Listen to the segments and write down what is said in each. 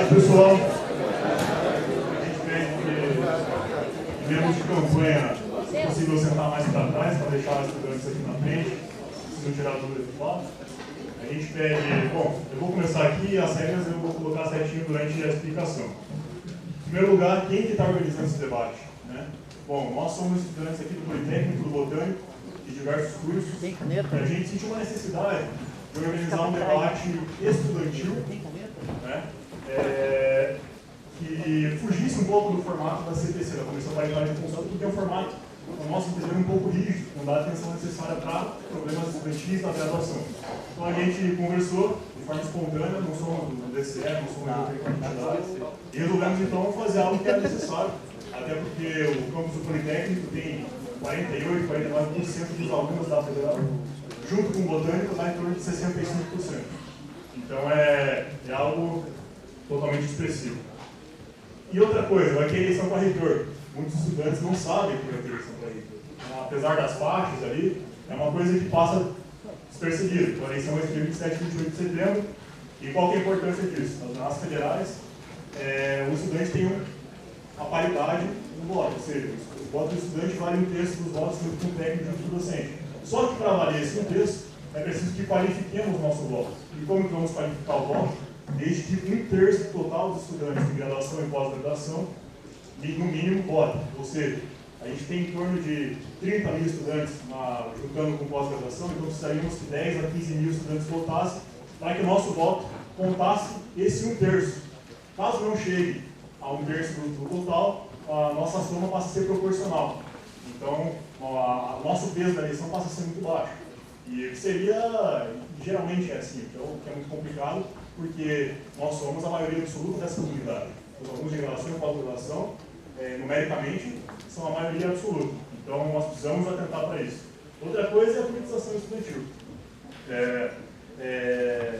tarde, pessoal. A gente pede que membros de campanha, se possível, sentar mais para trás, para deixar os estudantes aqui na frente, se não tirar dúvidas do lado. A gente pede, bom, eu vou começar aqui, as regras eu vou colocar certinho durante a explicação. Em primeiro lugar, quem que está organizando esse debate? Né? Bom, nós somos estudantes aqui do Politécnico, do Botânico, de diversos cursos. E a gente sentiu uma necessidade de organizar um debate estudantil, né? Que fugisse um pouco do formato da CPC, da Comissão Paritária de Consulta, porque é um formato, no nosso entender, um pouco rígido, não dá a atenção necessária para problemas estudantis da graduação. Então a gente conversou de forma espontânea, não somos do DCE, não somos de outra entidade, e resolvemos então fazer algo que é necessário, até porque o campus do Politécnico tem 48, 49% dos alunos da Federal, junto com o Botânico dá em torno de 65%. Então é algo totalmente expressivo. E outra coisa, vai ter eleição para reitor. Muitos estudantes não sabem que vai ter eleição para reitor. Apesar das faixas ali, é uma coisa que passa despercebida. A eleição vai ser 27 e 28 de setembro. E qual que é a importância disso? Nas federais, o estudante tem a paridade no voto, ou seja, os votos do estudante valem um terço dos votos junto com o técnico e do docente. Só que para valer esse um terço, é preciso que qualifiquemos o nosso voto. E como que vamos qualificar o voto? Desde que um terço total dos estudantes de graduação e pós-graduação, no mínimo, votem. Ou seja, a gente tem em torno de 30 mil estudantes juntando com pós-graduação, então precisaríamos que 10 a 15 mil estudantes votassem para que o nosso voto contasse esse um terço. Caso não chegue a um terço do total, a nossa soma passa a ser proporcional. Então, o nosso peso da eleição passa a ser muito baixo. E seria, geralmente é assim, que é muito complicado, porque nós somos a maioria absoluta dessa comunidade. Os alunos de graduação e pós-graduação, numericamente, são a maioria absoluta. Então, nós precisamos atentar para isso. Outra coisa é a politização estudantil.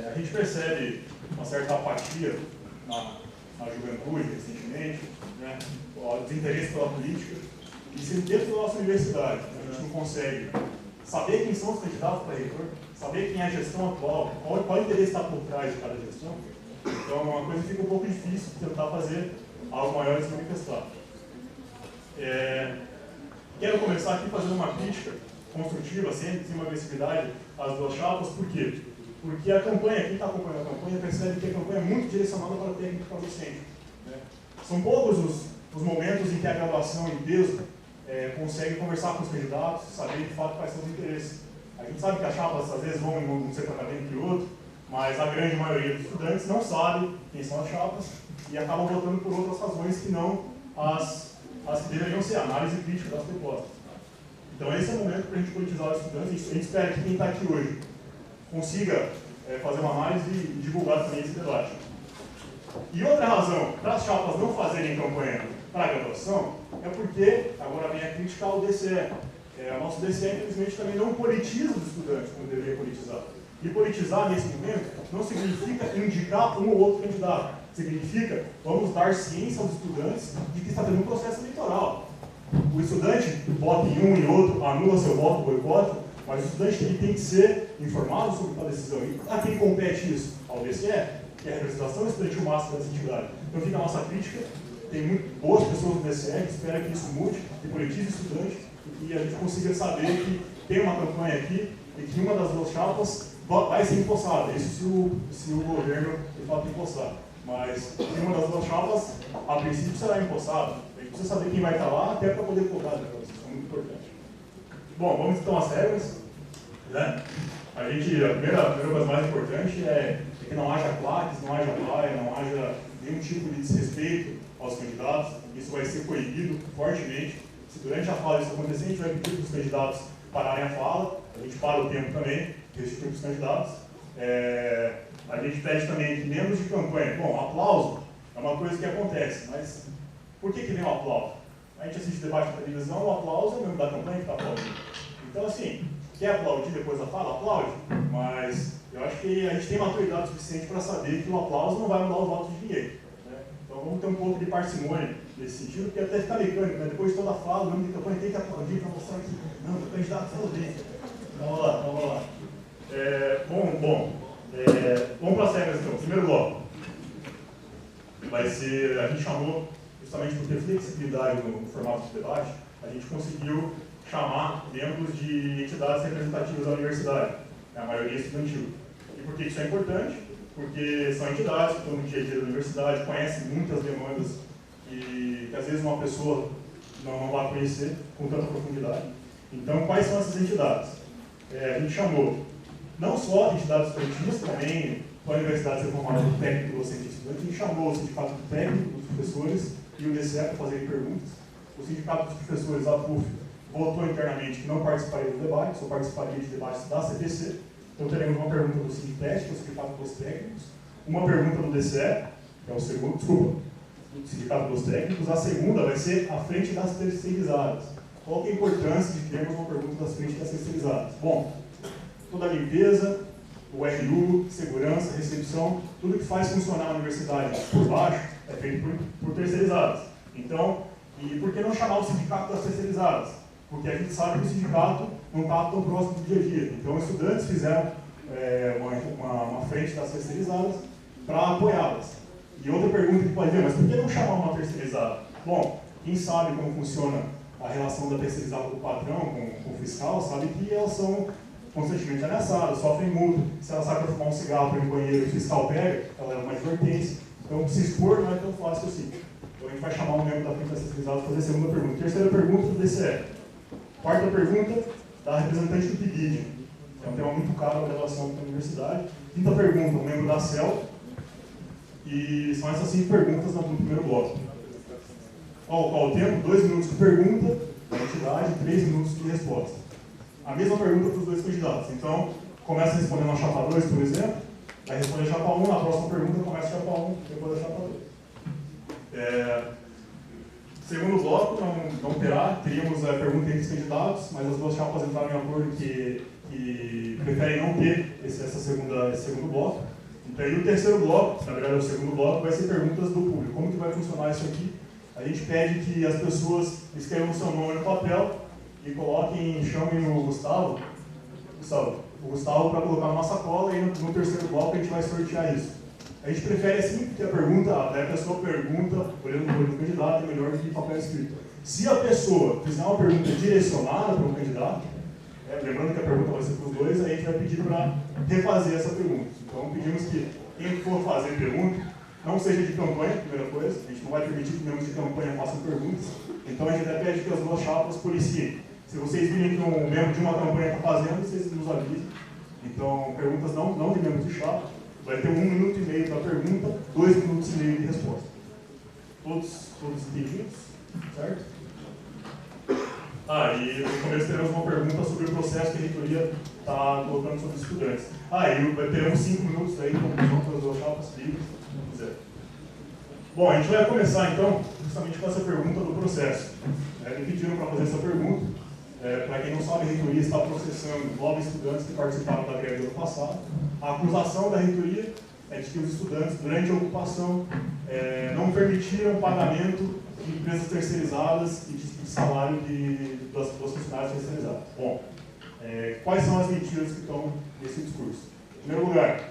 A gente percebe uma certa apatia na juventude, recentemente, né? O desinteresse pela política. E se dentro da nossa universidade a gente não consegue saber quem são os candidatos para reitor, saber quem é a gestão atual, qual interesse está por trás de cada gestão, então uma coisa fica um pouco difícil de tentar fazer algo maior e se manifestar. Quero começar aqui fazendo uma crítica construtiva, sem uma agressividade, às duas chapas. Por quê? Porque a campanha, quem está acompanhando a campanha, percebe que a campanha é muito direcionada para o técnico e para o docente. Né? São poucos os momentos em que a graduação em peso consegue conversar com os candidatos, saber de fato quais são os interesses. A gente sabe que as chapas às vezes vão em um setor acadêmico que outro, mas a grande maioria dos estudantes não sabe quem são as chapas e acabam votando por outras razões que não as que deveriam ser, a análise crítica das propostas. Então esse é o momento para a gente politizar os estudantes. A gente espera que quem está aqui hoje consiga fazer uma análise e divulgar também esse debate. E outra razão para as chapas não fazerem campanha para a graduação é porque, agora vem a crítica ao DCE. O nosso DCE, infelizmente, também não politiza os estudantes como deveria politizar. E politizar, nesse momento, não significa indicar um ou outro candidato. Significa, vamos dar ciência aos estudantes de que está tendo um processo eleitoral. O estudante vota em um e outro, anula seu voto, boicota, mas o estudante ele tem que ser informado sobre a decisão. E a quem compete isso? Ao DCE, que é a representação estudantil máxima dessa entidade. Então fica a nossa crítica. Tem muito boas pessoas do DCE que esperam que isso mude, que politize o estudante e que a gente consiga saber que tem uma campanha aqui e que uma das duas chapas vai ser empossada. Isso se o governo de fato empossar. Mas uma das duas chapas, a princípio, será empossada. A gente precisa saber quem vai estar lá até para poder votar depois. Isso é muito importante. Bom, vamos então às regras. Né? A primeira coisa mais importante é que não haja claques, não haja vaia, não haja nenhum tipo de desrespeito aos candidatos. Isso vai ser proibido fortemente. Se durante a fala isso acontecer, a gente vai pedir para os candidatos pararem a fala. A gente para o tempo também, restitui para os candidatos. A gente pede também que membros de campanha... Bom, aplauso é uma coisa que acontece, mas por que vem o aplauso? A gente assiste debate na televisão, o aplauso é o membro da campanha que está aplaudindo. Então, assim, quer aplaudir depois da fala? Aplaude. Mas eu acho que a gente tem maturidade suficiente para saber que o aplauso não vai mudar os votos de ninguém. Né? Então vamos ter um pouco de parcimônia nesse sentido, porque até fica mecânico, né? Depois de toda a fala, o membro de campanha tem que aplaudir para mostrar que não, o candidato falou bem. Vamos lá. Vamos para as regras então. Primeiro bloco. vai ser, a gente chamou, justamente por ter flexibilidade no formato de debate, a gente conseguiu chamar membros de entidades representativas da universidade, a maioria estudantil. E por que isso é importante? Porque são entidades que estão no dia a dia da universidade, conhecem muitas demandas que às vezes uma pessoa não vai conhecer com tanta profundidade. Então, quais são essas entidades? A gente chamou não só entidades estudantis, também a universidade ser formada por técnico, docente e estudante, a gente chamou o sindicato do técnico, dos professores e o DCE para fazerem perguntas. O sindicato dos professores, a PUF, votou internamente que não participaria do debate, só participaria de debates da CPC. Então teremos uma pergunta do Sindipet, que é o Sindicato dos Técnicos, uma pergunta do DCE, que é o segundo, desculpa, do Sindicato dos Técnicos, a segunda vai ser a frente das terceirizadas. Qual que é a importância de termos uma pergunta das frentes das terceirizadas? Bom, toda a limpeza, o RU, segurança, recepção, tudo que faz funcionar a universidade por baixo é feito por terceirizadas. Então, e por que não chamar o Sindicato das Terceirizadas? Porque a gente sabe que o sindicato não está tão próximo do dia a dia. Então, os estudantes fizeram uma frente das terceirizadas para apoiá-las. E outra pergunta que pode vir, mas por que não chamar uma terceirizada? Bom, quem sabe como funciona a relação da terceirizada com o patrão, com o fiscal, sabe que elas são constantemente ameaçadas, sofrem multa. Se ela sai para fumar um cigarro para ir no banheiro e o fiscal pega, ela é uma advertência. Então, se expor não é tão fácil assim. Então, a gente vai chamar um membro da frente das terceirizadas para fazer a segunda pergunta. Terceira pergunta do DCE. Quarta pergunta, da representante do PIBID, que é um tema muito caro na relação com a universidade. Quinta pergunta, um membro da CEL. E são essas 5 perguntas no primeiro bloco. Qual o tempo? 2 minutos de pergunta da entidade, 3 minutos de resposta. A mesma pergunta para os 2 candidatos. Então, começa respondendo a chapa 2, por exemplo, vai responder a chapa 1, na próxima pergunta começa a chapa 1, depois a chapa 2. Segundo bloco, não terá, teríamos a pergunta entre os candidatos, mas as 2 chapas entraram em acordo que preferem não ter esse segundo bloco. Então, e o terceiro bloco, na verdade é o segundo bloco, vai ser perguntas do público. Como que vai funcionar isso aqui? A gente pede que as pessoas escrevam o seu nome no papel e chamem o Gustavo para colocar numa sacola, e no terceiro bloco a gente vai sortear isso. A gente prefere assim, porque a pessoa pergunta, olhando no olho do candidato, é melhor do que papel escrito. Se a pessoa fizer uma pergunta direcionada para um candidato, lembrando que a pergunta vai ser para os 2, a gente vai pedir para refazer essa pergunta. Então pedimos que quem for fazer pergunta, não seja de campanha, primeira coisa, a gente não vai permitir que membros de campanha façam perguntas, então a gente até pede que as 2 chapas policiem. Se vocês virem que um membro de uma campanha está fazendo, vocês nos avisem. Então, perguntas não de membros de chapa. Vai ter 1 minuto e meio para pergunta, 2 minutos e meio de resposta. Todos entendidos? Certo? E no começo teremos uma pergunta sobre o processo que a reitoria está colocando sobre os estudantes. E teremos 5 minutos aí, conclusão para as 2 chapas livres, se quiser. Bom, a gente vai começar então, justamente com essa pergunta do processo. Me pediram para fazer essa pergunta. Para quem não sabe, a reitoria está processando 9 estudantes que participaram da greve do ano passado. A acusação da reitoria é de que os estudantes, durante a ocupação, não permitiram o pagamento de empresas terceirizadas e de salário das funcionárias terceirizadas. Bom, quais são as mentiras que estão nesse discurso? Em primeiro lugar,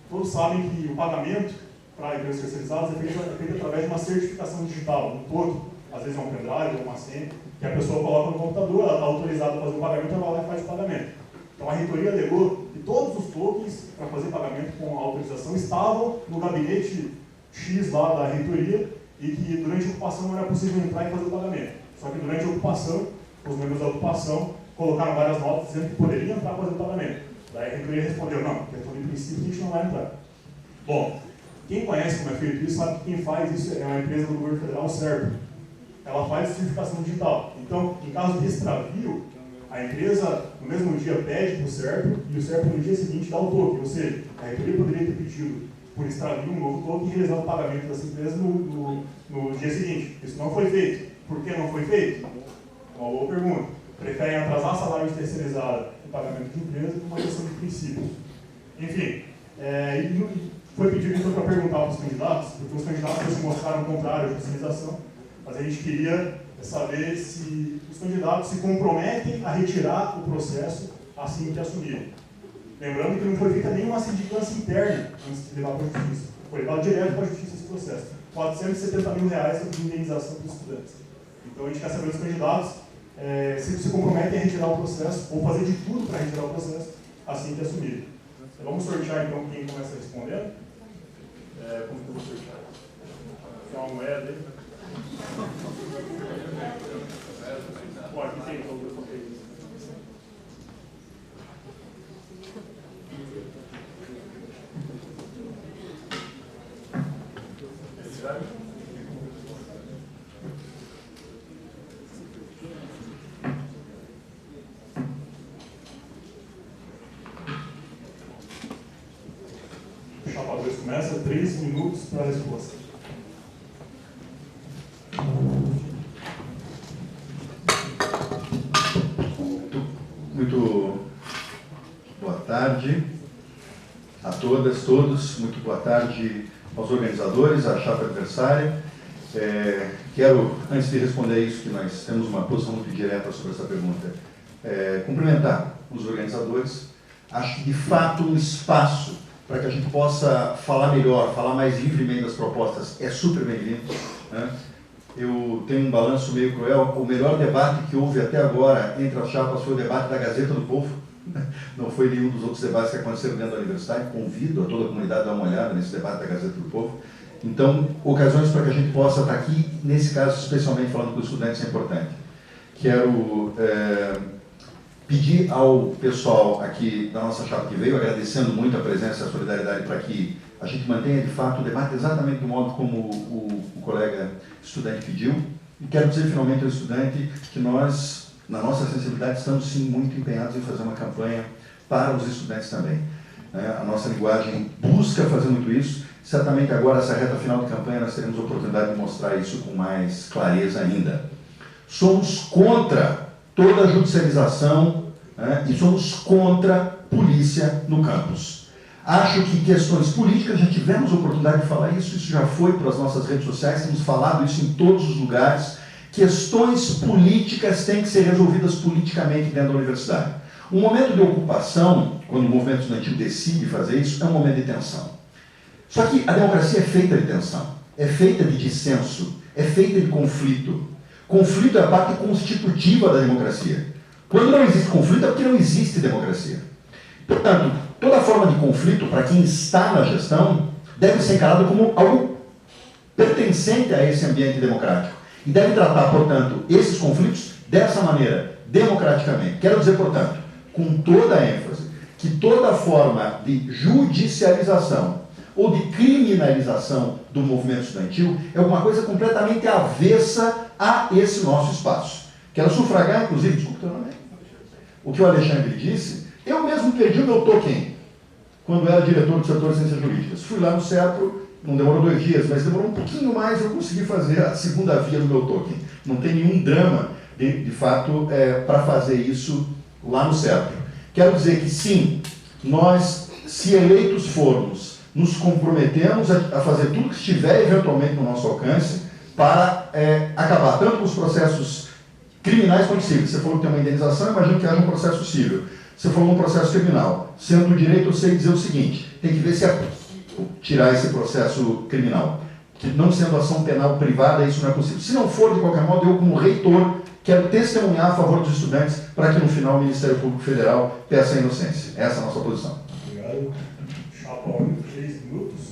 todos sabem que o pagamento para empresas terceirizadas é feito através de uma certificação digital, um todo, às vezes é um pendrive ou uma senha, que a pessoa coloca no computador, ela está autorizada a fazer o pagamento, ela vai lá e faz o pagamento. Então a reitoria alegou que todos os tokens para fazer pagamento com a autorização estavam no gabinete X lá da reitoria e que durante a ocupação não era possível entrar e fazer o pagamento. Só que durante a ocupação, os membros da ocupação colocaram várias notas dizendo que poderiam entrar e fazer o pagamento. Daí a reitoria respondeu, não, porque em princípio a gente não vai entrar. Bom, quem conhece como é feito isso sabe que quem faz isso é uma empresa do governo federal, o SERPRO. Ela faz certificação digital. Então, em caso de extravio, a empresa no mesmo dia pede para o SERPRO e o SERPRO no dia seguinte dá o token. Ou seja, a reitoria poderia ter pedido por extravio um novo token e realizar o pagamento dessa empresa no dia seguinte. Isso não foi feito. Por que não foi feito? Uma boa pergunta. Preferem atrasar salário de terceirizado e pagamento de empresa por uma questão de princípio. Enfim, foi pedido então para perguntar para os candidatos, porque os candidatos se mostraram contrários à terceirização, mas a gente queria saber se os candidatos se comprometem a retirar o processo assim que assumirem. Lembrando que não foi feita nenhuma sindicância interna antes de levar para a justiça. Foi levado direto para a justiça esse processo. R$470 mil de indenização dos estudantes. Então a gente quer saber dos candidatos se se comprometem a retirar o processo ou fazer de tudo para retirar o processo assim que assumir. Vamos sortear então quem começa respondendo. Como que eu vou sortear? Tem uma moeda aí? Bom, aqui tem, então eu coloquei isso. Chapa 2 começa, 3 minutos para a resposta. Muito boa tarde a todas, todos. Muito boa tarde aos organizadores, à chapa adversária. Quero, antes de responder isso, que nós temos uma posição muito direta sobre essa pergunta, cumprimentar os organizadores. Acho que, de fato, um espaço para que a gente possa falar melhor, falar mais livremente das propostas é super bem-vindo, né? Eu tenho um balanço meio cruel. O melhor debate que houve até agora entre as chapas foi o debate da Gazeta do Povo. Não foi nenhum dos outros debates que aconteceram dentro da universidade. Convido a toda a comunidade a dar uma olhada nesse debate da Gazeta do Povo. Então, ocasiões para que a gente possa estar aqui, nesse caso, especialmente falando com os estudantes, é importante. Quero pedir ao pessoal aqui da nossa chapa que veio, agradecendo muito a presença e a solidariedade para que a gente mantenha, de fato, o debate exatamente do modo como o colega estudante pediu. E quero dizer, finalmente, ao estudante que nós, na nossa sensibilidade, estamos, sim, muito empenhados em fazer uma campanha para os estudantes também. A nossa linguagem busca fazer muito isso. Certamente, agora, essa reta final de campanha, nós teremos a oportunidade de mostrar isso com mais clareza ainda. Somos contra toda a judicialização, né, e somos contra polícia no campus. Acho que questões políticas, já tivemos a oportunidade de falar isso já foi para as nossas redes sociais, temos falado isso em todos os lugares. Questões políticas têm que ser resolvidas politicamente dentro da universidade. Um momento de ocupação, quando o movimento estudantil decide fazer isso, é um momento de tensão. Só que a democracia é feita de tensão, é feita de dissenso, é feita de conflito. Conflito é a parte constitutiva da democracia. Quando não existe conflito é porque não existe democracia. Portanto, toda forma de conflito, para quem está na gestão, deve ser encarada como algo pertencente a esse ambiente democrático. E deve tratar, portanto, esses conflitos dessa maneira, democraticamente. Quero dizer, portanto, com toda a ênfase, que toda forma de judicialização ou de criminalização do movimento estudantil é alguma coisa completamente avessa a esse nosso espaço. Quero sufragar, inclusive, desculpa o teu nome, o que o Alexandre disse. Eu mesmo perdi o meu token quando era diretor do setor de ciências jurídicas. Fui lá no CEPRO, não demorou 2 dias, mas demorou um pouquinho mais e eu consegui fazer a segunda via do meu token. Não tem nenhum drama, de fato, para fazer isso lá no CEPRO. Quero dizer que, sim, nós, se eleitos formos, nos comprometemos a fazer tudo que estiver eventualmente no nosso alcance para acabar tanto com os processos criminais quanto cíveis. Você falou que tem uma indenização, imagino que haja um processo cível. Você falou um processo criminal. Sendo do direito, eu sei dizer o seguinte, tem que ver se tirar esse processo criminal. Que não sendo ação penal privada, isso não é possível. Se não for, de qualquer modo, eu como reitor quero testemunhar a favor dos estudantes para que no final o Ministério Público Federal peça a inocência. Essa é a nossa posição. Obrigado. Chapa 1, 3 minutos.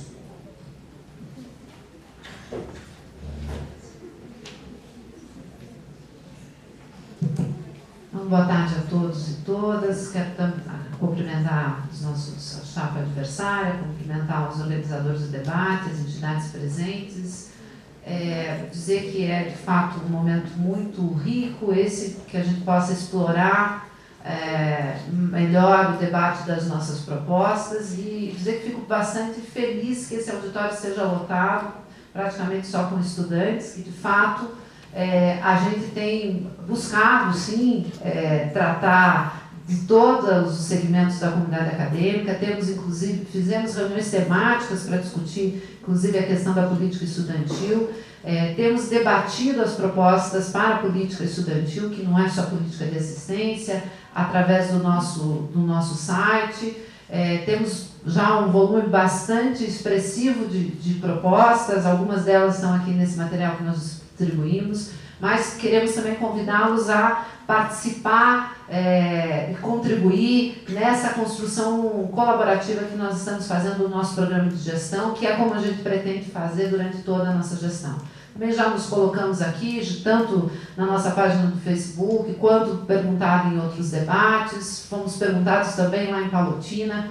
Boa tarde a todos e todas. Quero cumprimentar os nossos chapa adversária, cumprimentar os organizadores do debate, as entidades presentes, dizer que é de fato um momento muito rico, esse que a gente possa explorar melhor o debate das nossas propostas e dizer que fico bastante feliz que esse auditório seja lotado, praticamente só com estudantes, que de fato a gente tem buscado, sim, tratar de todos os segmentos da comunidade acadêmica. Fizemos reuniões temáticas para discutir, inclusive, a questão da política estudantil. Temos debatido as propostas para a política estudantil, que não é só política de assistência, através do nosso site. Temos já um volume bastante expressivo de propostas, algumas delas estão aqui nesse material que nós distribuímos, mas queremos também convidá-los a participar e contribuir nessa construção colaborativa que nós estamos fazendo no nosso programa de gestão, que é como a gente pretende fazer durante toda a nossa gestão. Também já nos colocamos aqui, tanto na nossa página do Facebook, quanto perguntado em outros debates. Fomos perguntados também lá em Palotina,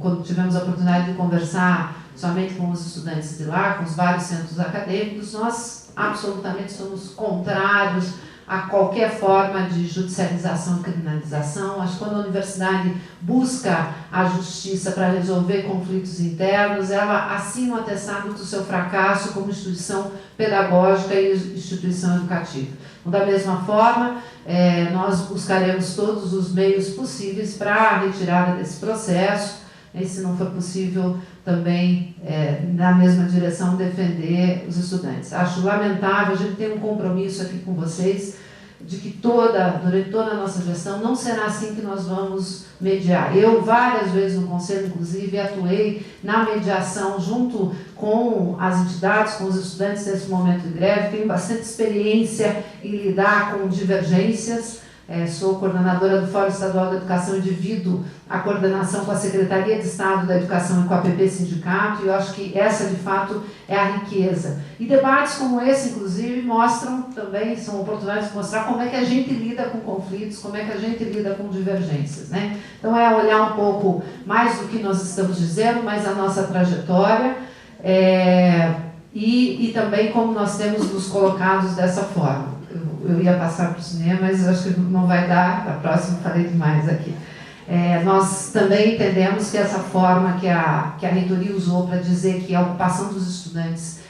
quando tivemos a oportunidade de conversar somente com os estudantes de lá, com os vários centros acadêmicos. Nós absolutamente somos contrários a qualquer forma de judicialização e criminalização. Acho que quando a universidade busca a justiça para resolver conflitos internos, ela assina um atestado do seu fracasso como instituição pedagógica e instituição educativa. Então, da mesma forma, nós buscaremos todos os meios possíveis para a retirada desse processo, e se não for possível, também, na mesma direção, defender os estudantes. Acho lamentável, a gente tem um compromisso aqui com vocês, de que durante toda a nossa gestão, não será assim que nós vamos mediar. Eu, várias vezes no Conselho, inclusive, atuei na mediação junto com as entidades, com os estudantes nesse momento de greve, tenho bastante experiência em lidar com divergências. Sou coordenadora do Fórum Estadual da Educação e divido a coordenação com a Secretaria de Estado da Educação e com a APP Sindicato, e eu acho que essa, de fato, é a riqueza. E debates como esse, inclusive, mostram também, são oportunidades de mostrar como é que a gente lida com conflitos, como é que a gente lida com divergências, né? Então, é olhar um pouco mais do que nós estamos dizendo, mais a nossa trajetória, e também como nós temos nos colocados dessa forma. Eu ia passar para o cinema, mas acho que não vai dar, para a próxima falei demais aqui. Nós também entendemos que essa forma que a reitoria usou para dizer que a ocupação dos estudantes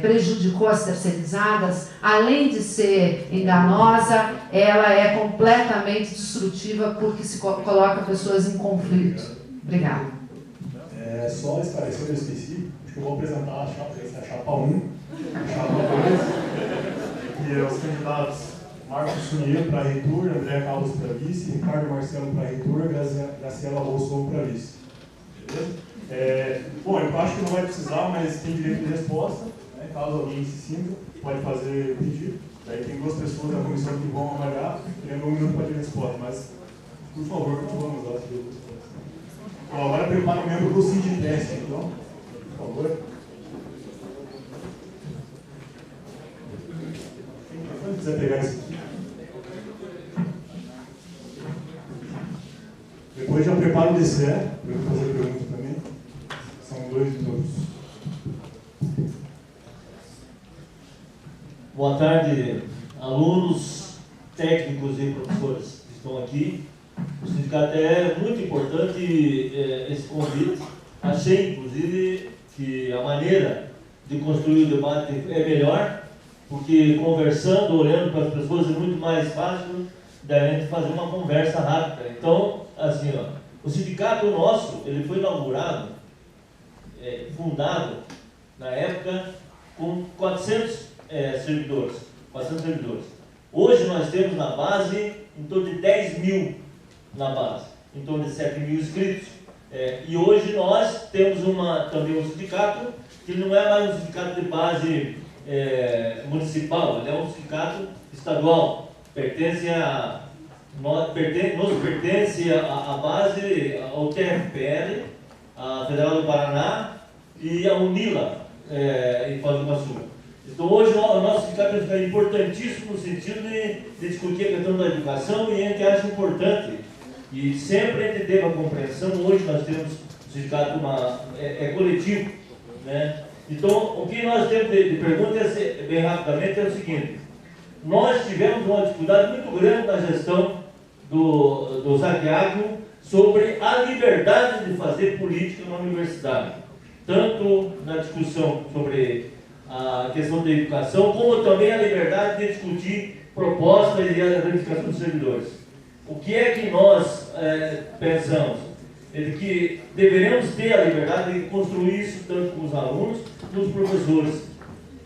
prejudicou as terceirizadas, além de ser enganosa, ela é completamente destrutiva porque se coloca pessoas em conflito. Obrigada. Só esclarecer, eu esqueci, acho que eu vou apresentar a chapa 1, a chapa 2, que é os candidatos Marcos Sunier para reitor, André Carlos para vice, Ricardo Marcelo para reitor, Graciela Rousseau para vice. Beleza? Bom, eu acho que não vai precisar, mas tem direito de resposta, né? Caso alguém se sinta, pode fazer o pedido. Daí tem duas pessoas da comissão que vão avaliar, tendo 1 minuto para ter resposta, mas, por favor, continuamos lá. Bom, agora prepara o membro do Sinditeste, então, por favor. Se quiser pegar isso aqui. Depois já prepara o DCE, para eu fazer pergunta também. São 2 minutos. Boa tarde, alunos, técnicos e professores que estão aqui. O sindicato é muito importante esse convite. Achei, inclusive, que a maneira de construir o debate é melhor, porque conversando, olhando para as pessoas é muito mais fácil da gente fazer uma conversa rápida. Então, assim, o sindicato nosso, ele foi inaugurado, fundado, na época, com 400 servidores. Hoje nós temos na base em torno de 10 mil na base, em torno de 7 mil inscritos. E hoje nós temos também um sindicato, que não é mais um sindicato de base municipal, ele é um sindicato estadual, pertence à base, ao TFPL, a Federal do Paraná e a UNILA, em Foz do Iguaçu. Então hoje o nosso sindicato é importantíssimo no sentido de discutir a questão da educação, e a gente acha importante, e sempre a gente teve a compreensão. Hoje nós temos o sindicato coletivo, né? Então, o que nós temos de pergunta, bem rapidamente, é o seguinte: nós tivemos uma dificuldade muito grande na gestão do Zaguiago sobre a liberdade de fazer política na universidade, tanto na discussão sobre a questão da educação, como também a liberdade de discutir propostas e a reivindicação dos servidores. O que é que nós pensamos? É de que deveremos ter a liberdade de construir isso tanto com os alunos como os professores,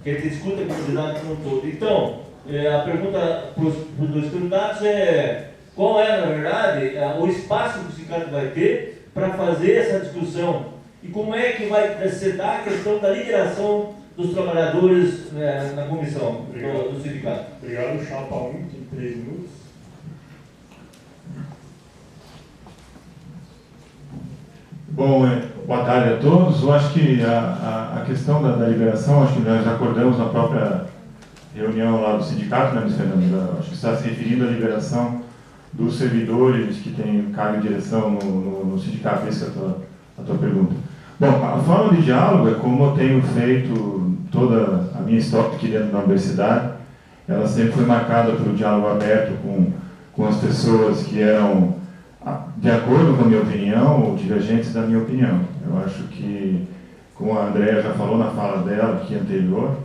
que a gente discuta a comunidade como um todo. Então, a pergunta para os dois candidatos é: qual é, na verdade, o espaço que o sindicato vai ter para fazer essa discussão? E como é que vai se dar a questão da liberação dos trabalhadores na comissão do sindicato? Obrigado, chapa 1, tem 3 minutos. Bom, boa tarde a todos. Eu acho que a questão da liberação, acho que nós acordamos na própria reunião lá do sindicato, né, Luiz Fernando? Acho que está se referindo à liberação dos servidores que têm cargo de direção no sindicato. Essa é a tua pergunta. Bom, a forma de diálogo é como eu tenho feito toda a minha história aqui dentro da universidade. Ela sempre foi marcada pelo diálogo aberto com as pessoas que eram de acordo com a minha opinião ou divergentes da minha opinião. Eu acho que, como a Andréa já falou na fala dela aqui anterior,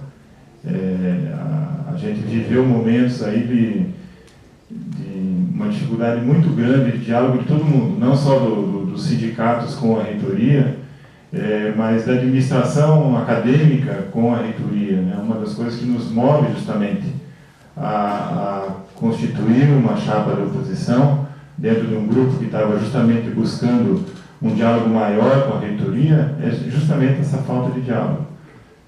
a gente viveu momentos aí de uma dificuldade muito grande de diálogo de todo mundo, não só dos sindicatos com a reitoria, mas da administração acadêmica com a reitoria, né? Uma das coisas que nos move justamente a constituir uma chapa de oposição dentro de um grupo que estava justamente buscando um diálogo maior com a reitoria, é justamente essa falta de diálogo,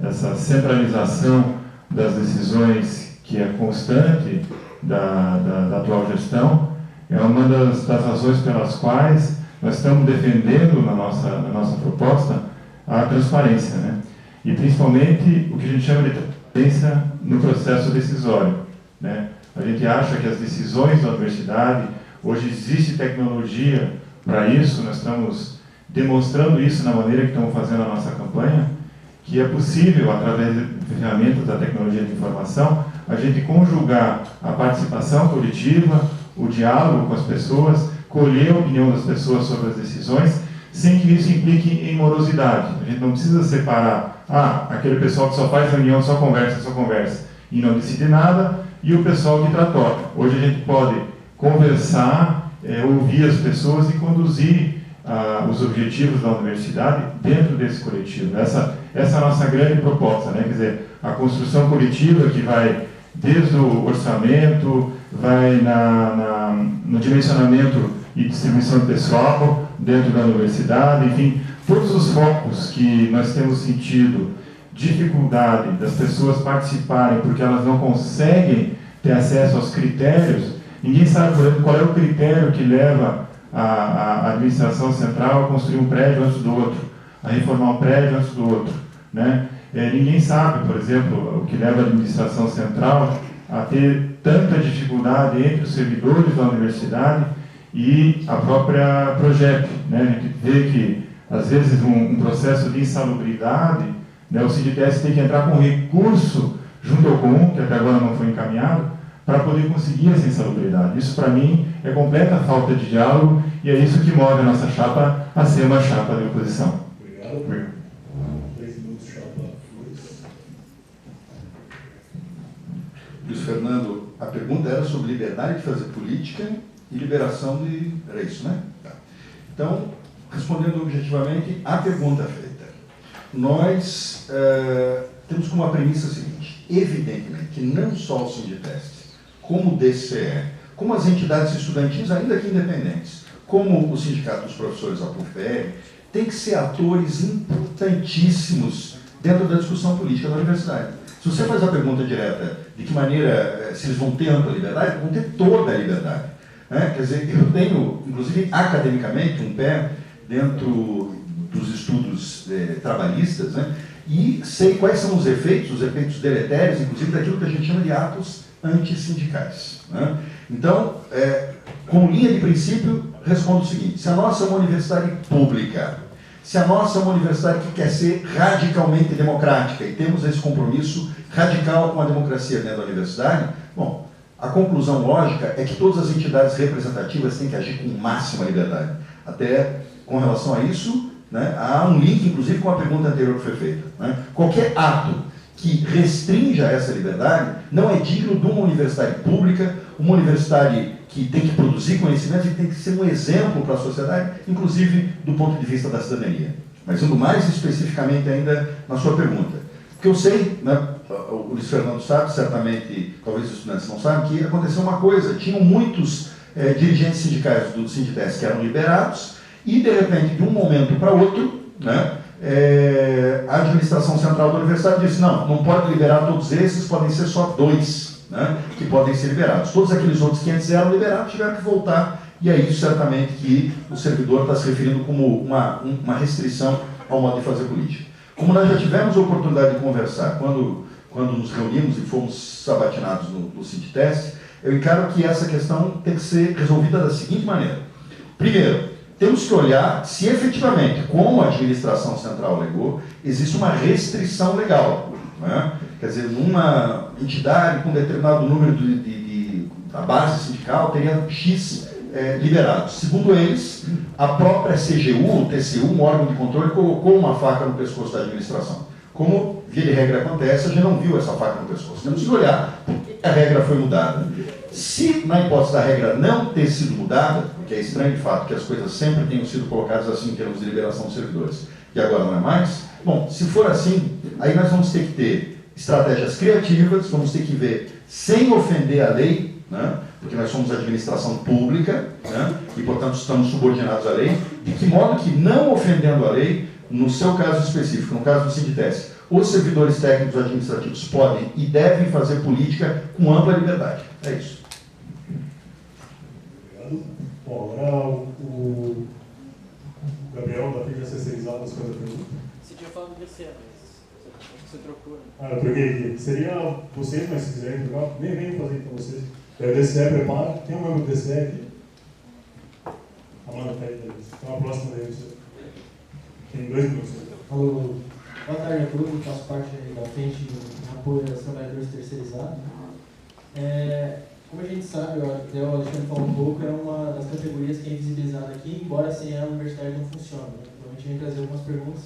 essa centralização das decisões que é constante da atual gestão, é uma das razões pelas quais nós estamos defendendo na nossa proposta a transparência, né? E principalmente o que a gente chama de transparência no processo decisório, né? A gente acha que as decisões da universidade, hoje existe tecnologia para isso, nós estamos demonstrando isso na maneira que estamos fazendo a nossa campanha, que é possível, através de ferramentas da tecnologia de informação, a gente conjugar a participação coletiva, o diálogo com as pessoas, colher a opinião das pessoas sobre as decisões, sem que isso implique em morosidade. A gente não precisa separar, aquele pessoal que só faz reunião, só conversa, e não decide nada, e o pessoal que tratora. Hoje a gente pode conversar, ouvir as pessoas e conduzir os objetivos da universidade dentro desse coletivo. Essa é a nossa grande proposta, né? Quer dizer, a construção coletiva que vai desde o orçamento, vai no dimensionamento e distribuição de pessoal dentro da universidade, enfim, todos os focos que nós temos sentido dificuldade das pessoas participarem porque elas não conseguem ter acesso aos critérios. Ninguém sabe, por exemplo, qual é o critério que leva a administração central a construir um prédio antes do outro, a reformar um prédio antes do outro, né? Ninguém sabe, por exemplo, o que leva a administração central a ter tanta dificuldade entre os servidores da universidade e a própria Projep, né? A gente vê que, às vezes, um processo de insalubridade, né, o Sindites tem que entrar com recurso junto ao Comum, que até agora não foi encaminhado, para poder conseguir essa insalubridade. Isso, para mim, é completa falta de diálogo e é isso que move a nossa chapa a ser uma chapa de oposição. Obrigado. 3 minutos, chapa 2. Luiz Fernando, a pergunta era sobre liberdade de fazer política e liberação de... Era isso, né? Tá. Então, respondendo objetivamente à pergunta feita, nós temos como a premissa seguinte: evidentemente que não só o Sinditeste, como o DCE, como as entidades estudantis, ainda que independentes, como o Sindicato dos Professores, a PUFPR, tem que ser atores importantíssimos dentro da discussão política da universidade. Se você faz a pergunta direta de que maneira, se eles vão ter ampla liberdade, vão ter toda a liberdade, né? Quer dizer, eu tenho, inclusive, academicamente, um pé dentro dos estudos trabalhistas, né? E sei quais são os efeitos deletérios, inclusive, daquilo que a gente chama de atos antissindicais, né? Então, com linha de princípio, respondo o seguinte: se a nossa é uma universidade pública, se a nossa é uma universidade que quer ser radicalmente democrática, e temos esse compromisso radical com a democracia dentro da universidade, bom, a conclusão lógica é que todas as entidades representativas têm que agir com máxima liberdade. Até com relação a isso, né, há um link, inclusive, com a pergunta anterior que foi feita, né? Qualquer ato que restrinja essa liberdade não é digno de uma universidade pública, uma universidade que tem que produzir conhecimento e tem que ser um exemplo para a sociedade, inclusive do ponto de vista da cidadania. Mas indo mais especificamente ainda na sua pergunta, porque eu sei, né, o Luiz Fernando sabe, certamente, talvez os estudantes não sabem, que aconteceu uma coisa: tinham muitos dirigentes sindicais do Sinditesc que eram liberados, e de repente, de um momento para outro, né, a administração central da universidade disse, não pode liberar todos esses, podem ser só 2, né, que podem ser liberados. Todos aqueles outros que antes eram liberados tiveram que voltar, e é isso certamente que o servidor está se referindo como uma restrição ao modo de fazer política. Como nós já tivemos a oportunidade de conversar quando nos reunimos e fomos sabatinados no Sinditesc, eu encaro que essa questão tem que ser resolvida da seguinte maneira. Primeiro, temos que olhar se efetivamente, como a administração central alegou, existe uma restrição legal. Né? Quer dizer, numa entidade com determinado número a base sindical teria X liberados. Segundo eles, a própria CGU, o TCU, um órgão de controle, colocou uma faca no pescoço da administração. Como, via de regra, acontece, a gente não viu essa faca no pescoço. Temos que olhar porque a regra foi mudada. Se, na hipótese da regra não ter sido mudada, porque é estranho de fato que as coisas sempre tenham sido colocadas assim em termos de liberação dos servidores, e agora não é mais, bom, se for assim, aí nós vamos ter que ter estratégias criativas, vamos ter que ver, sem ofender a lei, né, porque nós somos administração pública, né, e portanto estamos subordinados à lei, de que modo que, não ofendendo a lei, no seu caso específico, no caso do Sinditesc, os servidores técnicos administrativos podem e devem fazer política com ampla liberdade. É isso. Obrigado. Bom, agora o Gabriel da Ficha Terceirizada, você faz a pergunta? Você tinha falado do DCE, mas você trocou, né? Eu troquei aqui. Seria vocês, mas se quiserem trocar, vem fazer com vocês. O DCE prepara. Tem um membro do DCE aqui? Amanda, peraí, tem uma próxima daí. Tem 2 minutos. Alô, boa tarde a todos, faço parte da frente de apoio aos trabalhadores terceirizados. Como a gente sabe, o Alexandre falou um pouco, é uma das categorias que é invisibilizada aqui, embora sem ela a universidade não funcione. Né? Então a gente vem trazer algumas perguntas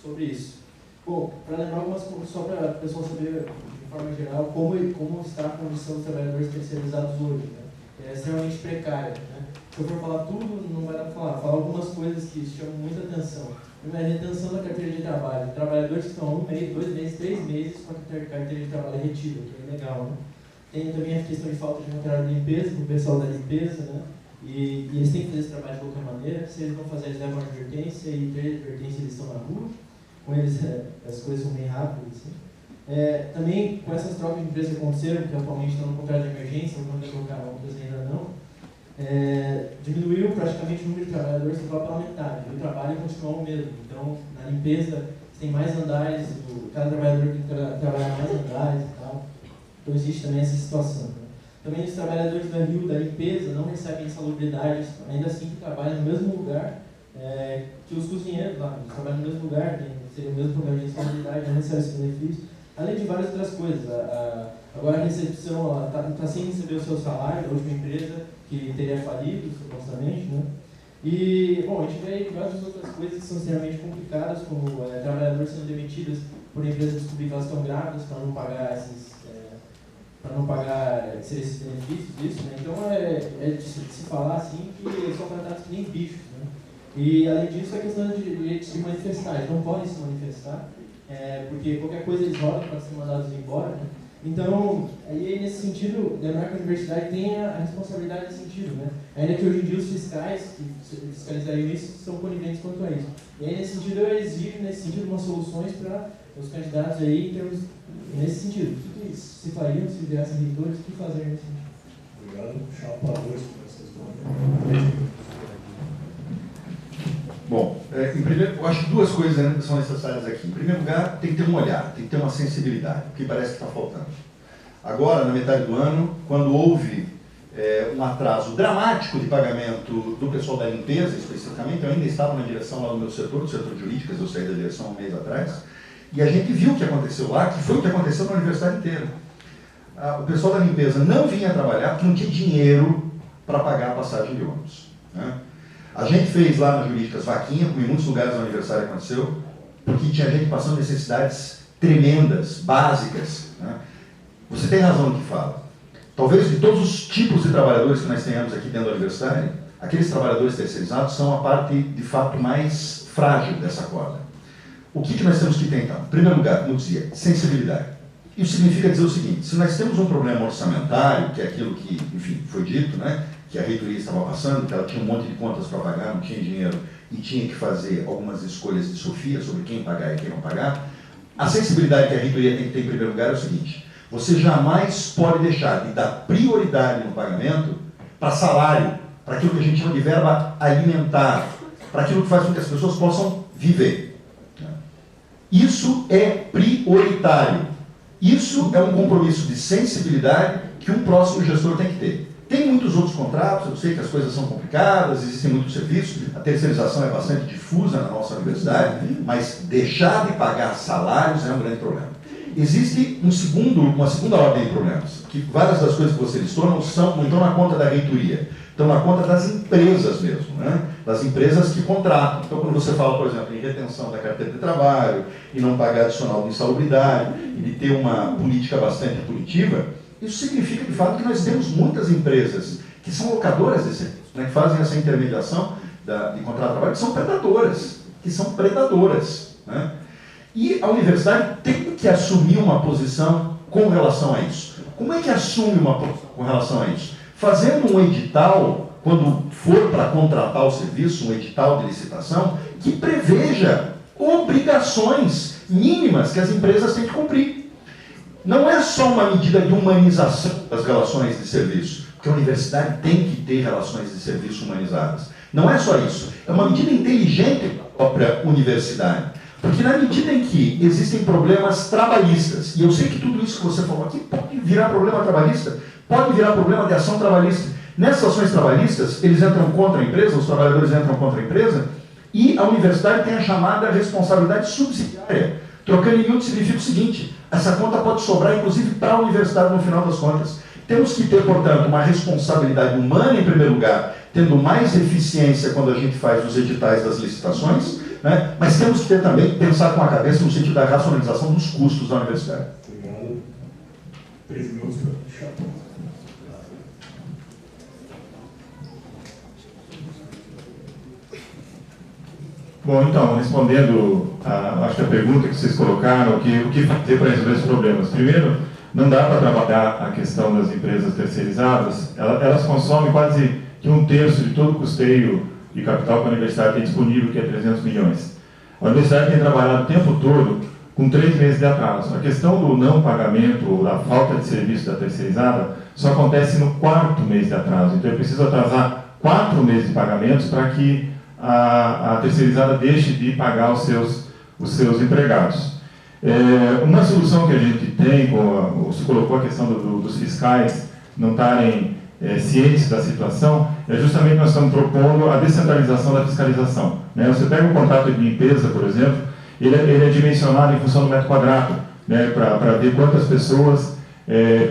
sobre isso. Bom, para lembrar algumas coisas, só para o pessoal saber de forma geral como está a condição dos trabalhadores terceirizados hoje. Né? É extremamente precária. Né? Se eu for falar tudo, não vai dar para falar. Falar algumas coisas que chamam muita atenção. Primeiro, a retenção da carteira de trabalho. Trabalhadores que estão 1 mês, 2 meses, 3 meses com a carteira de trabalho retida, que é legal, né? Tem também a questão de falta de material de limpeza, para o pessoal da limpeza, né? E eles têm que fazer esse trabalho de qualquer maneira. Se eles não fazerem, eles levam uma advertência, e ter advertência eles estão na rua. Com eles, as coisas são bem rápidas. Assim. Também, com essas trocas de empresa que aconteceram, que atualmente estão no contrato de emergência, vamos colocar outras ainda não, diminuiu praticamente o número de trabalhadores pela metade. O trabalho continuou o mesmo. Então, na limpeza, tem mais andares, cada trabalhador tem que trabalhar mais andares e tal. Então, existe também essa situação. Né? Também os trabalhadores da limpeza não recebem insalubridade, ainda assim que trabalham no mesmo lugar que os cozinheiros lá. Eles trabalham no mesmo lugar, seria o mesmo problema de insalubridade, não recebem esse benefício. Além de várias outras coisas. Agora a recepção está sem receber o seu salário, da última empresa que teria falido, supostamente, né? E, bom, a gente vê várias outras coisas que são extremamente complicadas, como trabalhadores sendo demitidos por empresas descobrir que elas estão grávidas para não pagar esses benefícios disso, né? Então é de se falar assim que eles são tratados que nem bichos, né? E além disso a questão de se manifestar, eles não podem se manifestar, porque qualquer coisa eles rodam para ser mandados embora, né? Então, aí nesse sentido, lembrar que a universidade tem a responsabilidade nesse sentido, né? Ainda que hoje em dia os fiscais que fiscalizariam isso são coniventes quanto a isso. E aí nesse sentido eu exijo umas soluções para os candidatos aí em termos, nesse sentido. O que se fariam se viessem reitores, o que fazer nesse sentido? Obrigado. Chapa 2 para vocês. Bom, em primeiro, eu acho que 2 coisas são necessárias aqui. Em primeiro lugar, tem que ter um olhar, tem que ter uma sensibilidade, porque parece que está faltando. Agora, na metade do ano, quando houve um atraso dramático de pagamento do pessoal da limpeza, especificamente, eu ainda estava na direção lá do meu setor, do setor de jurídicas, eu saí da direção 1 mês atrás, e a gente viu o que aconteceu lá, que foi o que aconteceu na universidade inteira. O pessoal da limpeza não vinha trabalhar porque não tinha dinheiro para pagar a passagem de ônibus, né? A gente fez lá nas jurídicas vaquinha, como em muitos lugares da universidade aconteceu, porque tinha gente passando necessidades tremendas, básicas, né? Você tem razão no que fala. Talvez de todos os tipos de trabalhadores que nós tenhamos aqui dentro da universidade, aqueles trabalhadores terceirizados são a parte, de fato, mais frágil dessa corda. O que nós temos que ter, então? Em primeiro lugar, como eu dizia, sensibilidade. Isso significa dizer o seguinte: se nós temos um problema orçamentário, que é aquilo que, enfim, foi dito, né, que a reitoria estava passando, que ela tinha um monte de contas para pagar, não tinha dinheiro e tinha que fazer algumas escolhas de Sofia sobre quem pagar e quem não pagar, a sensibilidade que a reitoria tem que ter em primeiro lugar é o seguinte: você jamais pode deixar de dar prioridade no pagamento para salário, para aquilo que a gente chama de verba alimentar, para aquilo que faz com que as pessoas possam viver. Isso é prioritário. Isso é um compromisso de sensibilidade que um próximo gestor tem que ter. Tem muitos outros contratos, eu sei que as coisas são complicadas, existem muitos serviços, a terceirização é bastante difusa na nossa universidade, mas deixar de pagar salários é um grande problema. Existe uma segunda ordem de problemas, que várias das coisas que você listou não estão na conta da reitoria, estão na conta das empresas mesmo, né? Das empresas que contratam. Então, quando você fala, por exemplo, em retenção da carteira de trabalho, e não pagar adicional de insalubridade, e de ter uma política bastante punitiva, isso significa, de fato, que nós temos muitas empresas que são locadoras de serviço, né, que fazem essa intermediação de contrato de trabalho, que são predadoras. Né? E a universidade tem que assumir uma posição com relação a isso. Como é que assume uma posição com relação a isso? Fazendo um edital, quando for para contratar o serviço, um edital de licitação, que preveja obrigações mínimas que as empresas têm que cumprir. Não é só uma medida de humanização das relações de serviço, porque a universidade tem que ter relações de serviço humanizadas. Não é só isso. É uma medida inteligente da própria universidade. Porque na medida em que existem problemas trabalhistas, e eu sei que tudo isso que você falou aqui pode virar problema trabalhista, pode virar problema de ação trabalhista. Nessas ações trabalhistas, eles entram contra a empresa, os trabalhadores entram contra a empresa, e a universidade tem a chamada responsabilidade subsidiária. Trocando em miúdo significa o seguinte: essa conta pode sobrar, inclusive, para a universidade no final das contas. Temos que ter, portanto, uma responsabilidade humana, em primeiro lugar, tendo mais eficiência quando a gente faz os editais das licitações, né? Mas temos que ter também, pensar com a cabeça no sentido da racionalização dos custos da universidade. Obrigado. 13 minutos para fechar. Bom, então, respondendo acho que a pergunta que vocês colocaram, o que fazer para resolver esses problemas? Primeiro, não dá para trabalhar a questão das empresas terceirizadas, elas consomem quase que 1/3 de todo o custeio de capital que a universidade tem disponível, que é 300 milhões. A universidade tem trabalhado o tempo todo com 3 meses de atraso. A questão do não pagamento, ou da falta de serviço da terceirizada, só acontece no 4º mês de atraso. Então, é preciso atrasar 4 meses de pagamentos para que a terceirizada deixe de pagar os seus empregados. Uma solução que a gente tem, você colocou a questão dos fiscais não estarem cientes da situação, é justamente nós estamos propondo a descentralização da fiscalização. Né? Você pega um contrato de limpeza, por exemplo, ele é dimensionado em função do metro quadrado, né? Para ver quantas pessoas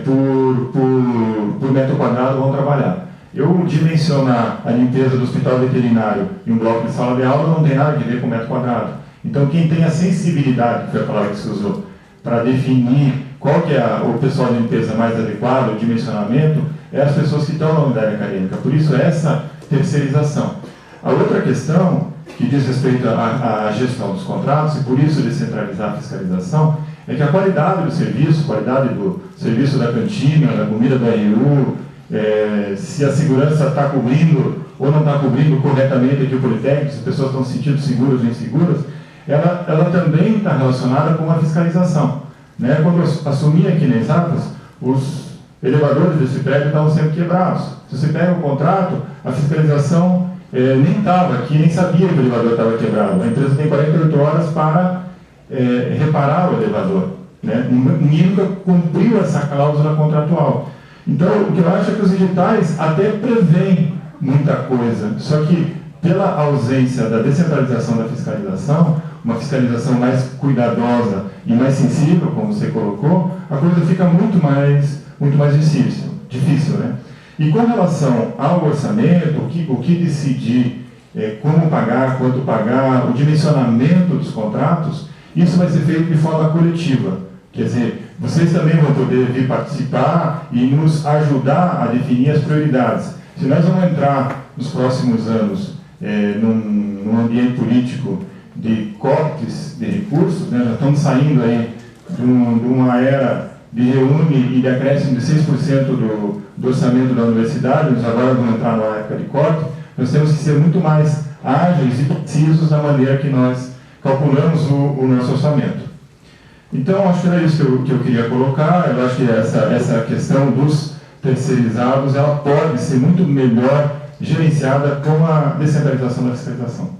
por metro quadrado vão trabalhar. Eu dimensionar a limpeza do hospital veterinário em um bloco de sala de aula não tem nada a ver com metro quadrado. Então, quem tem a sensibilidade, que foi a palavra que se usou, para definir qual que é o pessoal de limpeza mais adequado, o dimensionamento, é as pessoas que estão na unidade acadêmica. Por isso, essa terceirização. A outra questão, que diz respeito à gestão dos contratos, e por isso descentralizar a fiscalização, é que a qualidade do serviço da cantina, da comida do RU, se a segurança está cobrindo ou não está cobrindo corretamente aqui o Politécnico, se as pessoas estão se sentindo seguras ou inseguras, ela também está relacionada com a fiscalização. Né? Quando eu assumi aqui na Exatas, os elevadores desse prédio estavam sendo quebrados. Se você pega o contrato, a fiscalização nem estava aqui, nem sabia que o elevador estava quebrado. A empresa tem 48 horas para reparar o elevador. Né? Ninguém nunca cumpriu essa cláusula contratual. Então, o que eu acho é que os editais até prevêem muita coisa, só que pela ausência da descentralização da fiscalização, uma fiscalização mais cuidadosa e mais sensível, como você colocou, a coisa fica muito mais difícil, né? E com relação ao orçamento, o que decidir, como pagar, quanto pagar, o dimensionamento dos contratos, isso vai ser feito de forma coletiva. Quer dizer, vocês também vão poder vir participar e nos ajudar a definir as prioridades. Se nós vamos entrar nos próximos anos num ambiente político de cortes de recursos, né, já estamos saindo aí de uma era de reúne e de acréscimo de 6% do orçamento da universidade, nós agora vamos entrar numa época de corte, nós temos que ser muito mais ágeis e precisos na maneira que nós calculamos o nosso orçamento. Então, acho que era isso que eu queria colocar. Eu acho que essa questão dos terceirizados, ela pode ser muito melhor gerenciada com a descentralização da fiscalização.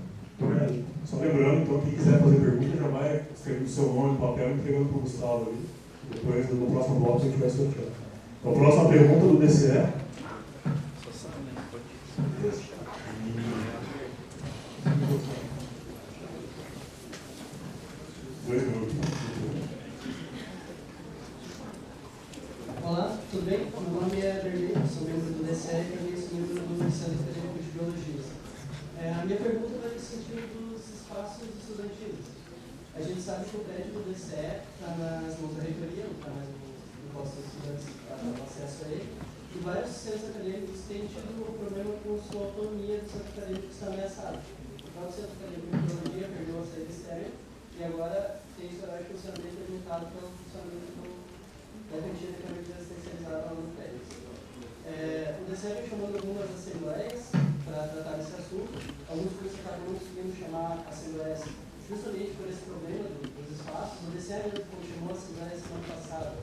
Só lembrando, então, quem quiser fazer pergunta, já vai escrevendo o seu nome no papel e entregando para o Gustavo ali. Depois, no próximo bloco, a gente vai sortear. Então, a próxima pergunta do DCE. Olá, tudo bem? Meu nome é Derlei, sou membro do DCE e também sou membro do Centro Acadêmico de Biologia. A minha pergunta vai no sentido dos espaços estudantis. A gente sabe que o prédio do DCE está nas mãos da reitoria, não está mais no qual os estudantes têm acesso a ele, e vários centros acadêmicos têm tido um problema com sua autonomia do centro acadêmico que está ameaçado. O próprio centro acadêmico de Biologia perdeu a sede externa e agora tem seu horário de funcionamento limitado pelo funcionamento da cantina que também precisa ser terceirizada lá no prédio. O DCE vem chamando algumas assembleias para tratar desse assunto. Alguns cursos acabam não conseguindo chamar assembleias justamente por esse problema dos espaços. O DCE, quando chamou assembleias semana passada,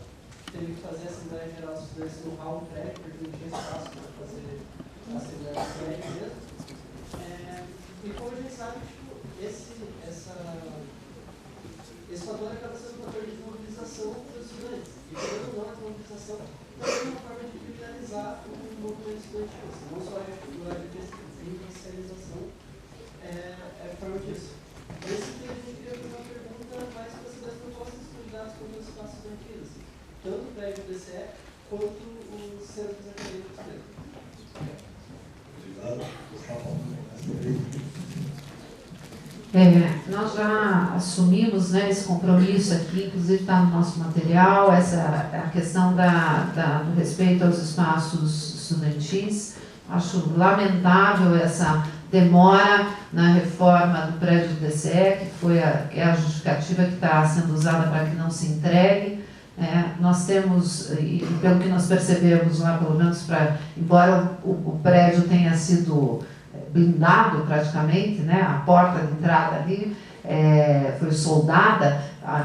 teve que fazer a Assembleia Geral dos Estudantes no hall do prédio, porque não tinha espaço para fazer a Assembleia do prédio mesmo. E como a gente sabe, tipo, esse fator acaba sendo um fator de mobilização dos estudantes. E quando não a mobilização, também é uma forma de criminalizar o movimento estudantil. Não só a judicialização é forma disso. Por isso que a gente queria fazer uma pergunta mais para saber as propostas estudadas como os espaços estudantis, tanto o prédio do DCE quanto os centros acadêmicos mesmo. Nós já assumimos, né, esse compromisso aqui, inclusive está no nosso material, a questão do respeito aos espaços estudantis. Acho lamentável essa demora na reforma do prédio do DCE, que é a justificativa que está sendo usada para que não se entregue. Nós temos, e pelo que nós percebemos lá, pelo menos, embora o prédio tenha sido blindado praticamente, né, a porta de entrada ali foi soldada,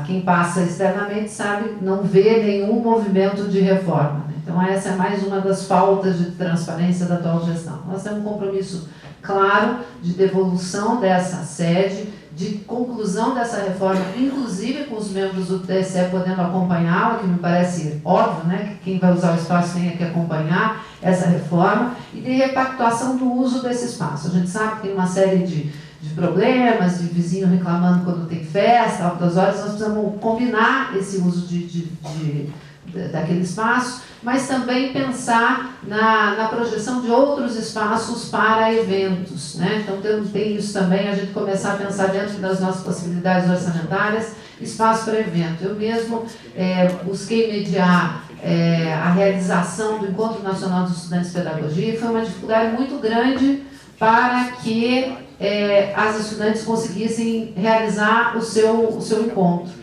quem passa externamente sabe, não vê nenhum movimento de reforma. Então essa é mais uma das faltas de transparência da atual gestão. Nós temos um compromisso claro de devolução dessa sede, de conclusão dessa reforma, inclusive com os membros do TSE podendo acompanhá-la, que me parece óbvio, né, que quem vai usar o espaço tem que acompanhar essa reforma, e de repactuação do uso desse espaço. A gente sabe que tem uma série de problemas, de vizinho reclamando quando tem festa, altas horas, nós precisamos combinar esse uso daquele espaço, mas também pensar na projeção de outros espaços para eventos, né? Então tem isso também, a gente começar a pensar dentro das nossas possibilidades orçamentárias, espaço para evento. Eu mesmo busquei mediar a realização do Encontro Nacional dos Estudantes de Pedagogia, e foi uma dificuldade muito grande para que as estudantes conseguissem realizar o seu encontro.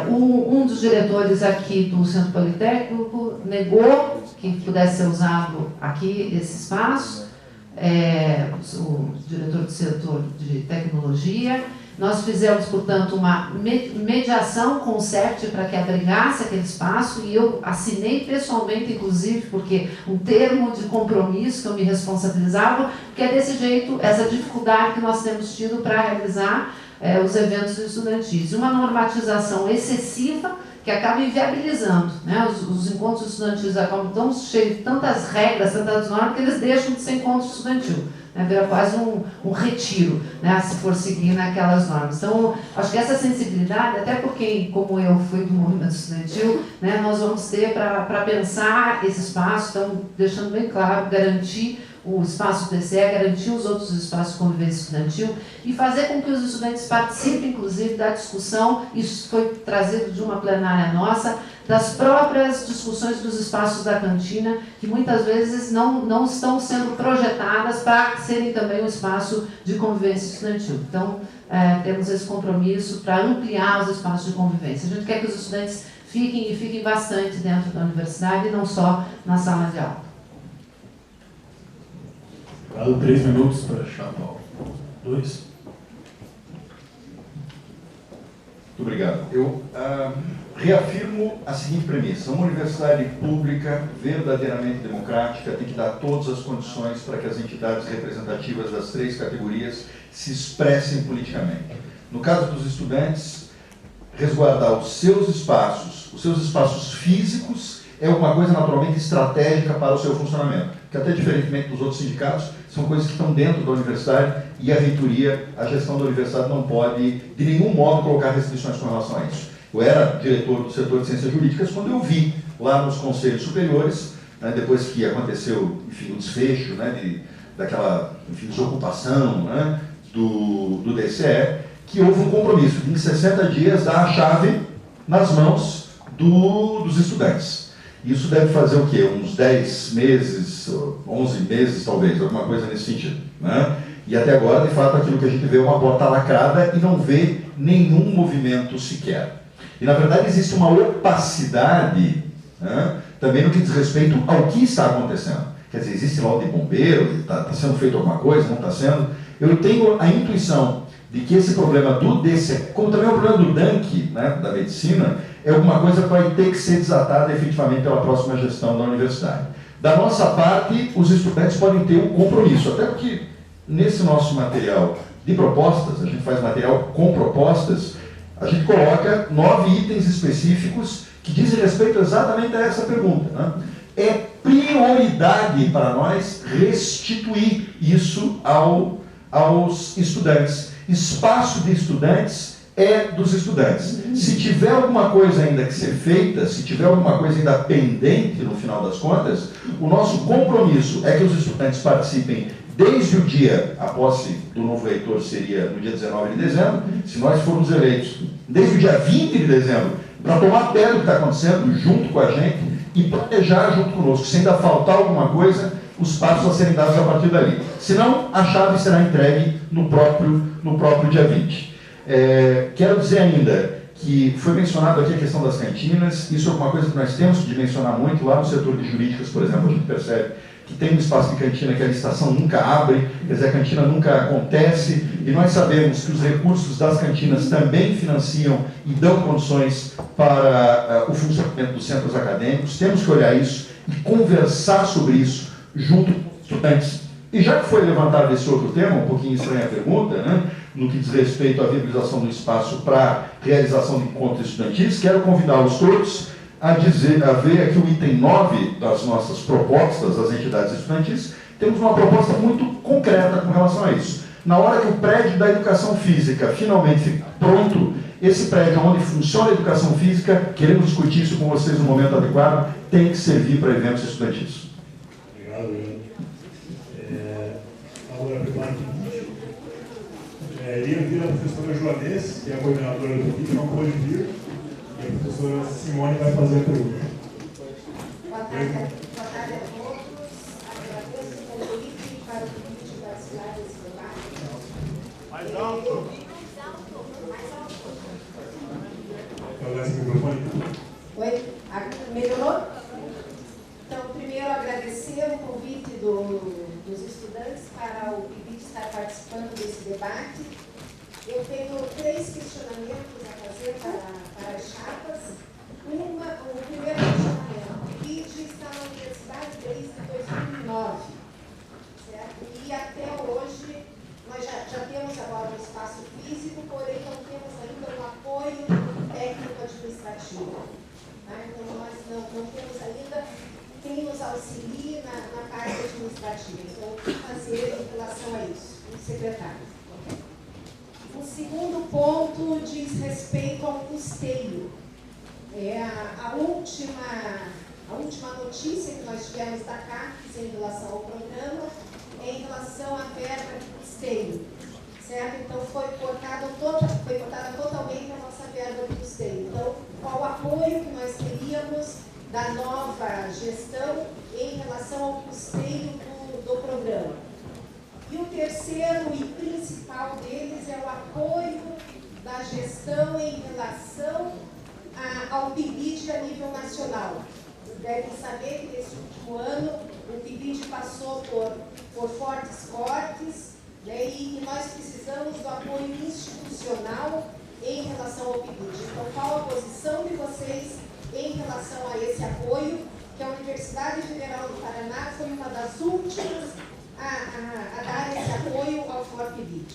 Um dos diretores aqui do Centro Politécnico negou que pudesse ser usado aqui esse espaço, o diretor do setor de tecnologia. Nós fizemos, portanto, uma mediação com o CEPT para que abrigasse aquele espaço, e eu assinei pessoalmente, inclusive, porque um termo de compromisso que eu me responsabilizava, que é desse jeito, essa dificuldade que nós temos tido para realizar os eventos estudantis. Uma normatização excessiva que acaba inviabilizando, né? Os encontros estudantis acabam tão cheios de tantas regras, tantas normas, que eles deixam de ser encontro estudantil. Vira quase um retiro, né, se for seguir naquelas normas. Então, acho que essa sensibilidade, até porque, como eu fui do movimento estudantil, né, nós vamos ter para pensar esse espaço, então, deixando bem claro, garantir o espaço do DCE, garantir os outros espaços de convivência estudantil e fazer com que os estudantes participem, inclusive, da discussão, isso foi trazido de uma plenária nossa, das próprias discussões dos espaços da cantina, que muitas vezes não estão sendo projetadas para serem também um espaço de convivência estudantil. Então, temos esse compromisso para ampliar os espaços de convivência. A gente quer que os estudantes fiquem bastante dentro da universidade e não só na sala de aula. Obrigado. 3 minutos para achar, Paulo. 2. Muito obrigado. Eu reafirmo a seguinte premissa: uma universidade pública verdadeiramente democrática tem que dar todas as condições para que as entidades representativas das 3 categorias se expressem politicamente. No caso dos estudantes, resguardar os seus espaços físicos é uma coisa naturalmente estratégica para o seu funcionamento, que até diferentemente dos outros sindicatos, são coisas que estão dentro da universidade e a reitoria, a gestão da universidade não pode de nenhum modo colocar restrições com relação a isso. Eu era diretor do setor de ciências jurídicas quando eu vi lá nos conselhos superiores, né, depois que aconteceu, enfim, o desfecho, né, daquela, enfim, desocupação, né, do DCE, que houve um compromisso de em 60 dias dar a chave nas mãos dos estudantes. Isso deve fazer o quê? Uns 10 meses, 11 meses talvez, alguma coisa nesse sentido, né? E até agora, de fato, aquilo que a gente vê é uma porta lacrada e não vê nenhum movimento sequer. E, na verdade, existe uma opacidade, né, também no que diz respeito ao que está acontecendo. Quer dizer, existe lá o de bombeiro, está sendo feito alguma coisa, não está sendo. Eu tenho a intuição de que esse problema do DCE, como também o problema do DANC, né, da medicina, é alguma coisa que vai ter que ser desatada efetivamente pela próxima gestão da universidade. Da nossa parte, os estudantes podem ter um compromisso, até porque nesse nosso material de propostas, a gente faz material com propostas, a gente coloca 9 itens específicos que dizem respeito exatamente a essa pergunta, né? É prioridade para nós restituir isso aos estudantes. Espaço de estudantes é dos estudantes. Se tiver alguma coisa ainda que ser feita, se tiver alguma coisa ainda pendente no final das contas, o nosso compromisso é que os estudantes participem desde o dia, a posse do novo reitor seria no dia 19 de dezembro, se nós formos eleitos, desde o dia 20 de dezembro, para tomar pé do que está acontecendo junto com a gente e planejar junto conosco. Se ainda faltar alguma coisa, os passos a serem dados a partir dali. Senão, a chave será entregue no próprio dia 20. Quero dizer ainda que foi mencionado aqui a questão das cantinas. Isso é uma coisa que nós temos que dimensionar muito. Lá no setor de jurídicas, por exemplo, a gente percebe que tem um espaço de cantina que a licitação nunca abre, quer dizer, a cantina nunca acontece, e nós sabemos que os recursos das cantinas também financiam e dão condições para o funcionamento dos centros acadêmicos. Temos que olhar isso e conversar sobre isso junto com os estudantes. E já que foi levantado esse outro tema, um pouquinho estranha a pergunta, né, no que diz respeito à viabilização do espaço para realização de encontros estudantis, quero convidá-los todos a ver aqui o item 9 das nossas propostas das entidades estudantis. Temos uma proposta muito concreta com relação a isso. Na hora que o prédio da educação física finalmente ficar pronto, esse prédio onde funciona a educação física, queremos discutir isso com vocês no momento adequado, tem que servir para eventos estudantis. Obrigado, Leandro. Agora, prepara aqui. Iria vir a professora Joanês, que é a coordenadora do vídeo, não pôde vir. E a professora Simone vai fazer a pergunta. Boa tarde a todos. Agradeço o convite para o convite da cidade desse debate. Mais alto. Mais alto. Então, esse microfone. Oi? Melhorou? Então, primeiro agradecer o convite dos estudantes para o PIBIT estar participando desse debate. Eu tenho 3 questionamentos a fazer para as chapas. O primeiro questionamento. O PIBIT está na universidade desde 2009, certo? E até hoje, nós já temos agora um espaço físico, porém não temos ainda um apoio técnico-administrativo. Tá? Então, nós não temos ainda quem nos auxilie na parte administrativa. Então, o que fazer em relação a isso? O secretário. O segundo ponto diz respeito ao custeio. A última notícia que nós tivemos da CAPES em relação ao programa é em relação à verba de custeio. Certo? Então, foi cortada totalmente a nossa verba de custeio. Então, qual o apoio que nós teríamos da nova gestão em relação ao custeio do programa? E o terceiro e principal deles é o apoio da gestão em relação ao PIBID a nível nacional. Vocês devem saber que nesse último ano o PIBID passou por fortes cortes, né, e nós precisamos do apoio institucional em relação ao PIBID. Então, qual a posição de vocês em relação a esse apoio, que a Universidade Federal do Paraná foi uma das últimas a dar esse apoio ao FORPIBID?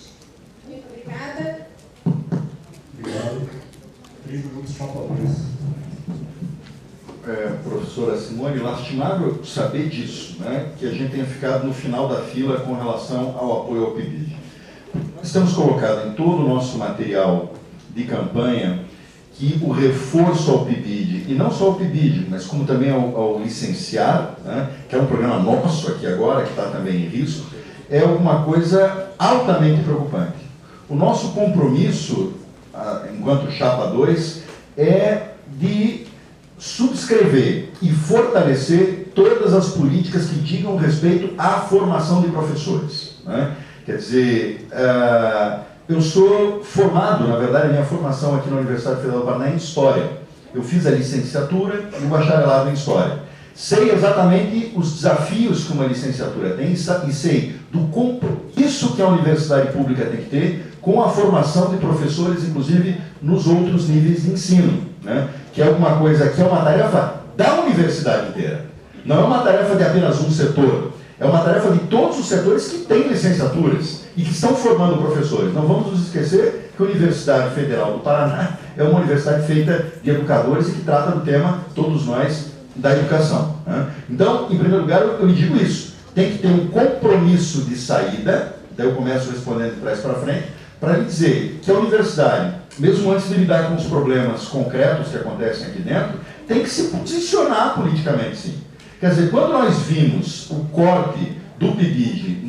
Muito obrigada. Obrigado. 3 minutos, chapa 2. Professora Simone, lastimável saber disso, né, que a gente tenha ficado no final da fila com relação ao apoio ao PIBID. Nós estamos colocando em todo o nosso material de campanha que o reforço ao PIBID, e não só ao PIBID, mas como também ao licenciado, né, que é um programa nosso aqui agora, que está também em risco, é alguma coisa altamente preocupante. O nosso compromisso, enquanto Chapa 2, é de subscrever e fortalecer todas as políticas que digam respeito à formação de professores, né? Quer dizer, eu sou formado, na verdade, a minha formação aqui na Universidade Federal do Paraná é em História. Eu fiz a licenciatura e o bacharelado em História. Sei exatamente os desafios que uma licenciatura tem e sei do compromisso que a universidade pública tem que ter com a formação de professores, inclusive nos outros níveis de ensino, né? Que é alguma coisa que é uma tarefa da universidade inteira. Não é uma tarefa de apenas um setor. É uma tarefa de todos os setores que têm licenciaturas e que estão formando professores. Não vamos nos esquecer que a Universidade Federal do Paraná é uma universidade feita de educadores e que trata do tema, todos nós, da educação, né? Então, em primeiro lugar, eu lhe digo isso. Tem que ter um compromisso de saída, daí eu começo respondendo de trás para frente, para lhe dizer que a universidade, mesmo antes de lidar com os problemas concretos que acontecem aqui dentro, tem que se posicionar politicamente, sim. Quer dizer, quando nós vimos o corte do PIBID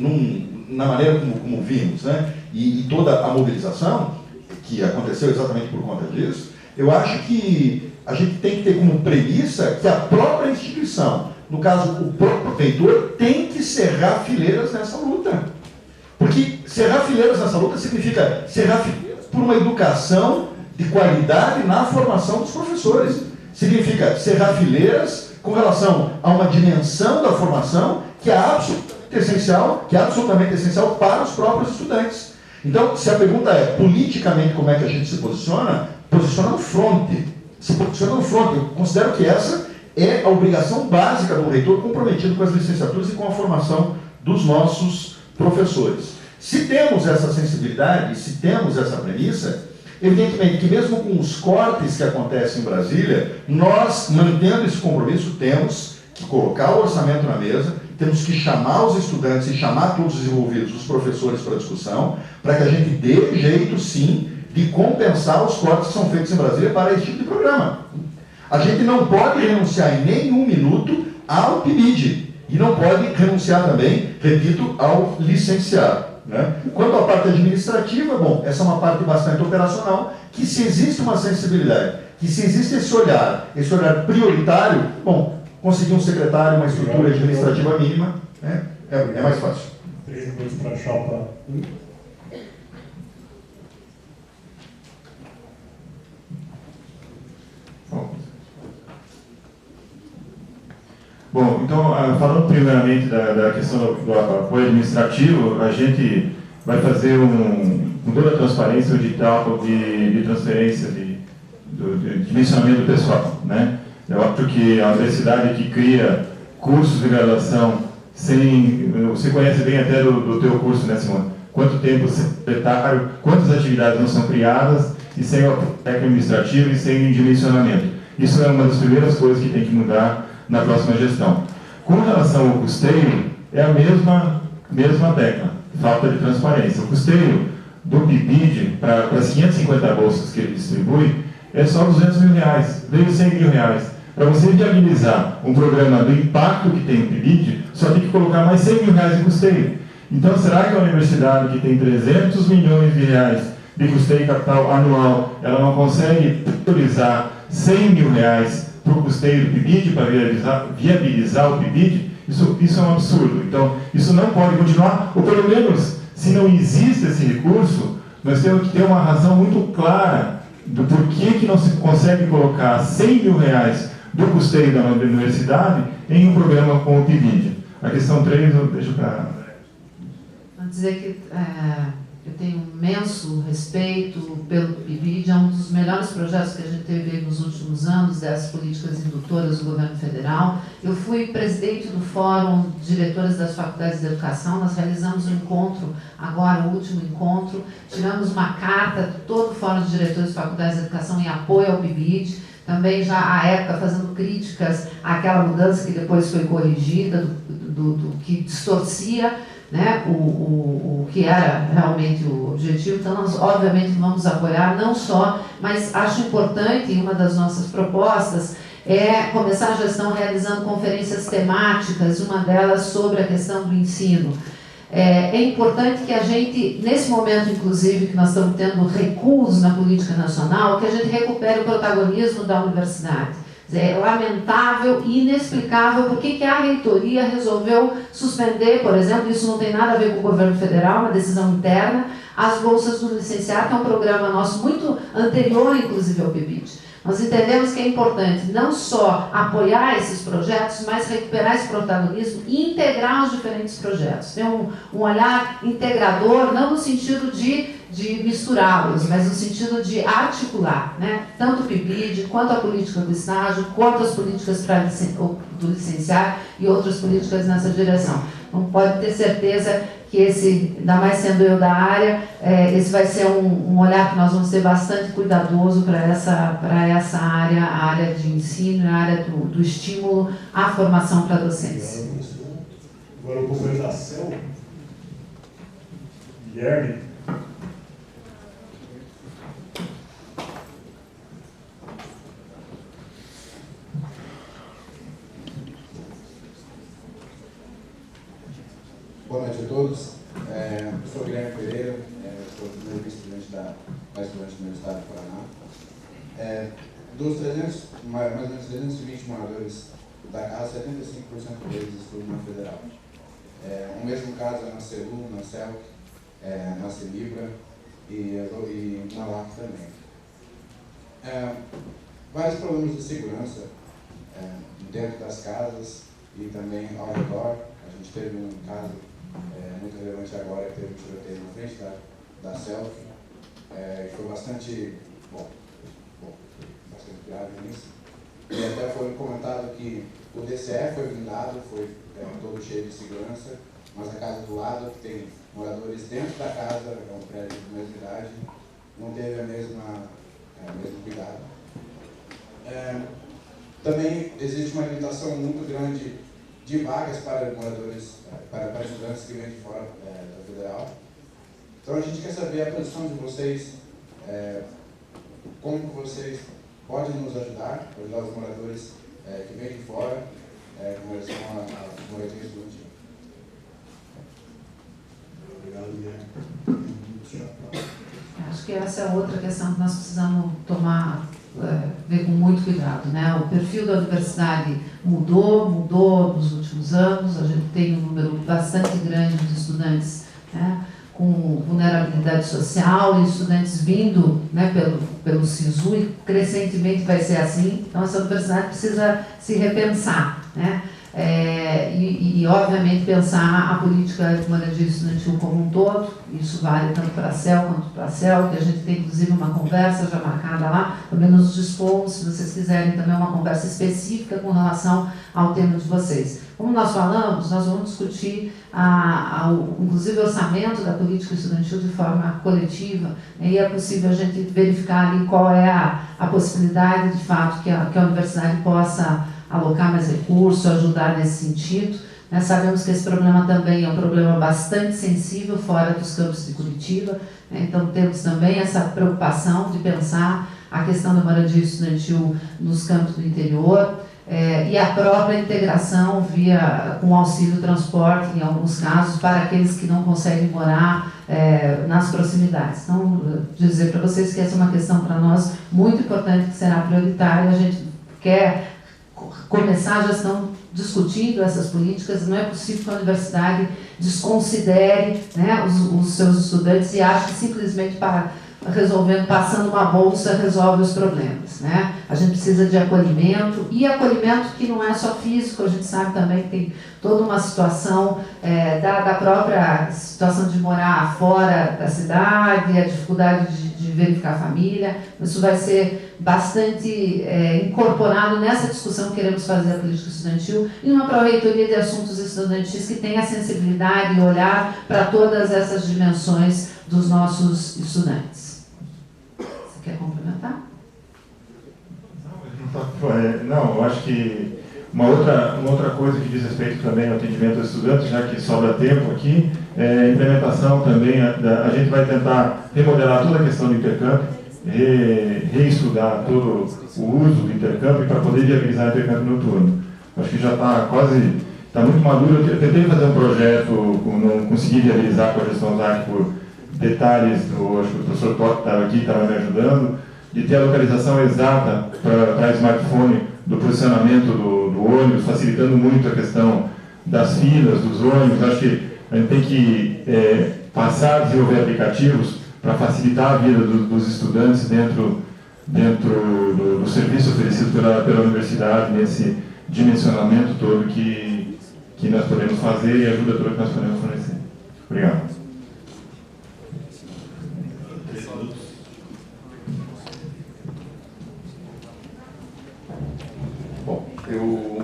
na maneira como vimos, né, e toda a mobilização, que aconteceu exatamente por conta disso, eu acho que a gente tem que ter como premissa que a própria instituição, no caso o próprio reitor, tem que cerrar fileiras nessa luta. Porque cerrar fileiras nessa luta significa cerrar fileiras por uma educação de qualidade na formação dos professores. Significa cerrar fileiras com relação a uma dimensão da formação que é absolutamente essencial para os próprios estudantes. Então, se a pergunta é politicamente como é que a gente se posiciona, posiciona no fronte. Se posiciona no fronte. Eu considero que essa é a obrigação básica do reitor comprometido com as licenciaturas e com a formação dos nossos professores. Se temos essa sensibilidade, se temos essa premissa, evidentemente que mesmo com os cortes que acontecem em Brasília, nós, mantendo esse compromisso, temos que colocar o orçamento na mesa, temos que chamar os estudantes e chamar todos os envolvidos, os professores, para a discussão, para que a gente dê jeito, sim, de compensar os cortes que são feitos em Brasília para esse tipo de programa. A gente não pode renunciar em nenhum minuto ao PIBID e não pode renunciar também, repito, ao licenciado, né? Quanto à parte administrativa, bom, essa é uma parte bastante operacional, que se existe uma sensibilidade, que se existe esse olhar prioritário, bom, conseguir um secretário, uma estrutura administrativa mínima, né, é mais fácil. 3 minutos para a chapa 1. Bom, então, falando primeiramente da questão do apoio administrativo, a gente vai fazer, com toda a transparência, um edital de transferência de dimensionamento do pessoal, né? Eu acho que a universidade que cria cursos de graduação sem... Você conhece bem até do teu curso, né, Simone? Quanto tempo secretário, quantas atividades não são criadas, e sem o apoio administrativo e sem dimensionamento. Isso é uma das primeiras coisas que tem que mudar na próxima gestão. Com relação ao custeio, é a mesma tecla, falta de transparência. O custeio do PIBID, para as 550 bolsas que ele distribui, é só R$200 mil, veio R$100 mil. Para você viabilizar um programa do impacto que tem o PIBID, só tem que colocar mais R$100 mil em custeio. Então, será que a universidade que tem R$300 milhões de custeio capital anual, ela não consegue priorizar R$100 mil para o custeio do PIBID, para viabilizar o PIBID? Isso é um absurdo. Então, isso não pode continuar, ou pelo menos, se não existe esse recurso, nós temos que ter uma razão muito clara do porquê que não se consegue colocar 100 mil reais do custeio da universidade em um programa com o PIBID. A questão 3 eu deixo para... Vou dizer que eu tenho um imenso respeito pelo PIBID, é um dos melhores projetos que a gente teve nos últimos anos, das políticas indutoras do governo federal. Eu fui presidente do Fórum de Diretores das Faculdades de Educação, nós realizamos um encontro, agora o último encontro, tiramos uma carta de todo o Fórum de Diretores das Faculdades de Educação em apoio ao PIBID, também já à época fazendo críticas àquela mudança que depois foi corrigida, do que distorcia, né, o que era realmente o objetivo. Então nós obviamente vamos apoiar, não só, mas acho importante, uma das nossas propostas é começar a gestão realizando conferências temáticas, uma delas sobre a questão do ensino. É importante que a gente, nesse momento inclusive que nós estamos tendo recuos na política nacional, que a gente recupere o protagonismo da universidade. É lamentável e inexplicável porque que a reitoria resolveu suspender, por exemplo, isso não tem nada a ver com o governo federal, uma decisão interna, as bolsas do licenciado, que é um programa nosso muito anterior, inclusive, ao PIBID. Nós entendemos que é importante não só apoiar esses projetos, mas recuperar esse protagonismo e integrar os diferentes projetos. Ter um olhar integrador, não no sentido de misturá-los, mas no sentido de articular, né? Tanto o PIBID, quanto a política do estágio, quanto as políticas do licenciado e outras políticas nessa direção. Então, pode ter certeza que esse, ainda mais sendo eu da área, esse vai ser um olhar que nós vamos ser bastante cuidadoso para essa área, a área de ensino, a área do estímulo à formação para a docência. Agora o companheiro da CEL, Guilherme. Boa noite a todos. Eu sou o Guilherme Pereira, sou o primeiro vice-presidente da estudante do Estado do Paraná. Dos mais ou menos 320 moradores da casa, 75% deles estudam na Federal. O mesmo caso é na CELU, na CELC, na CELIBRA e na LAC também. Vários problemas de segurança dentro das casas e também ao redor. A gente teve um caso muito relevante agora, que teve um tiroteio na frente da CELC, que foi bastante grave nisso. E até foi comentado que o DCE foi blindado, foi todo cheio de segurança, mas a casa do lado, que tem moradores dentro da casa, é um prédio de mesma idade, não teve o mesmo cuidado. Também existe uma limitação muito grande de vagas para moradores, para estudantes que vêm de fora da Federal. Então a gente quer saber a posição de vocês, como vocês podem nos ajudar os moradores que vêm de fora, com relação à moradia estudantil. Obrigado, Guilherme. Acho que essa é outra questão que nós precisamos ver com muito cuidado, né? O perfil da universidade mudou nos últimos anos, a gente tem um número bastante grande de estudantes, né, com vulnerabilidade social e estudantes vindo, né, pelo SISU, e crescentemente vai ser assim. Então essa universidade precisa se repensar, né? E obviamente pensar a política de moradia estudantil como um todo. Isso vale tanto para a CEL quanto para a CEL, que a gente tem inclusive uma conversa já marcada lá, também nos dispomos, se vocês quiserem, também uma conversa específica com relação ao tema de vocês. Como nós falamos, nós vamos discutir inclusive o orçamento da política estudantil de forma coletiva, né, e é possível a gente verificar ali qual é a possibilidade de fato que a universidade possa alocar mais recursos, ajudar nesse sentido. Nós sabemos que esse problema também é um problema bastante sensível fora dos campos de Curitiba, né? Então temos também essa preocupação de pensar a questão da moradia estudantil nos campos do interior, e a própria integração com auxílio transporte, em alguns casos, para aqueles que não conseguem morar nas proximidades. Então, dizer para vocês que essa é uma questão para nós muito importante, que será prioritária. A gente quer começar a gestão discutindo essas políticas. Não é possível que a universidade desconsidere, né, os seus estudantes e ache que simplesmente para resolvendo, passando uma bolsa, resolve os problemas, né? A gente precisa de acolhimento, e acolhimento que não é só físico, a gente sabe também que tem toda uma situação da própria situação de morar fora da cidade, a dificuldade de verificar a família. Isso vai ser bastante incorporado nessa discussão que queremos fazer da política estudantil e numa pró-reitoria de assuntos estudantis que tenha sensibilidade e olhar para todas essas dimensões dos nossos estudantes. Você quer complementar? Não, eu acho que uma outra coisa que diz respeito também ao atendimento aos estudantes, já que sobra tempo aqui, é a implementação também. A gente vai tentar remodelar toda a questão do intercâmbio, reestudar todo o uso do intercâmbio para poder viabilizar o intercâmbio noturno. Acho que já está muito maduro. Eu tentei fazer um projeto, não consegui viabilizar com a gestão ZAC por detalhes, acho que o professor Totti estava aqui, estava me ajudando, de ter a localização exata para smartphone do posicionamento do ônibus, facilitando muito a questão das filas, dos ônibus. Acho que a gente tem que passar a desenvolver aplicativos para facilitar a vida dos estudantes dentro do serviço oferecido pela universidade, nesse dimensionamento todo que nós podemos fazer e a ajuda toda que nós podemos fornecer. Obrigado. Bom, eu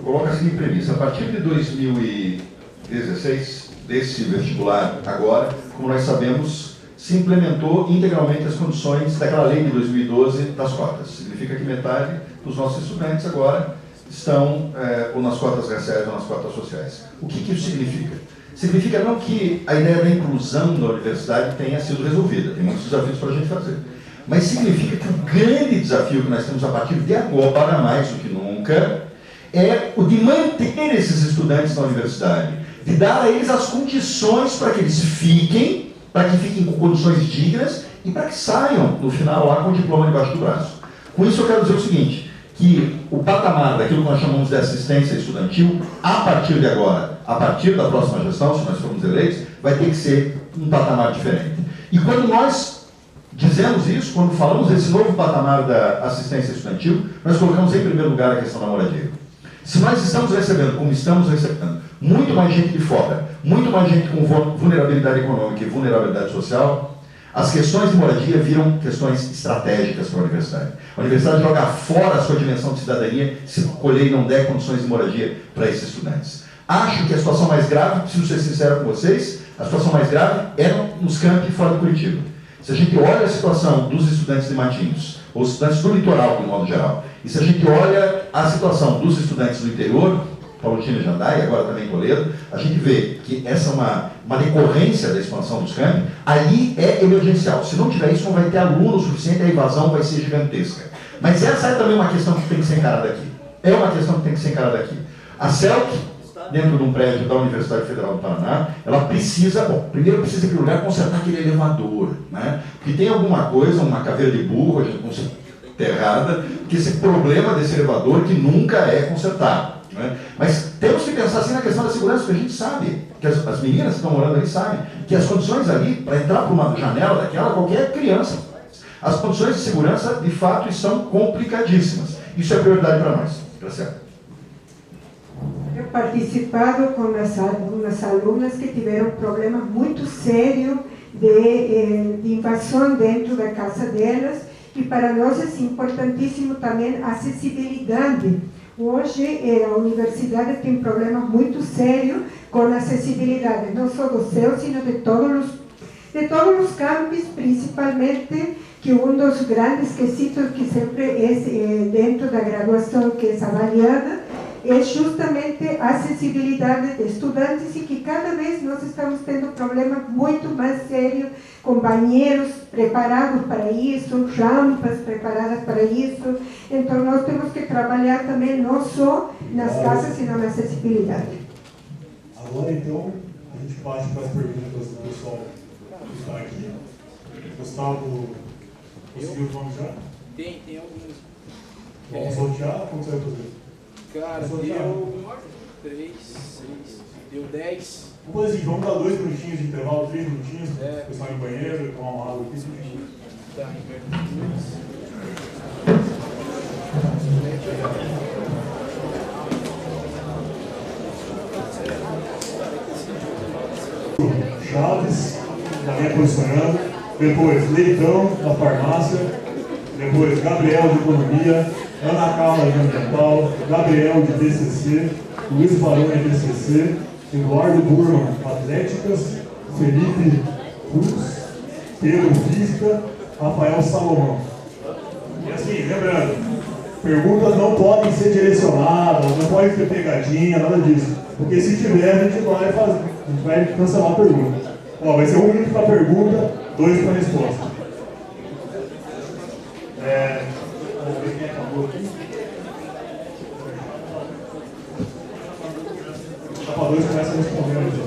coloco a seguinte premissa. A partir de 2016, desse vestibular agora, como nós sabemos, se implementou integralmente as condições daquela lei de 2012 das cotas. Significa que metade dos nossos estudantes agora estão ou nas cotas raciais ou nas cotas sociais. O que isso significa? Significa não que a ideia da inclusão da universidade tenha sido resolvida, tem muitos desafios para a gente fazer, mas significa que o grande desafio que nós temos a partir de agora, mais do que nunca, é o de manter esses estudantes na universidade, de dar a eles as condições para que eles fiquem, para que fiquem com condições dignas e para que saiam, no final, lá com o diploma debaixo do braço. Com isso eu quero dizer o seguinte, que o patamar daquilo que nós chamamos de assistência estudantil, a partir de agora, a partir da próxima gestão, se nós formos eleitos, vai ter que ser um patamar diferente. E quando nós dizemos isso, quando falamos desse novo patamar da assistência estudantil, nós colocamos em primeiro lugar a questão da moradia. Se nós estamos recebendo, como estamos recebendo, muito mais gente de fora, muito mais gente com vulnerabilidade econômica e vulnerabilidade social, as questões de moradia viram questões estratégicas para a universidade. A universidade joga fora a sua dimensão de cidadania se colher e não der condições de moradia para esses estudantes. Acho que a situação mais grave, preciso ser sincero com vocês, a situação mais grave é nos campi fora de Curitiba. Se a gente olha a situação dos estudantes de Matinhos, ou estudantes do litoral, de modo geral, e se a gente olha a situação dos estudantes do interior, Paulotina e Jandai, agora também Toledo, a gente vê que essa é uma decorrência da expansão dos campi, ali é emergencial. Se não tiver isso, não vai ter aluno o suficiente, a evasão vai ser gigantesca. Mas essa é também uma questão que tem que ser encarada aqui. É uma questão que tem que ser encarada aqui. A CELC, dentro de um prédio da Universidade Federal do Paraná, ela precisa, primeiro precisa, em primeiro lugar, consertar aquele elevador, né? Porque tem alguma coisa, uma caveira de burro, a gente conserta errada, que esse problema desse elevador que nunca é consertado. Né? Mas temos que pensar assim na questão da segurança, porque a gente sabe, que as meninas que estão morando ali sabem, que as condições ali, para entrar por uma janela daquela, qualquer criança, as condições de segurança, de fato, estão complicadíssimas. Isso é prioridade para nós. Gracias. Eu tenho participado com umas alunas que tiveram um problema muito sério de invasão dentro da casa delas, e para nós é importantíssimo também a acessibilidade. Hoje a universidade tem um problema muito sério com a acessibilidade, não só do céu, sino de todos os campos, principalmente, que um dos grandes quesitos que sempre é dentro da graduação que é avaliada, é justamente a acessibilidade de estudantes, e que cada vez nós estamos tendo problemas muito mais sérios, com banheiros preparados para isso, rampas preparadas para isso. Então nós temos que trabalhar também não só nas casas, sino na acessibilidade. Agora então, a gente parte para as perguntas do pessoal que está aqui. Gustavo, conseguiu o nome já? Tem alguns. Vamos sortear? Como você vai fazer? Cara, deu 3, 6, deu 10. Vamos fazer assim, vamos dar 2 minutinhos de intervalo, 3 minutinhos, o pessoal ir no banheiro, tomar uma água aqui. Chaves, da minha posicionando, depois Leitão, da farmácia, depois Gabriel, de economia, Ana Carla, de ambiental, Gabriel, de DCC, Luiz Barão, de DCC, Eduardo Burman, atléticas, Felipe Cruz, Pedro Física, Rafael Salomão. E assim, lembrando, perguntas não podem ser direcionadas, não podem ter pegadinha, nada disso. Porque se tiver, a gente vai cancelar a pergunta. Ó, vai ser 1 minuto para a pergunta, 2 para a resposta. Vamos ver quem acabou aqui. O Chapa 2 começa respondendo.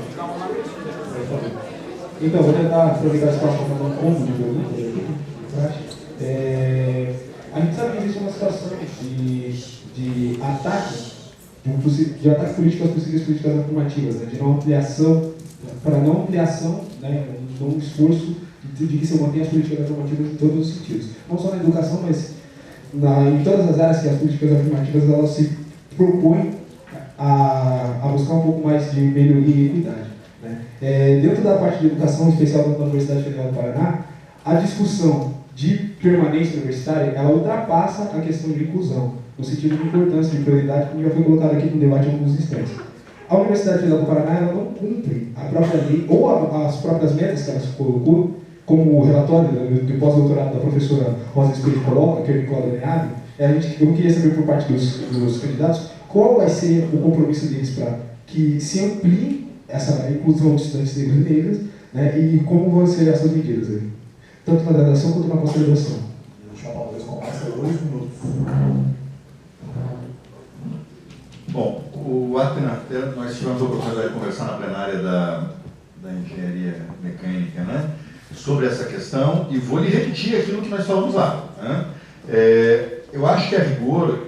Então, vou tentar aproveitar esse espaço para fazer um combo de perguntas. A gente sabe que existe uma situação de ataque, de ataque político às possíveis políticas afirmativas, né, de não ampliação, para não ampliação, né, um esforço de que se mantenha as políticas afirmativas em todos os sentidos. Não só na educação, mas em todas as áreas que as políticas afirmativas elas se propõem a buscar um pouco mais de melhoria e equidade. Né. Dentro da parte de educação, em especial da Universidade Federal do Paraná, a discussão de permanência universitária, ela ultrapassa a questão de inclusão, no sentido de importância, de prioridade, como já foi colocado aqui no debate em alguns instantes. A Universidade Federal do Paraná ela não cumpre a própria lei ou as próprias metas que ela se colocou, como o relatório do pós-doutorado da professora Rosa Espírito coloca, que é Nicola Neave. Eu queria saber por parte dos candidatos qual vai ser o compromisso deles para que se amplie essa inclusão de estudantes negros e negras, né, e como vão ser essas medidas aí, tanto na graduação quanto na pós-graduação. Deixa eu falar 2 conversas, 2 minutos. Bom, nós tivemos a oportunidade de conversar na plenária da engenharia mecânica, né, sobre essa questão, e vou lhe repetir aquilo que nós falamos lá. Né? Eu acho que, a rigor,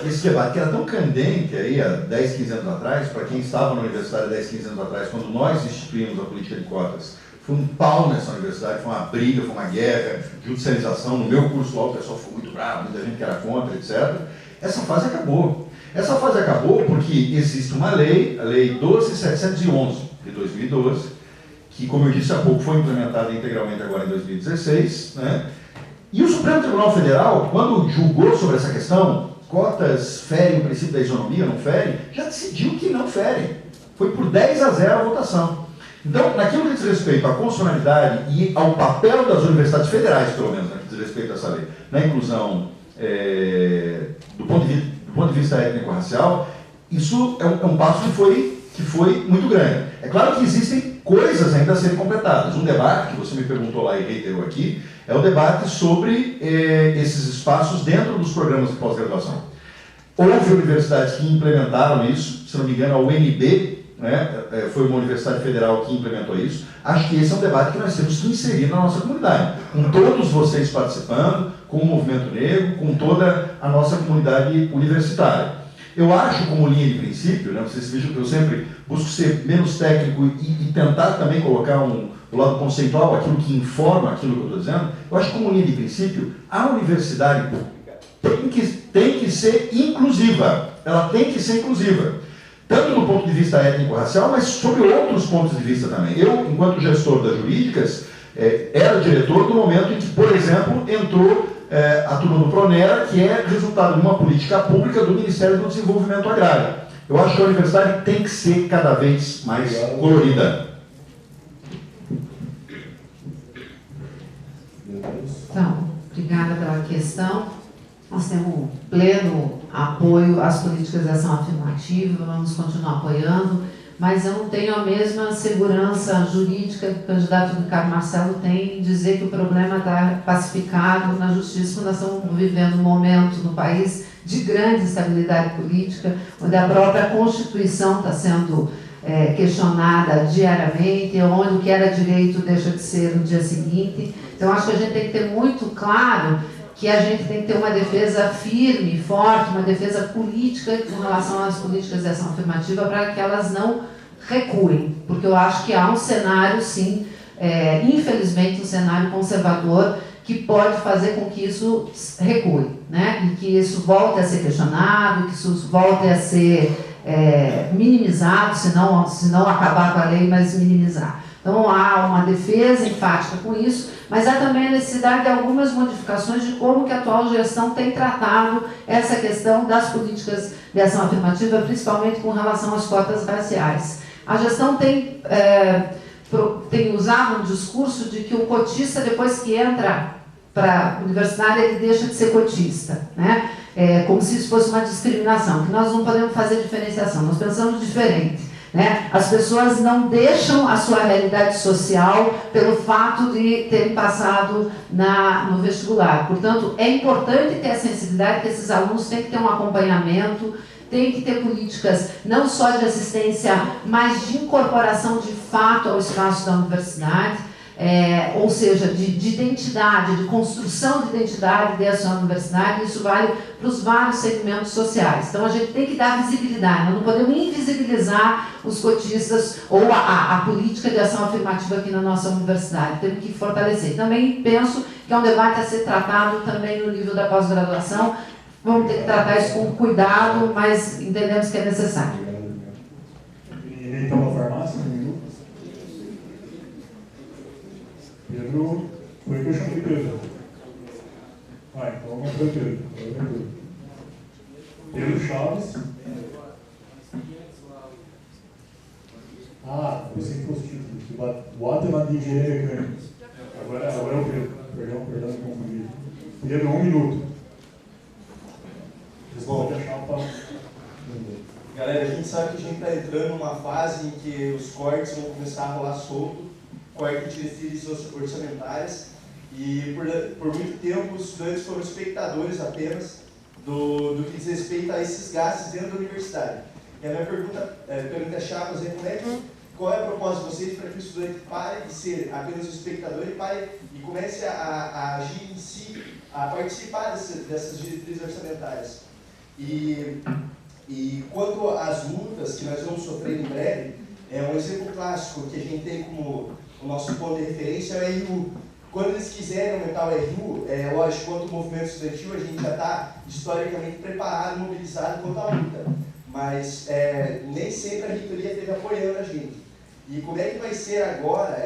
esse debate que era tão candente aí há 10, 15 anos atrás, para quem estava na universidade há 10, 15 anos atrás, quando nós instituímos a política de cotas, foi um pau nessa universidade, foi uma briga, foi uma guerra, judicialização. No meu curso lá o pessoal foi muito bravo, muita gente que era contra, etc. Essa fase acabou. Essa fase acabou porque existe uma lei, a Lei 12.711 de 2012, que, como eu disse há pouco, foi implementada integralmente agora em 2016, né? E o Supremo Tribunal Federal, quando julgou sobre essa questão, cotas ferem o princípio da isonomia, não ferem, já decidiu que não ferem. Foi por 10-0 a votação. Então, naquilo que diz respeito à constitucionalidade e ao papel das universidades federais, pelo menos, no que diz respeito a essa lei, na inclusão do ponto de vista étnico-racial, isso é um passo que foi muito grande. É claro que existem coisas ainda a serem completadas. Um debate, que você me perguntou lá e reiterou aqui, é o debate sobre esses espaços dentro dos programas de pós-graduação. Houve universidades que implementaram isso, se não me engano, a UNB, né, foi uma universidade federal que implementou isso. Acho que esse é um debate que nós temos que inserir na nossa comunidade, com todos vocês participando, com o movimento negro, com toda a nossa comunidade universitária. Eu acho, como linha de princípio, né, vocês vejam que eu sempre busco ser menos técnico e tentar também colocar o lado conceitual, aquilo que informa aquilo que eu estou dizendo. Eu acho que, como linha de princípio, a universidade pública tem que ser inclusiva. Ela tem que ser inclusiva. Tanto do ponto de vista étnico-racial, mas sobre outros pontos de vista também. Eu, enquanto gestor das jurídicas, era diretor no momento em que, por exemplo, entrou a turma do Pronera, que é resultado de uma política pública do Ministério do Desenvolvimento Agrário. Eu acho que a universidade tem que ser cada vez mais colorida. Então, obrigada pela questão. Nós temos pleno apoio às políticas de ação afirmativa, vamos continuar apoiando, mas eu não tenho a mesma segurança jurídica que o candidato Ricardo Marcelo tem em dizer que o problema está pacificado na justiça, porque nós estamos vivendo um momento no país de grande instabilidade política, onde a própria Constituição está sendo questionada diariamente, onde o que era direito deixa de ser no dia seguinte. Então, acho que a gente tem que ter muito claro que a gente tem que ter uma defesa firme, forte, uma defesa política com relação às políticas de ação afirmativa, para que elas não recuem, porque eu acho que há um cenário, sim, infelizmente, um cenário conservador que pode fazer com que isso recue, né? E que isso volte a ser questionado, que isso volte a ser minimizado, se não acabar com a lei, mas minimizar. Então, há uma defesa enfática com isso, mas há também a necessidade de algumas modificações de como que a atual gestão tem tratado essa questão das políticas de ação afirmativa, principalmente com relação às cotas raciais. A gestão tem usado um discurso de que o cotista, depois que entra para a universidade, ele deixa de ser cotista, né? Como se isso fosse uma discriminação, que nós não podemos fazer diferenciação, nós pensamos diferente, né? As pessoas não deixam a sua realidade social pelo fato de terem passado no vestibular. Portanto, é importante ter a sensibilidade que esses alunos têm que ter um acompanhamento, tem que ter políticas não só de assistência, mas de incorporação de fato ao espaço da universidade, ou seja, de identidade, de construção de identidade dessa universidade. Isso vale para os vários segmentos sociais. Então, a gente tem que dar visibilidade, nós não podemos invisibilizar os cotistas ou a política de ação afirmativa aqui na nossa universidade, temos que fortalecer. Também penso que é um debate a ser tratado também no nível da pós-graduação. Vamos ter que tratar isso com cuidado, mas entendemos que é necessário. E então, na farmácia, um minuto. Pedro, foi que eu chamei Pedro. Então vamos para Pedro. Pedro Chaves. Pensei que fosse o título. Guatemala de Engenharia Mecânica. Agora é o Pedro. Perdão, me confundi. Pedro, 1 minuto. Bom, galera, a gente sabe que a gente está entrando numa fase em que os cortes vão começar a rolar solto, corte de diretrizes orçamentárias, e por muito tempo os estudantes foram espectadores apenas do que diz respeito a esses gastos dentro da universidade. E a minha pergunta chave é qual é a proposta de vocês para que o estudante pare de ser apenas um espectador e comece a agir em si, a participar dessas diretrizes orçamentárias. E quanto às multas que nós vamos sofrer em breve, um exemplo clássico que a gente tem como o nosso ponto de referência é o RU. Quando eles quiserem aumentar o RU, lógico, quanto ao movimento estudantil, a gente já está historicamente preparado, mobilizado quanto à multa. Mas nem sempre a reitoria esteve apoiando a gente. E como é que vai ser agora,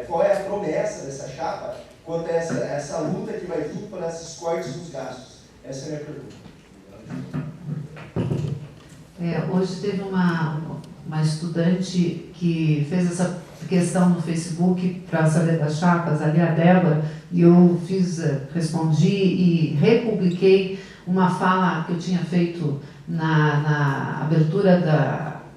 qual é a promessa dessa chapa quanto a essa luta que vai vir por esses cortes dos gastos? Essa é a minha pergunta. Hoje teve uma estudante que fez essa questão no Facebook para saber das chapas, ali a Débora, e eu respondi e republiquei uma fala que eu tinha feito na abertura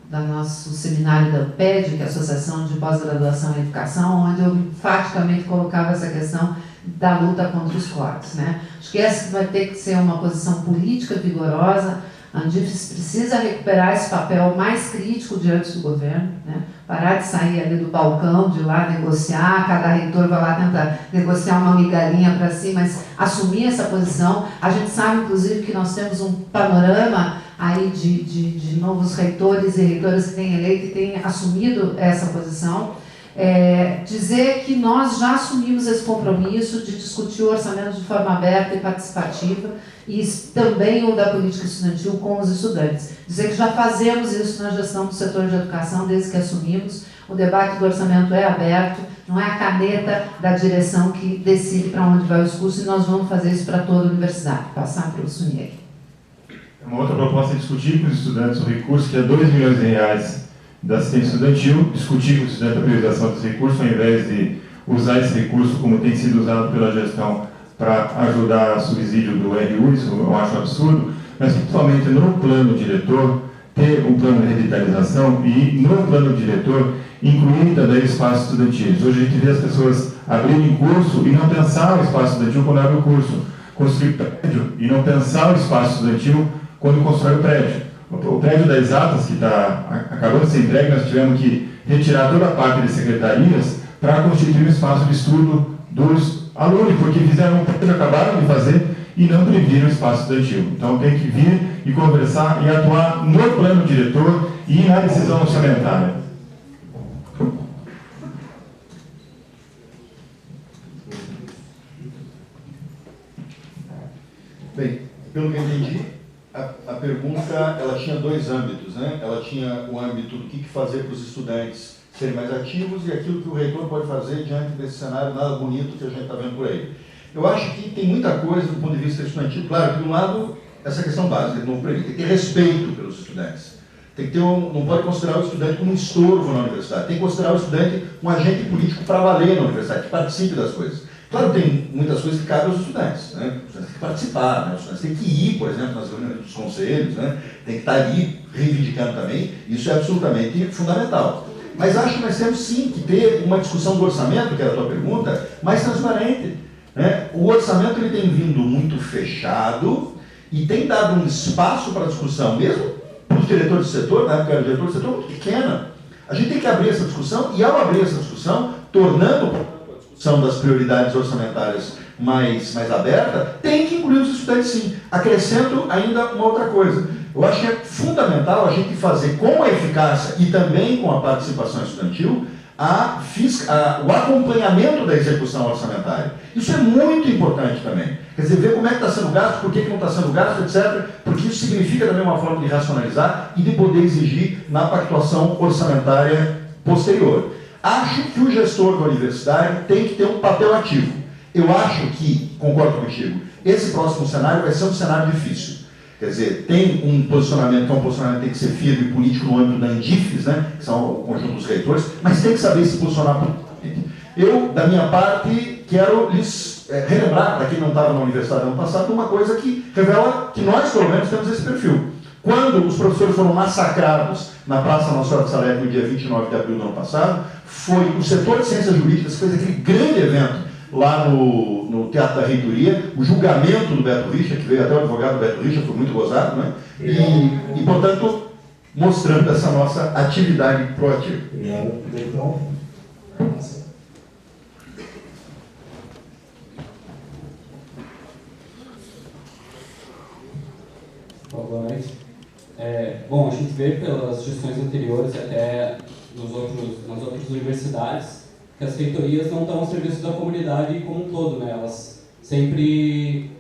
da nosso seminário da AMPED, que é a Associação de Pós-Graduação em Educação, onde eu enfaticamente colocava essa questão da luta contra os cortes, né? Acho que essa vai ter que ser uma posição política vigorosa. A Andifes precisa recuperar esse papel mais crítico diante do governo, né? Parar de sair ali do balcão, de lá negociar, cada reitor vai lá tentar negociar uma migalhinha para si, mas assumir essa posição. A gente sabe, inclusive, que nós temos um panorama aí de novos reitores e reitoras que têm eleito e têm assumido essa posição. Dizer que nós já assumimos esse compromisso de discutir o orçamento de forma aberta e participativa e também o da política estudantil com os estudantes. Dizer que já fazemos isso na gestão do setor de educação desde que assumimos. O debate do orçamento é aberto, não é a caneta da direção que decide para onde vai os cursos, e nós vamos fazer isso para toda a universidade. Passar para o Sunieri. Uma outra proposta é discutir com os estudantes o recurso que é R$2 milhões da assistência estudantil, discutir com o estudante a priorização desse recurso, ao invés de usar esse recurso como tem sido usado pela gestão para ajudar subsídio do RU, isso eu acho absurdo, mas principalmente no plano diretor, ter um plano de revitalização e no plano diretor incluir também espaços estudantis. Hoje a gente vê as pessoas abrirem curso e não pensar o espaço estudantil quando abre o curso, construir prédio e não pensar o espaço estudantil quando constrói o prédio. O prédio das Exatas, que acabou de ser entregue, nós tivemos que retirar toda a parte de secretarias para constituir um espaço de estudo dos alunos, porque fizeram um prédio, acabaram de fazer e não previram o espaço estudantil. Então tem que vir e conversar e atuar no plano diretor e na decisão orçamentária. Bem, pelo que eu entendi, a pergunta ela tinha dois âmbitos, né? Ela tinha o âmbito do que fazer para os estudantes serem mais ativos e aquilo que o reitor pode fazer diante desse cenário nada bonito que a gente está vendo por aí. Eu acho que tem muita coisa do ponto de vista estudantil. Claro que, de um lado, essa questão básica do novo projeto, tem que ter respeito pelos estudantes. Tem que ter não pode considerar o estudante como um estorvo na universidade. Tem que considerar o estudante um agente político para valer na universidade, que participe das coisas. Claro que tem muitas coisas que cabem aos estudantes, né? Os estudantes têm que participar, né? Os estudantes têm que ir, por exemplo, nas reuniões dos conselhos, né? Tem que estar ali reivindicando também. Isso é absolutamente fundamental. Mas acho que nós temos sim que ter uma discussão do orçamento, que era a tua pergunta, mais transparente, né? O orçamento ele tem vindo muito fechado e tem dado um espaço para a discussão, mesmo para os diretores de setor, na época era diretor de setor muito pequena. A gente tem que abrir essa discussão e, ao abrir essa discussão, tornando a discussão das prioridades orçamentárias mais aberta, tem que incluir os estudantes sim. Acrescento ainda uma outra coisa. Eu acho que é fundamental a gente fazer com a eficácia e também com a participação estudantil o acompanhamento da execução orçamentária. Isso é muito importante também. Quer dizer, ver como é que está sendo gasto, por que não está sendo gasto, etc. Porque isso significa também uma forma de racionalizar e de poder exigir na pactuação orçamentária posterior. Acho que o gestor da universidade tem que ter um papel ativo. Eu acho que, concordo contigo, esse próximo cenário vai ser um cenário difícil. Quer dizer, tem um posicionamento que é um posicionamento que tem que ser firme e político no âmbito da Andifes, né, que são o conjunto dos reitores, mas tem que saber se posicionar politicamente. Eu, da minha parte, quero lhes relembrar, para quem não estava na universidade no ano passado, uma coisa que revela que nós, pelo menos, temos esse perfil. Quando os professores foram massacrados na Praça Nossa Senhora de Salete, no dia 29 de abril do ano passado, foi o setor de ciências jurídicas que fez aquele grande evento lá no Teatro da Reitoria, o julgamento do Beto Richa, que veio até o advogado Beto Richa, foi muito gozado, né? E portanto, mostrando essa nossa atividade proativa. Obrigado. Então, boa noite. Bom, a gente vê pelas gestões anteriores, até nas outras universidades, que as reitorias não estão ao serviço da comunidade como um todo, né? Elas sempre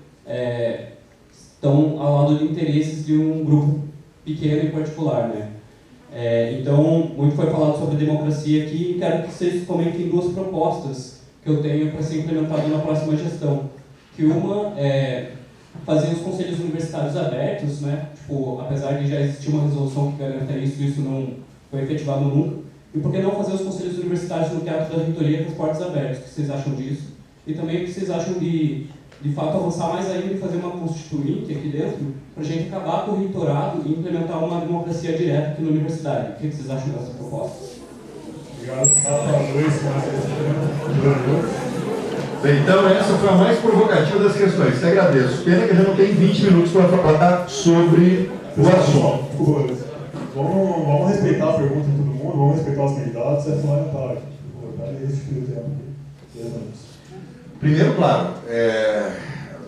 estão ao lado de interesses de um grupo pequeno em particular, né? Então, muito foi falado sobre democracia aqui e quero que vocês comentem duas propostas que eu tenho para ser implementado na próxima gestão. Que uma é fazer os conselhos universitários abertos, né? Tipo, apesar de já existir uma resolução que garanta isso não foi efetivado nunca. E por que não fazer os conselhos universitários no Teatro da Reitoria com as portas abertas? O que vocês acham disso? E também o que vocês acham de fato, avançar mais ainda e fazer uma constituinte aqui dentro, para a gente acabar com o reitorado e implementar uma democracia direta aqui na universidade. O que vocês acham dessa proposta? Obrigado. Bem, então essa foi a mais provocativa das questões. Te agradeço. Pena que a gente não tem 20 minutos para falar sobre o assunto. Vamos respeitar a pergunta de todo mundo, vamos respeitar os candidatos, é fundamental. Primeiro, claro,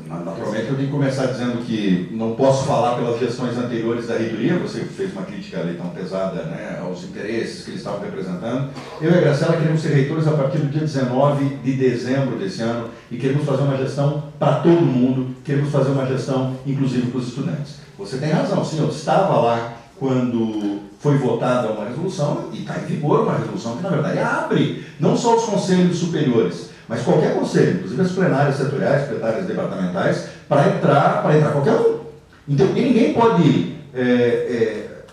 naturalmente eu tenho que começar dizendo que não posso falar pelas gestões anteriores da reitoria, você fez uma crítica ali tão pesada, né, aos interesses que eles estavam representando. Eu e a Graciela queremos ser reitores a partir do dia 19 de dezembro desse ano e queremos fazer uma gestão para todo mundo, queremos fazer uma gestão inclusive para os estudantes. Você tem razão, sim, eu estava lá quando foi votada uma resolução, e está em vigor uma resolução que, na verdade, abre não só os conselhos superiores, mas qualquer conselho, inclusive as plenárias setoriais, plenárias departamentais, para entrar qualquer um. Então, e ninguém pode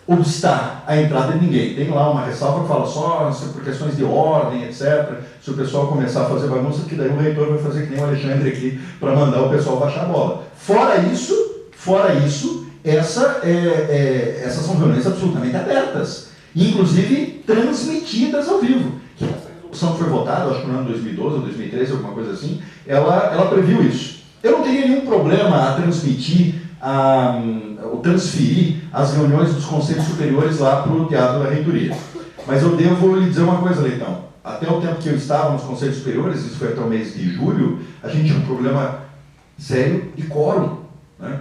obstar a entrada de ninguém. Tem lá uma ressalva que fala só por questões de ordem, etc. Se o pessoal começar a fazer bagunça, que daí o reitor vai fazer que nem o Alexandre aqui, para mandar o pessoal baixar a bola. Fora isso, essas são reuniões absolutamente abertas, inclusive transmitidas ao vivo. Que essa resolução que foi votada, acho que no ano 2012 ou 2013, alguma coisa assim, ela previu isso. Eu não teria nenhum problema a transmitir, ou transferir as reuniões dos conselhos superiores lá para o Teatro da Reitoria. Mas eu devo lhe dizer uma coisa, Leitão. Até o tempo que eu estava nos conselhos superiores, isso foi até o mês de julho, a gente tinha um problema sério de quórum, né?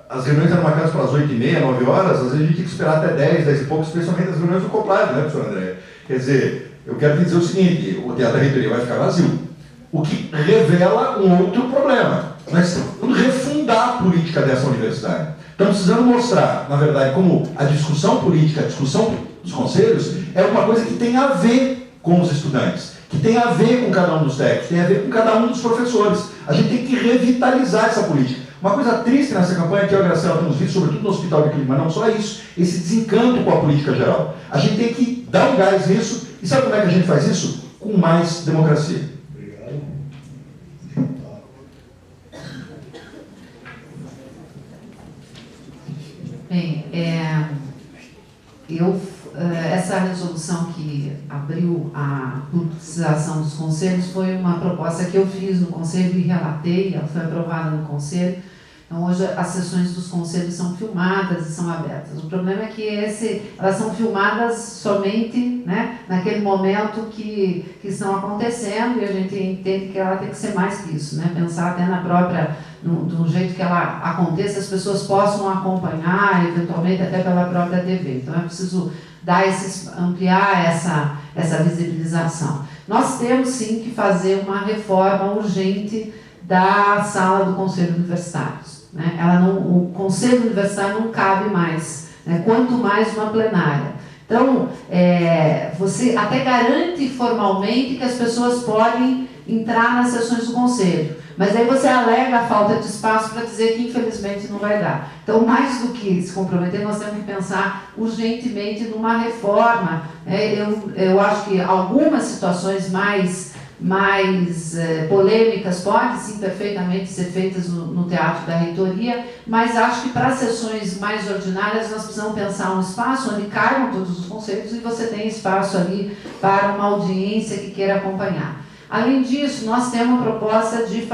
As reuniões eram marcadas para as 8h30, 9 horas, às vezes a gente tinha que esperar até 10, 10 e pouco, especialmente as reuniões do Coplado, né, professor André? Quer dizer, eu quero te dizer o seguinte, o Teatro da Reitoria vai ficar vazio, o que revela um outro problema. Nós estamos tentando refundar política dessa universidade. Estamos precisando mostrar, na verdade, como a discussão política, a discussão dos conselhos, é uma coisa que tem a ver com os estudantes, que tem a ver com cada um dos técnicos, tem a ver com cada um dos professores. A gente tem que revitalizar essa política. Uma coisa triste nessa campanha que eu e a Graciela temos visto, sobretudo no Hospital de Clínica, mas não só isso, esse desencanto com a política geral. A gente tem que dar um gás nisso, e sabe como é que a gente faz isso? Com mais democracia. Obrigado. Bem, essa resolução que abriu a publicização dos conselhos foi uma proposta que eu fiz no conselho e relatei, ela foi aprovada no conselho. Então, hoje as sessões dos conselhos são filmadas e são abertas. O problema é que elas são filmadas somente, né, naquele momento que estão acontecendo, e a gente entende que ela tem que ser mais que isso, né? Pensar até na própria, do jeito que ela aconteça, as pessoas possam acompanhar, eventualmente até pela própria TV. Então, é preciso ampliar essa visibilização. Nós temos, sim, que fazer uma reforma urgente da sala do Conselho Universitário. Né? O Conselho Universitário não cabe mais, né? Quanto mais uma plenária. Então, você até garante formalmente que as pessoas podem entrar nas sessões do Conselho, mas aí você alega a falta de espaço para dizer que infelizmente não vai dar. Então, mais do que se comprometer, nós temos que pensar urgentemente numa reforma. Eu acho que algumas situações mais polêmicas podem sim perfeitamente ser feitas no teatro da reitoria, mas acho que para sessões mais ordinárias nós precisamos pensar um espaço onde caibam todos os conselhos e você tem espaço ali para uma audiência que queira acompanhar. Além disso, nós temos uma proposta de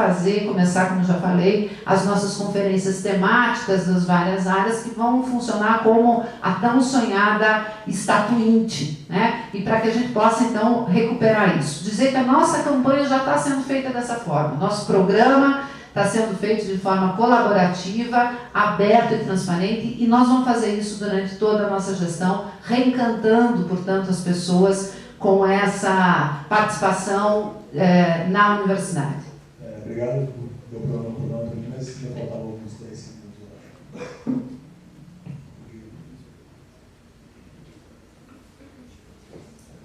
começar, como já falei, as nossas conferências temáticas das várias áreas que vão funcionar como a tão sonhada estatuinte, né? E para que a gente possa, então, recuperar isso. Dizer que a nossa campanha já está sendo feita dessa forma. Nosso programa está sendo feito de forma colaborativa, aberto e transparente, e nós vamos fazer isso durante toda a nossa gestão, reencantando, portanto, as pessoas com essa participação na universidade. Obrigado. Deu programa para mim, mas ainda faltava alguns 10 segundos, eu acho.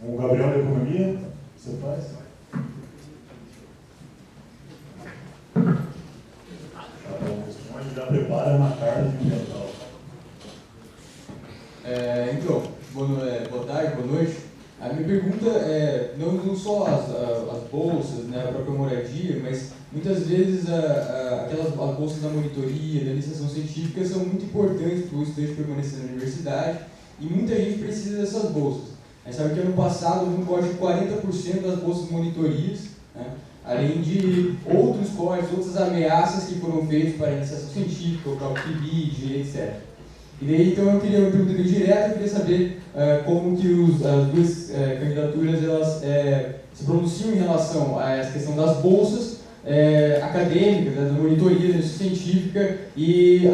O Gabriel da Economia, você faz? Já prepara na carta de ambiental. Então, boa tarde, boa noite. A minha pergunta é não só as bolsas, né, a própria moradia, mas muitas vezes as bolsas da monitoria, da iniciação científica são muito importantes para o estudante permanecer na universidade e muita gente precisa dessas bolsas. A gente sabe que ano passado houve um corte de 40% das bolsas de monitorias, né, além de outros cortes, outras ameaças que foram feitas para a iniciação científica, o próprio PIBID, etc. E daí, então, eu queria uma pergunta bem direta, eu queria saber como que as duas candidaturas elas, se pronunciam em relação a essa questão das bolsas acadêmicas, da monitoria científica e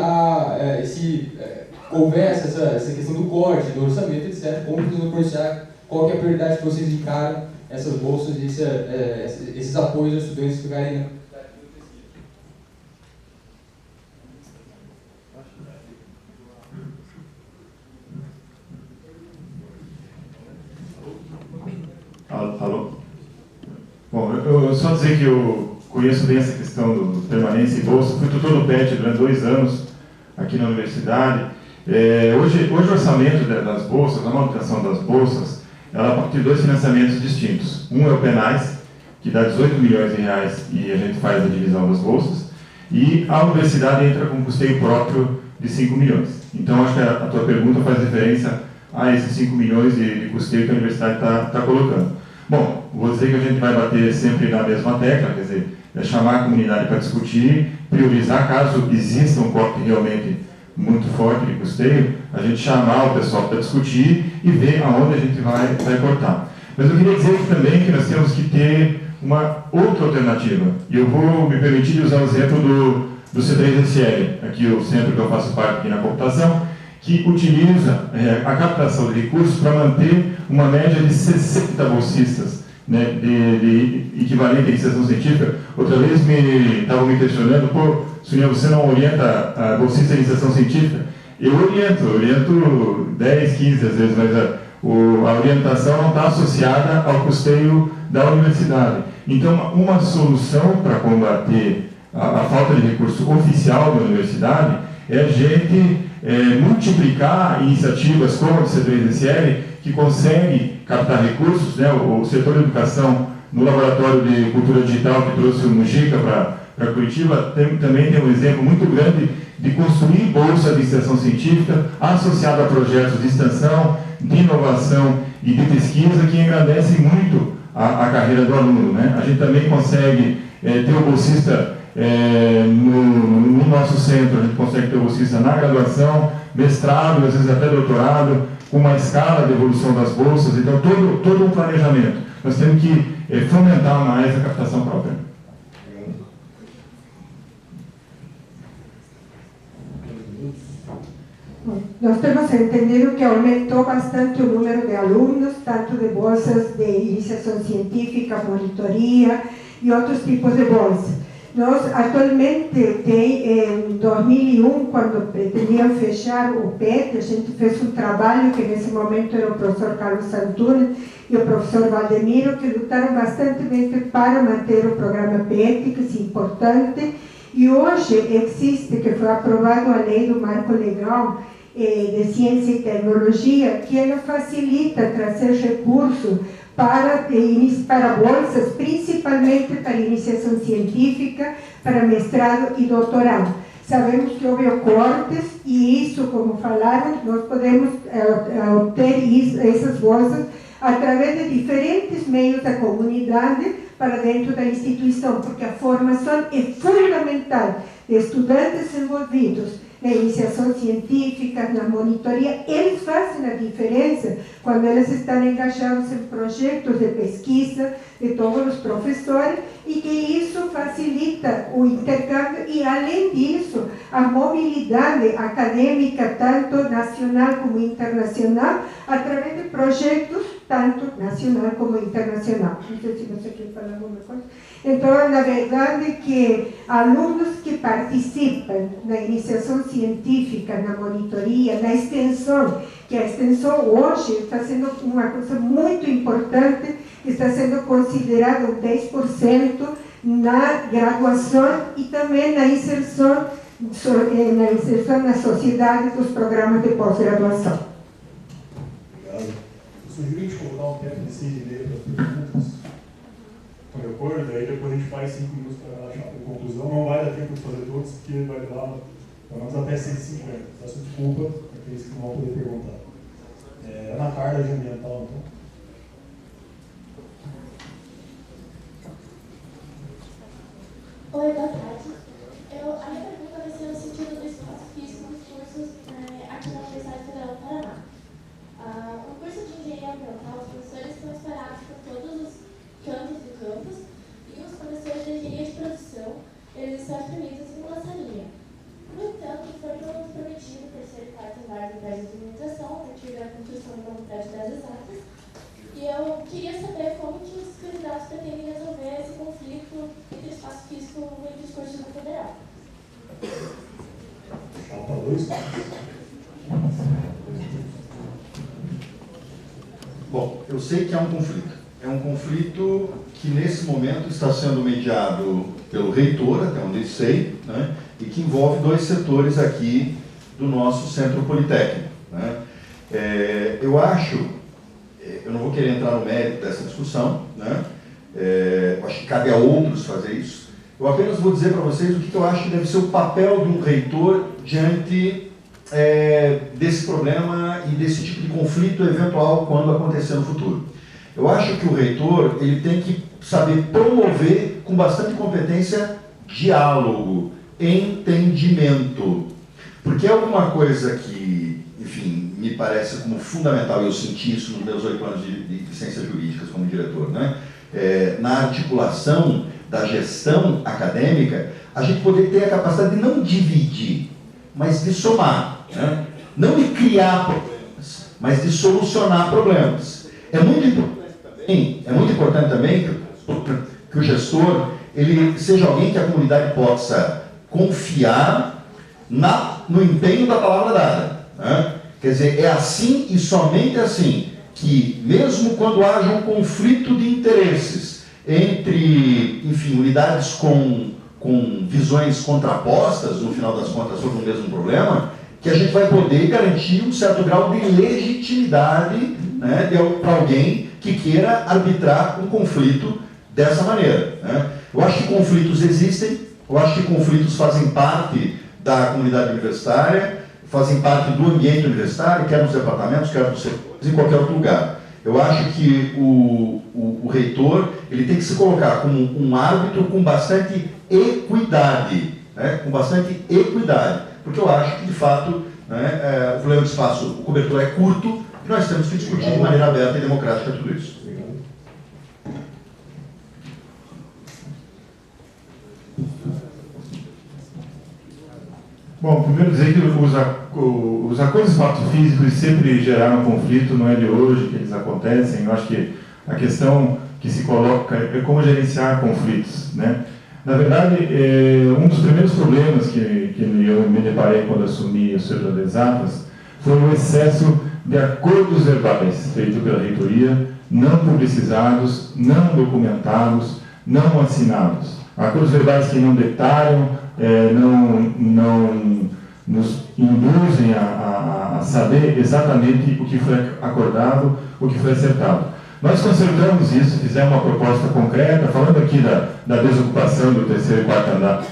conversa, essa questão do corte, do orçamento, etc. Como que vocês vão pronunciar, qual que é a prioridade que vocês encaram essas bolsas e esses apoios aos estudantes ficarem Alô? Bom, eu só dizer que eu conheço bem essa questão do permanência e bolsa. Fui tutor do PET durante 2 anos aqui na universidade. Hoje o orçamento das bolsas, a manutenção das bolsas, ela parte de 2 financiamentos distintos. Um é o PENAIS, que dá 18 milhões de reais e a gente faz a divisão das bolsas. E a universidade entra com custeio próprio de 5 milhões. Então, acho que a tua pergunta faz referência a esses 5 milhões de custeio que a universidade está colocando. Bom, vou dizer que a gente vai bater sempre na mesma tecla, quer dizer, chamar a comunidade para discutir, priorizar, caso exista um corte realmente muito forte de custeio, a gente chamar o pessoal para discutir e ver aonde a gente vai cortar. Mas eu queria dizer também que nós temos que ter uma outra alternativa, e eu vou me permitir usar o exemplo do C3SL, aqui o centro que eu faço parte aqui na computação, que utiliza a captação de recursos para manter uma média de 60 bolsistas né, de equivalente à iniciação científica. Outra vez estavam me questionando, pô, Sonia, você não orienta a bolsista de iniciação científica? Eu oriento 10, 15 às vezes, mas a orientação não está associada ao custeio da universidade. Então, uma solução para combater a falta de recurso oficial da universidade é a gente multiplicar iniciativas como a do C3SL, que consegue captar recursos, né? O setor de educação, no Laboratório de Cultura Digital, que trouxe o Mujica para Curitiba, também tem um exemplo muito grande de construir bolsa de iniciação científica associada a projetos de extensão, de inovação e de pesquisa que engrandecem muito a carreira do aluno, né? A gente também consegue ter o bolsista no nosso centro, a gente consegue ter o bolsista na graduação, mestrado, às vezes até doutorado, com uma escala de evolução das bolsas. Então, todo um planejamento. Nós temos que fomentar mais a captação própria. Nós temos entendido que aumentou bastante o número de alunos, tanto de bolsas de iniciação científica, monitoria e outros tipos de bolsas. Nós, atualmente, em 2001, quando pretendiam fechar o PET, a gente fez um trabalho que, nesse momento, era o professor Carlos Antunes e o professor Valdemiro, que lutaram bastante para manter o programa PET, que é importante. E hoje existe, que foi aprovada a lei do marco legal de ciência e tecnologia, que ela facilita trazer recursos para bolsas, principalmente para iniciação científica, para mestrado e doutorado. Sabemos que houve cortes e isso, como falaram, nós podemos obter essas bolsas através de diferentes meios da comunidade para dentro da instituição, porque a formação é fundamental de estudantes envolvidos na iniciação científica, na monitoria. Eles fazem a diferença quando eles estão engajados em projetos de pesquisa de todos os professores, e que isso facilita o intercâmbio e, além disso, a mobilidade acadêmica, tanto nacional como internacional, através de projetos tanto nacional como internacional. Não sei se você quer falar alguma coisa. Então, na verdade, que alunos que participam na iniciação científica, na monitoria, na extensão, que a extensão hoje está sendo uma coisa muito importante, está sendo considerado 10% na graduação e também na inserção na sociedade dos programas de pós-graduação. Obrigado. Eu sugiro a gente colocar um tempo de 6 e meia para as perguntas. Estão de acordo? Aí depois a gente faz 5 minutos para achar a conclusão. Não vai dar tempo de fazer todos, porque vai dar pelo menos até 6h50. Peço desculpa aqueles que não vão poder perguntar. Ana Carla, de ambiental, então. Oi, boa tarde. A minha pergunta vai ser no sentido do espaço físico dos cursos aqui na Universidade Federal do Paraná. O curso de engenharia ambiental, os professores estão espalhados por todos os cantos do campus, e os professores de engenharia de produção, eles estão espremidos em uma salinha. No entanto, foi prometido terceiro e quarto andar do prédio de administração, a partir da construção do novo prédio das exatas. E eu queria saber como que os candidatos pretendem resolver esse conflito entre espaço físico e os cursos do federal. Chapa 2. Bom, eu sei que há um conflito. É um conflito que, nesse momento, está sendo mediado pelo reitor, até onde eu sei, né, e que envolve 2 setores aqui do nosso centro politécnico, né. Eu acho, eu não vou querer entrar no mérito dessa discussão, né, eu acho que cabe a outros fazer isso. Eu apenas vou dizer para vocês o que eu acho que deve ser o papel de um reitor diante desse problema e desse tipo de conflito eventual quando acontecer no futuro. Eu acho que o reitor ele tem que saber promover com bastante competência diálogo, entendimento, porque é alguma coisa que, enfim, me parece como fundamental. Eu senti isso nos meus 8 anos de ciências jurídicas como diretor, né? Na articulação da gestão acadêmica, a gente poder ter a capacidade de não dividir, mas de somar, né? Não de criar problemas, mas de solucionar problemas. É muito importante também é muito importante também que o gestor ele seja alguém que a comunidade possa confiar no empenho da palavra dada. Né? Quer dizer, é assim e somente assim que, mesmo quando haja um conflito de interesses entre, enfim, unidades com visões contrapostas, no final das contas, sobre o mesmo problema, que a gente vai poder garantir um certo grau de legitimidade, né, para alguém que queira arbitrar um conflito dessa maneira. Né? Eu acho que conflitos existem, eu acho que conflitos fazem parte da comunidade universitária, fazem parte do ambiente universitário, quer nos departamentos, quer nos setores, em qualquer outro lugar. Eu acho que o reitor ele tem que se colocar como um árbitro com bastante equidade, né? Com bastante equidade, porque eu acho que, de fato, né, o problema de espaço, o cobertor é curto, e nós temos que discutir de maneira aberta e democrática tudo isso. Bom, primeiro dizer que os acordos de fato físicos sempre geraram conflito, não é de hoje que eles acontecem. Eu acho que a questão que se coloca é como gerenciar conflitos, né? Na verdade, um dos primeiros problemas que eu me deparei quando assumi o setor das exatas foi o excesso de acordos verbais feitos pela reitoria, não publicizados, não documentados, não assinados. Acordos verbais que não detalham, não nos induzem a saber exatamente o que foi acordado, o que foi acertado. Nós consertamos isso, fizemos uma proposta concreta, falando aqui da desocupação do terceiro e quarto andar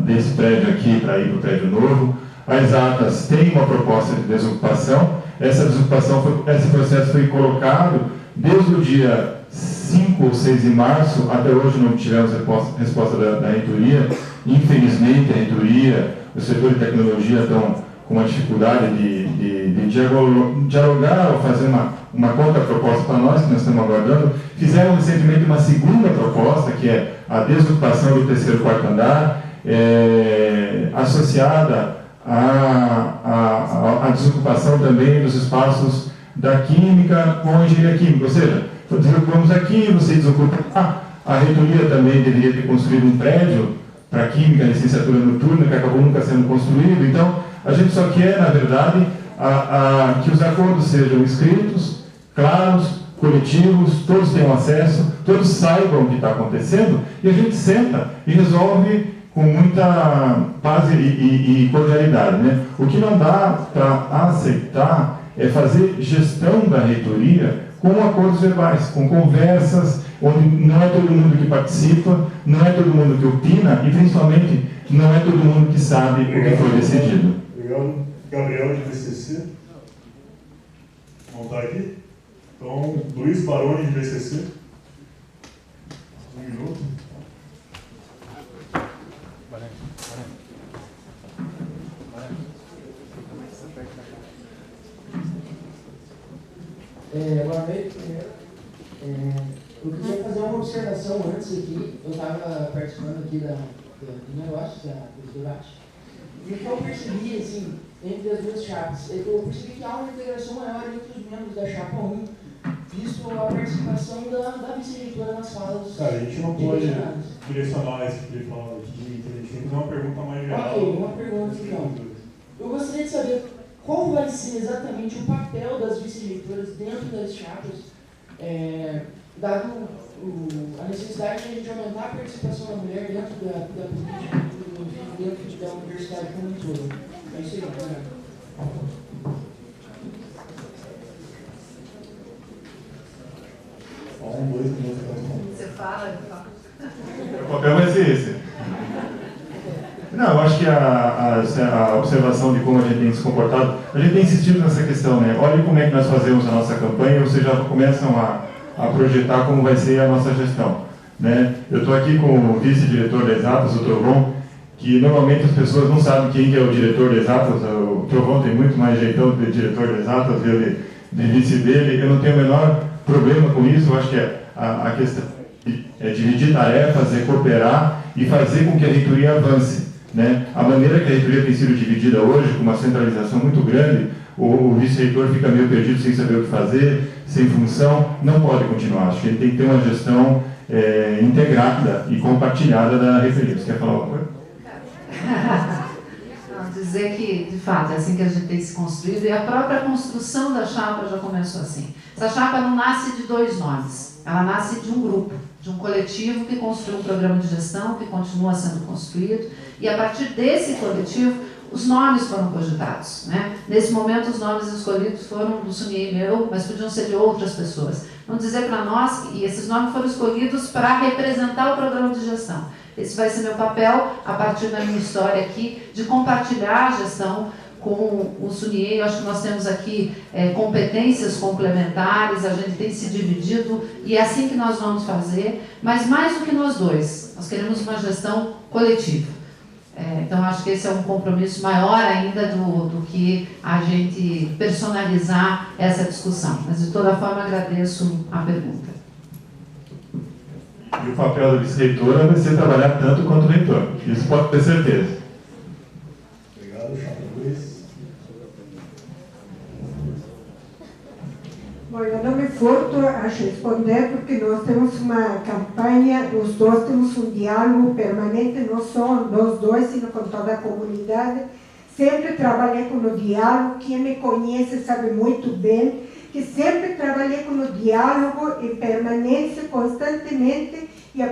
desse prédio aqui para ir para o prédio novo. A Exatas tem uma proposta de desocupação. Essa desocupação, esse processo foi colocado desde o dia 5 ou 6 de março, até hoje não tivemos resposta da reitoria. Infelizmente, a reitoria, o setor de tecnologia estão com uma dificuldade de dialogar ou fazer uma contraproposta para nós, que nós estamos aguardando. Fizemos recentemente uma segunda proposta, que é a desocupação do terceiro e quarto andar, associada à desocupação também dos espaços da química com a engenharia química. Ou seja, desocupamos aqui, você desocupa lá. A reitoria também deveria ter construído um prédio para química, licenciatura noturna, que acabou nunca sendo construído. Então, a gente só quer, na verdade, que os acordos sejam escritos, claros, coletivos, todos tenham acesso, todos saibam o que está acontecendo, e a gente senta e resolve com muita paz e cordialidade, né? O que não dá para aceitar é fazer gestão da reitoria com acordos verbais, com conversas, onde não é todo mundo que participa, não é todo mundo que opina e, principalmente, não é todo mundo que sabe o que foi decidido. Obrigado. Gabriel, de VCC. Vamos estar aqui. Então, Luiz Baroni, de VCC. 1 minuto. Boa noite, primeiro. Eu queria fazer uma observação antes aqui. Eu estava participando aqui do negócio, do debate. E o que eu percebi, assim, entre as duas chapas, eu percebi que há uma integração maior entre os membros da chapa 1, visto a participação da vice-reitora nas falas. Cara, a gente não pode direcionar esse que ele falou aqui, a gente tem que fazer uma pergunta mais geral. Ok, uma pergunta então. Eu gostaria de saber qual vai ser exatamente o papel das vice-reitoras dentro das chapas, dado a necessidade de a gente aumentar a participação da mulher dentro da política, dentro da universidade como um todo. É isso aí, obrigado. Só 2 minutos para responder. Você fala, eu falo. O papel vai ser esse. Não, eu acho que a observação de como a gente tem se comportado, a gente tem insistido nessa questão, né? Olha como é que nós fazemos a nossa campanha, vocês já começam a projetar como vai ser a nossa gestão, né? Eu estou aqui com o vice-diretor da Exatas, o Trovão, que normalmente as pessoas não sabem quem que é o diretor da Exatas. O Trovão tem muito mais jeitão de diretor da Exatas, de vice dele. Eu não tenho o menor problema com isso. Eu acho que a questão é dividir tarefas, é cooperar e fazer com que a reitoria avance. né? A maneira que a reitoria tem sido dividida hoje, com uma centralização muito grande, o vice-reitor fica meio perdido sem saber o que fazer, sem função, não pode continuar. Acho que ele tem que ter uma gestão integrada e compartilhada da reitoria. Você quer falar alguma coisa? Não, dizer que, de fato, é assim que a gente tem se construído, e a própria construção da chapa já começou assim. Essa chapa não nasce de 2 nomes, ela nasce de um grupo, de um coletivo que construiu um programa de gestão, que continua sendo construído, e a partir desse coletivo, os nomes foram cogitados, né? Nesse momento, os nomes escolhidos foram do Sunier e meu, mas podiam ser de outras pessoas. Vamos dizer para nós que esses nomes foram escolhidos para representar o programa de gestão. Esse vai ser meu papel, a partir da minha história aqui, de compartilhar a gestão com o Sunier. Eu acho que nós temos aqui competências complementares, a gente tem se dividido, e é assim que nós vamos fazer, mas mais do que nós dois, nós queremos uma gestão coletiva. Então, acho que esse é um compromisso maior ainda do que a gente personalizar essa discussão. Mas, de toda forma, agradeço a pergunta. E o papel da vice-reitora vai ser trabalhar tanto quanto o reitor. Isso pode ter certeza. Obrigado, Chapa Luiz. Bom, eu não me furto a responder porque nós temos uma campanha, os dois temos um diálogo permanente, não só nós dois, sino com toda a comunidade. Sempre trabalhei com o diálogo, quem me conhece sabe muito bem que sempre trabalhei com o diálogo em permanência constantemente, e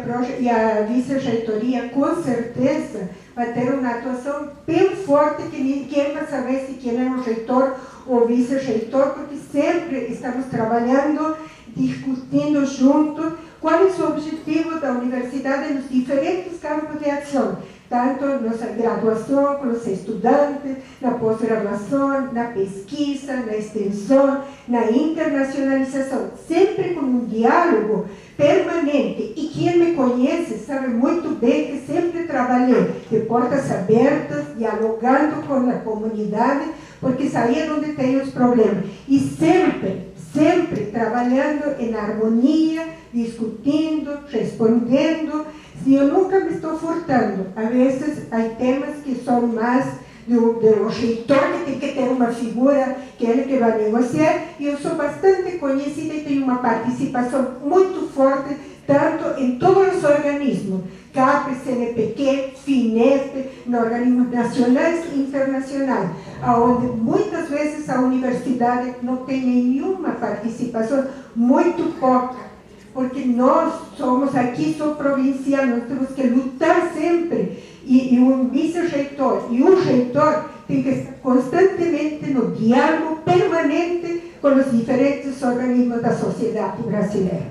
a vice-reitoria com certeza vai ter uma atuação bem forte, que ninguém vai saber se quem é o reitor ou vice-reitor, porque sempre estamos trabalhando, discutindo junto qual é o objetivo da universidade nos diferentes campos de ação, tanto na graduação, com os estudantes, na pós-graduação, na pesquisa, na extensão, na internacionalização, sempre com um diálogo permanente. E quem me conhece sabe muito bem que sempre trabalhei de portas abertas, dialogando com a comunidade, porque aí é onde tem os problemas. E sempre trabalhando em harmonia, discutindo, respondendo. E eu nunca me estou furtando. Às vezes, há temas que são mais do reitor, que tem que ter uma figura que ele que vai negociar, e eu sou bastante conhecida e tenho uma participação muito forte, tanto em todos os organismos, CAPES, CNPq, FINEP, nos organismos nacionais e internacionais, onde muitas vezes a universidade não tem nenhuma participação, muito pouca, porque nós somos aqui, sou provinciano, nós temos que lutar sempre, e o vice-reitor e o reitor têm que estar constantemente no diálogo permanente com os diferentes organismos da sociedade brasileira.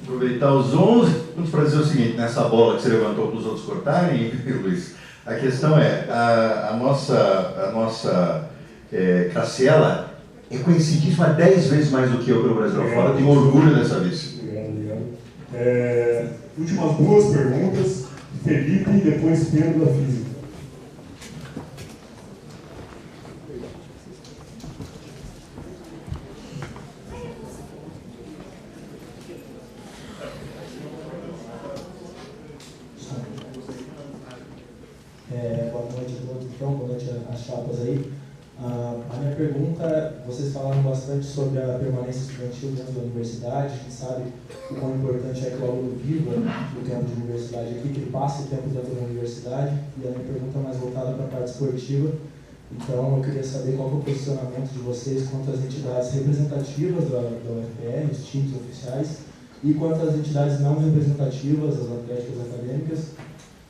Aproveitar os 11 minutos para dizer o seguinte, nessa bola que você levantou para os outros cortarem, Luiz, a questão é, a nossa Cassiela é conhecidíssima 10 vezes mais do que eu pelo Brasil afora, eu tenho orgulho dessa vez. Obrigado. Últimas 2 perguntas, Felipe e depois Pedro da Física. Boa noite a todos, então, boa noite às chapas aí. A minha pergunta, vocês falaram bastante sobre a permanência estudantil dentro da universidade, que sabe o quão importante é que o aluno viva o tempo de universidade aqui, que ele passe tempo dentro da universidade, e a minha pergunta é mais voltada para a parte esportiva. Então, eu queria saber qual é o posicionamento de vocês quanto às entidades representativas da UFPR, os times oficiais, e quanto às entidades não representativas, as atléticas acadêmicas,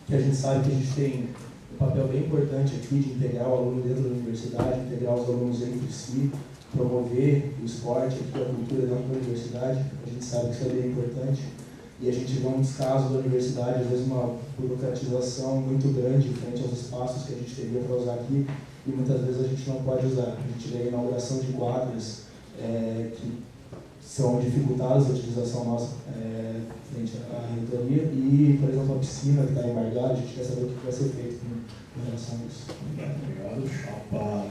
que a gente sabe que a gente tem um papel bem importante aqui de integrar o aluno dentro da universidade, integrar os alunos entre si, promover o esporte, a cultura dentro da universidade. A gente sabe que isso é bem importante. E a gente vê um descaso da universidade, às vezes uma burocratização muito grande frente aos espaços que a gente teria para usar aqui, e muitas vezes a gente não pode usar. A gente vê a inauguração de quadras que são dificultadas a utilização nossa frente à reitoria, e, por exemplo, a piscina que está embargada, a gente quer saber o que vai ser feito com relação a isso. Obrigado, Chapa.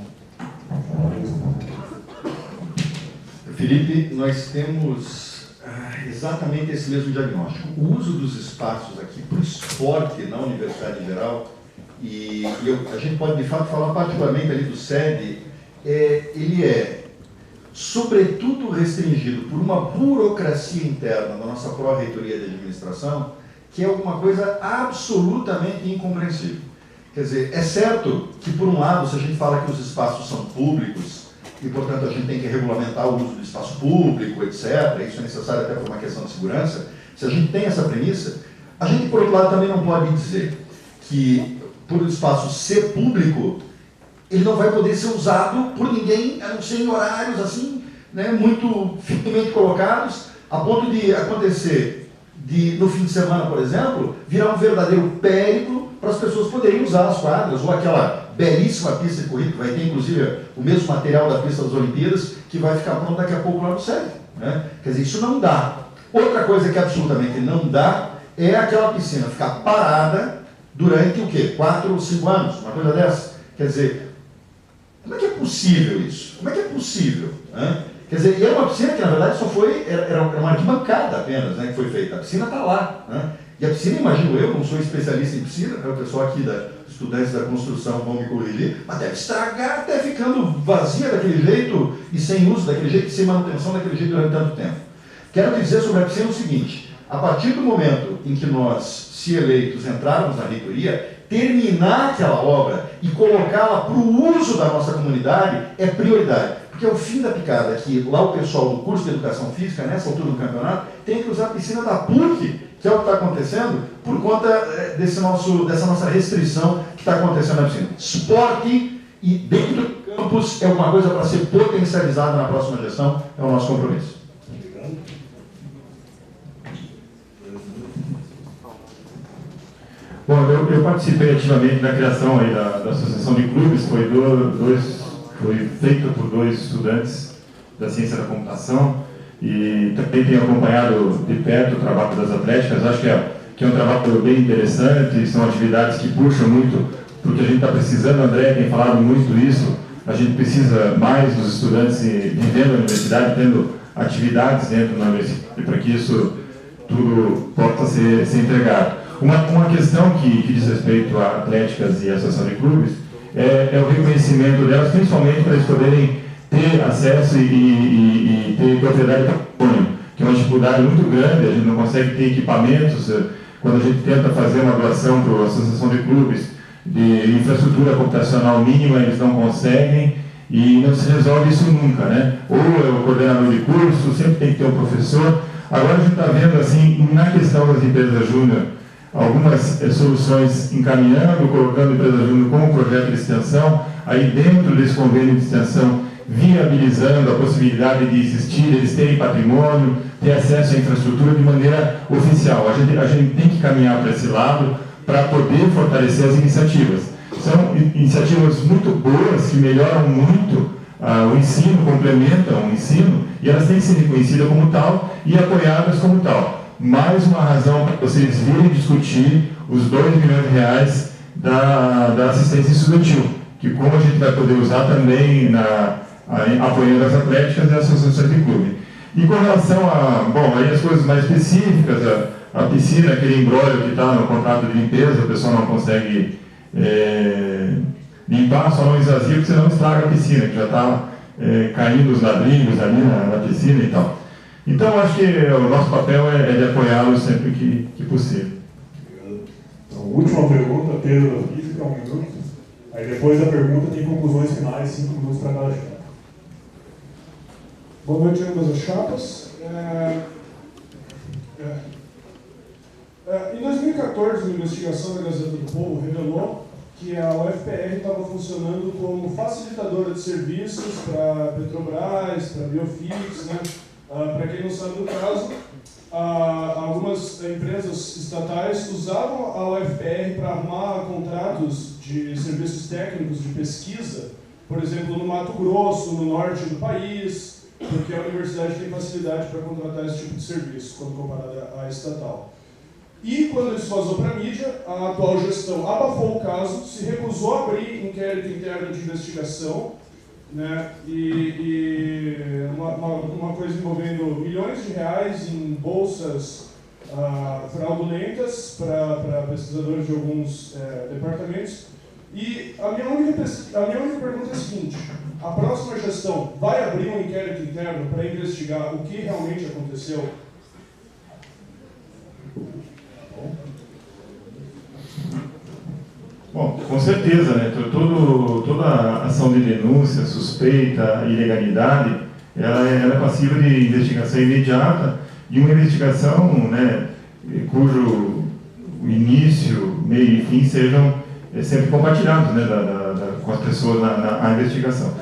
Felipe, nós temos exatamente esse mesmo diagnóstico. O uso dos espaços aqui para o esporte na universidade em geral a gente pode de fato falar particularmente ali do SED, ele é sobretudo restringido por uma burocracia interna da nossa pró-reitoria de administração, que é alguma coisa absolutamente incompreensível. Quer dizer, é certo que, por um lado, se a gente fala que os espaços são públicos e, portanto, a gente tem que regulamentar o uso do espaço público, etc., isso é necessário até por uma questão de segurança, se a gente tem essa premissa, a gente, por outro lado, também não pode dizer que, por o espaço ser público, ele não vai poder ser usado por ninguém, a não ser em horários assim, né, muito firmemente colocados, a ponto de acontecer, no fim de semana, por exemplo, virar um verdadeiro périplo para as pessoas poderem usar as quadras, ou aquela belíssima pista de corrida, que vai ter, inclusive, o mesmo material da pista das Olimpíadas, que vai ficar pronto daqui a pouco lá no SED, né? Quer dizer, isso não dá. Outra coisa que absolutamente não dá é aquela piscina ficar parada durante o quê? 4 ou 5 anos, uma coisa dessa. Quer dizer, como é que é possível isso? Como é que é possível? Né? Quer dizer, e era uma piscina que, na verdade, só foi, era uma arquibancada apenas, né, que foi feita. A piscina está lá. Né? E a piscina, imagino eu, não sou especialista em piscina, né, o pessoal aqui, estudantes da construção vão me corrigir, mas deve estragar até ficando vazia daquele jeito e sem uso daquele jeito, e sem manutenção daquele jeito durante tanto tempo. Quero dizer sobre a piscina o seguinte: a partir do momento em que nós, se eleitos, entrarmos na reitoria, terminar aquela obra e colocá-la para o uso da nossa comunidade é prioridade. Porque é o fim da picada que lá o pessoal do curso de Educação Física, nessa altura do campeonato, tem que usar a piscina da PUC, que é o que está acontecendo, por conta dessa nossa restrição que está acontecendo na piscina. Esporte e dentro do campus é uma coisa para ser potencializada na próxima gestão, é o nosso compromisso. Bom, eu participei ativamente da criação aí da Associação de Clubes, foi feito por 2 estudantes da Ciência da Computação, e também tenho acompanhado de perto o trabalho das atléticas. Acho que é um trabalho bem interessante, são atividades que puxam muito, porque a gente está precisando, André tem falado muito isso, a gente precisa mais dos estudantes vivendo na universidade, tendo atividades dentro da universidade, para que isso tudo possa ser entregado. Uma questão que diz respeito a atléticas e associação de clubes é o reconhecimento delas, principalmente para eles poderem ter acesso e ter propriedade de patrimônio, que é uma dificuldade muito grande, a gente não consegue ter equipamentos. Quando a gente tenta fazer uma doação para a associação de clubes de infraestrutura computacional mínima, eles não conseguem e não se resolve isso nunca, né? Ou é o coordenador de curso, sempre tem que ter um professor. Agora a gente está vendo, assim, na questão das empresas júnior, algumas soluções encaminhando, colocando a empresa júnior como projeto de extensão, aí dentro desse convênio de extensão, viabilizando a possibilidade de existir, eles terem patrimônio, ter acesso à infraestrutura de maneira oficial. A gente tem que caminhar para esse lado para poder fortalecer as iniciativas. São iniciativas muito boas, que melhoram muito o ensino, complementam o ensino, e elas têm que ser reconhecidas como tal e apoiadas como tal. Mais uma razão para vocês virem discutir os R$2 milhões da assistência estudantil, que como a gente vai poder usar também apoiando as atléticas e as associações de clube. E com relação aí as coisas mais específicas, a piscina, aquele imbróglio que está no contrato de limpeza, o pessoal não consegue limpar, só não esvazia, porque senão estraga a piscina, que já está caindo os ladrilhos ali na piscina e tal. Então, acho que o nosso papel é de apoiá-los sempre que possível. Então, última pergunta, Pedro da Física, 1 minuto. Aí depois da pergunta tem conclusões finais, 5 minutos para cada chapa. Boa noite, ambas as chapas. Em 2014, uma investigação da Gazeta do Povo revelou que a UFPR estava funcionando como facilitadora de serviços para Petrobras, para Biofix, né? Para quem não sabe do caso, algumas empresas estatais usavam a UFPR para arrumar contratos de serviços técnicos de pesquisa, por exemplo, no Mato Grosso, no norte do país, porque a universidade tem facilidade para contratar esse tipo de serviço, quando comparada à estatal. E quando isso vazou para a mídia, a atual gestão abafou o caso, se recusou a abrir inquérito interno de investigação, né? E uma coisa envolvendo milhões de reais em bolsas fraudulentas para pesquisadores de alguns departamentos. E a minha única pergunta é a seguinte: a próxima gestão vai abrir um inquérito interno para investigar o que realmente aconteceu? Bom, com certeza, né? Toda ação de denúncia, suspeita, ilegalidade, ela é passível de investigação imediata e uma investigação, né, cujo início, meio e fim sejam sempre compartilhados, né, com as pessoas na investigação.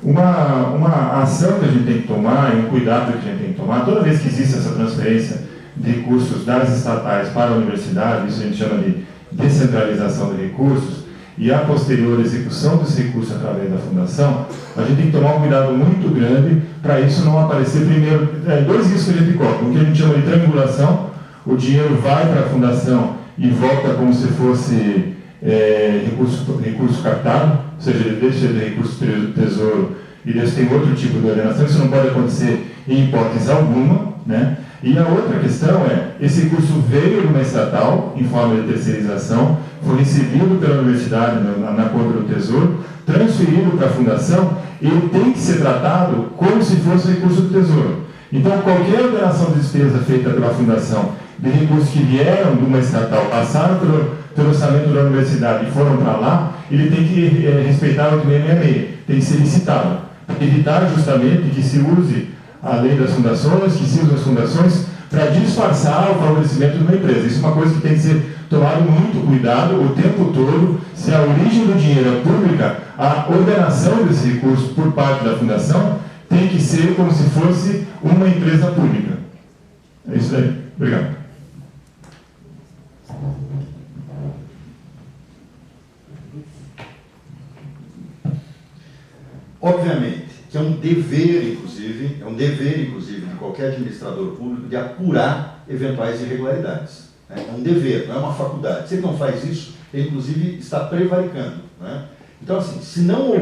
Uma ação que a gente tem que tomar e um cuidado que a gente tem que tomar, toda vez que existe essa transferência de recursos das estatais para a universidade, isso a gente chama de descentralização de recursos, e a posterior execução desse recurso através da fundação, a gente tem que tomar um cuidado muito grande para isso não aparecer primeiro. Dois riscos que a gente corre: o que a gente chama de triangulação, o dinheiro vai para a fundação e volta como se fosse recurso captado, ou seja, ele deixa de recurso do tesouro e Deus tem outro tipo de ordenação. Isso não pode acontecer em hipótese alguma, né? E a outra questão esse recurso veio de uma estatal, em forma de terceirização, foi recebido pela universidade na conta do Tesouro, transferido para a fundação, ele tem que ser tratado como se fosse recurso do Tesouro. Então, qualquer operação de despesa feita pela fundação, de recursos que vieram de uma estatal, passaram pelo orçamento da universidade e foram para lá, ele tem que respeitar o 866, tem que ser licitado, para evitar justamente que se use a lei das fundações, que se usam as fundações para disfarçar o favorecimento de uma empresa. Isso é uma coisa que tem que ser tomado muito cuidado o tempo todo. Se a origem do dinheiro é pública, a ordenação desse recurso por parte da fundação tem que ser como se fosse uma empresa pública. É isso aí. Obrigado. Obviamente que é um dever, inclusive, de qualquer administrador público de apurar eventuais irregularidades. Né? É um dever, não é uma faculdade. Se ele não faz isso, ele, inclusive, está prevaricando. Né? Então, assim, se não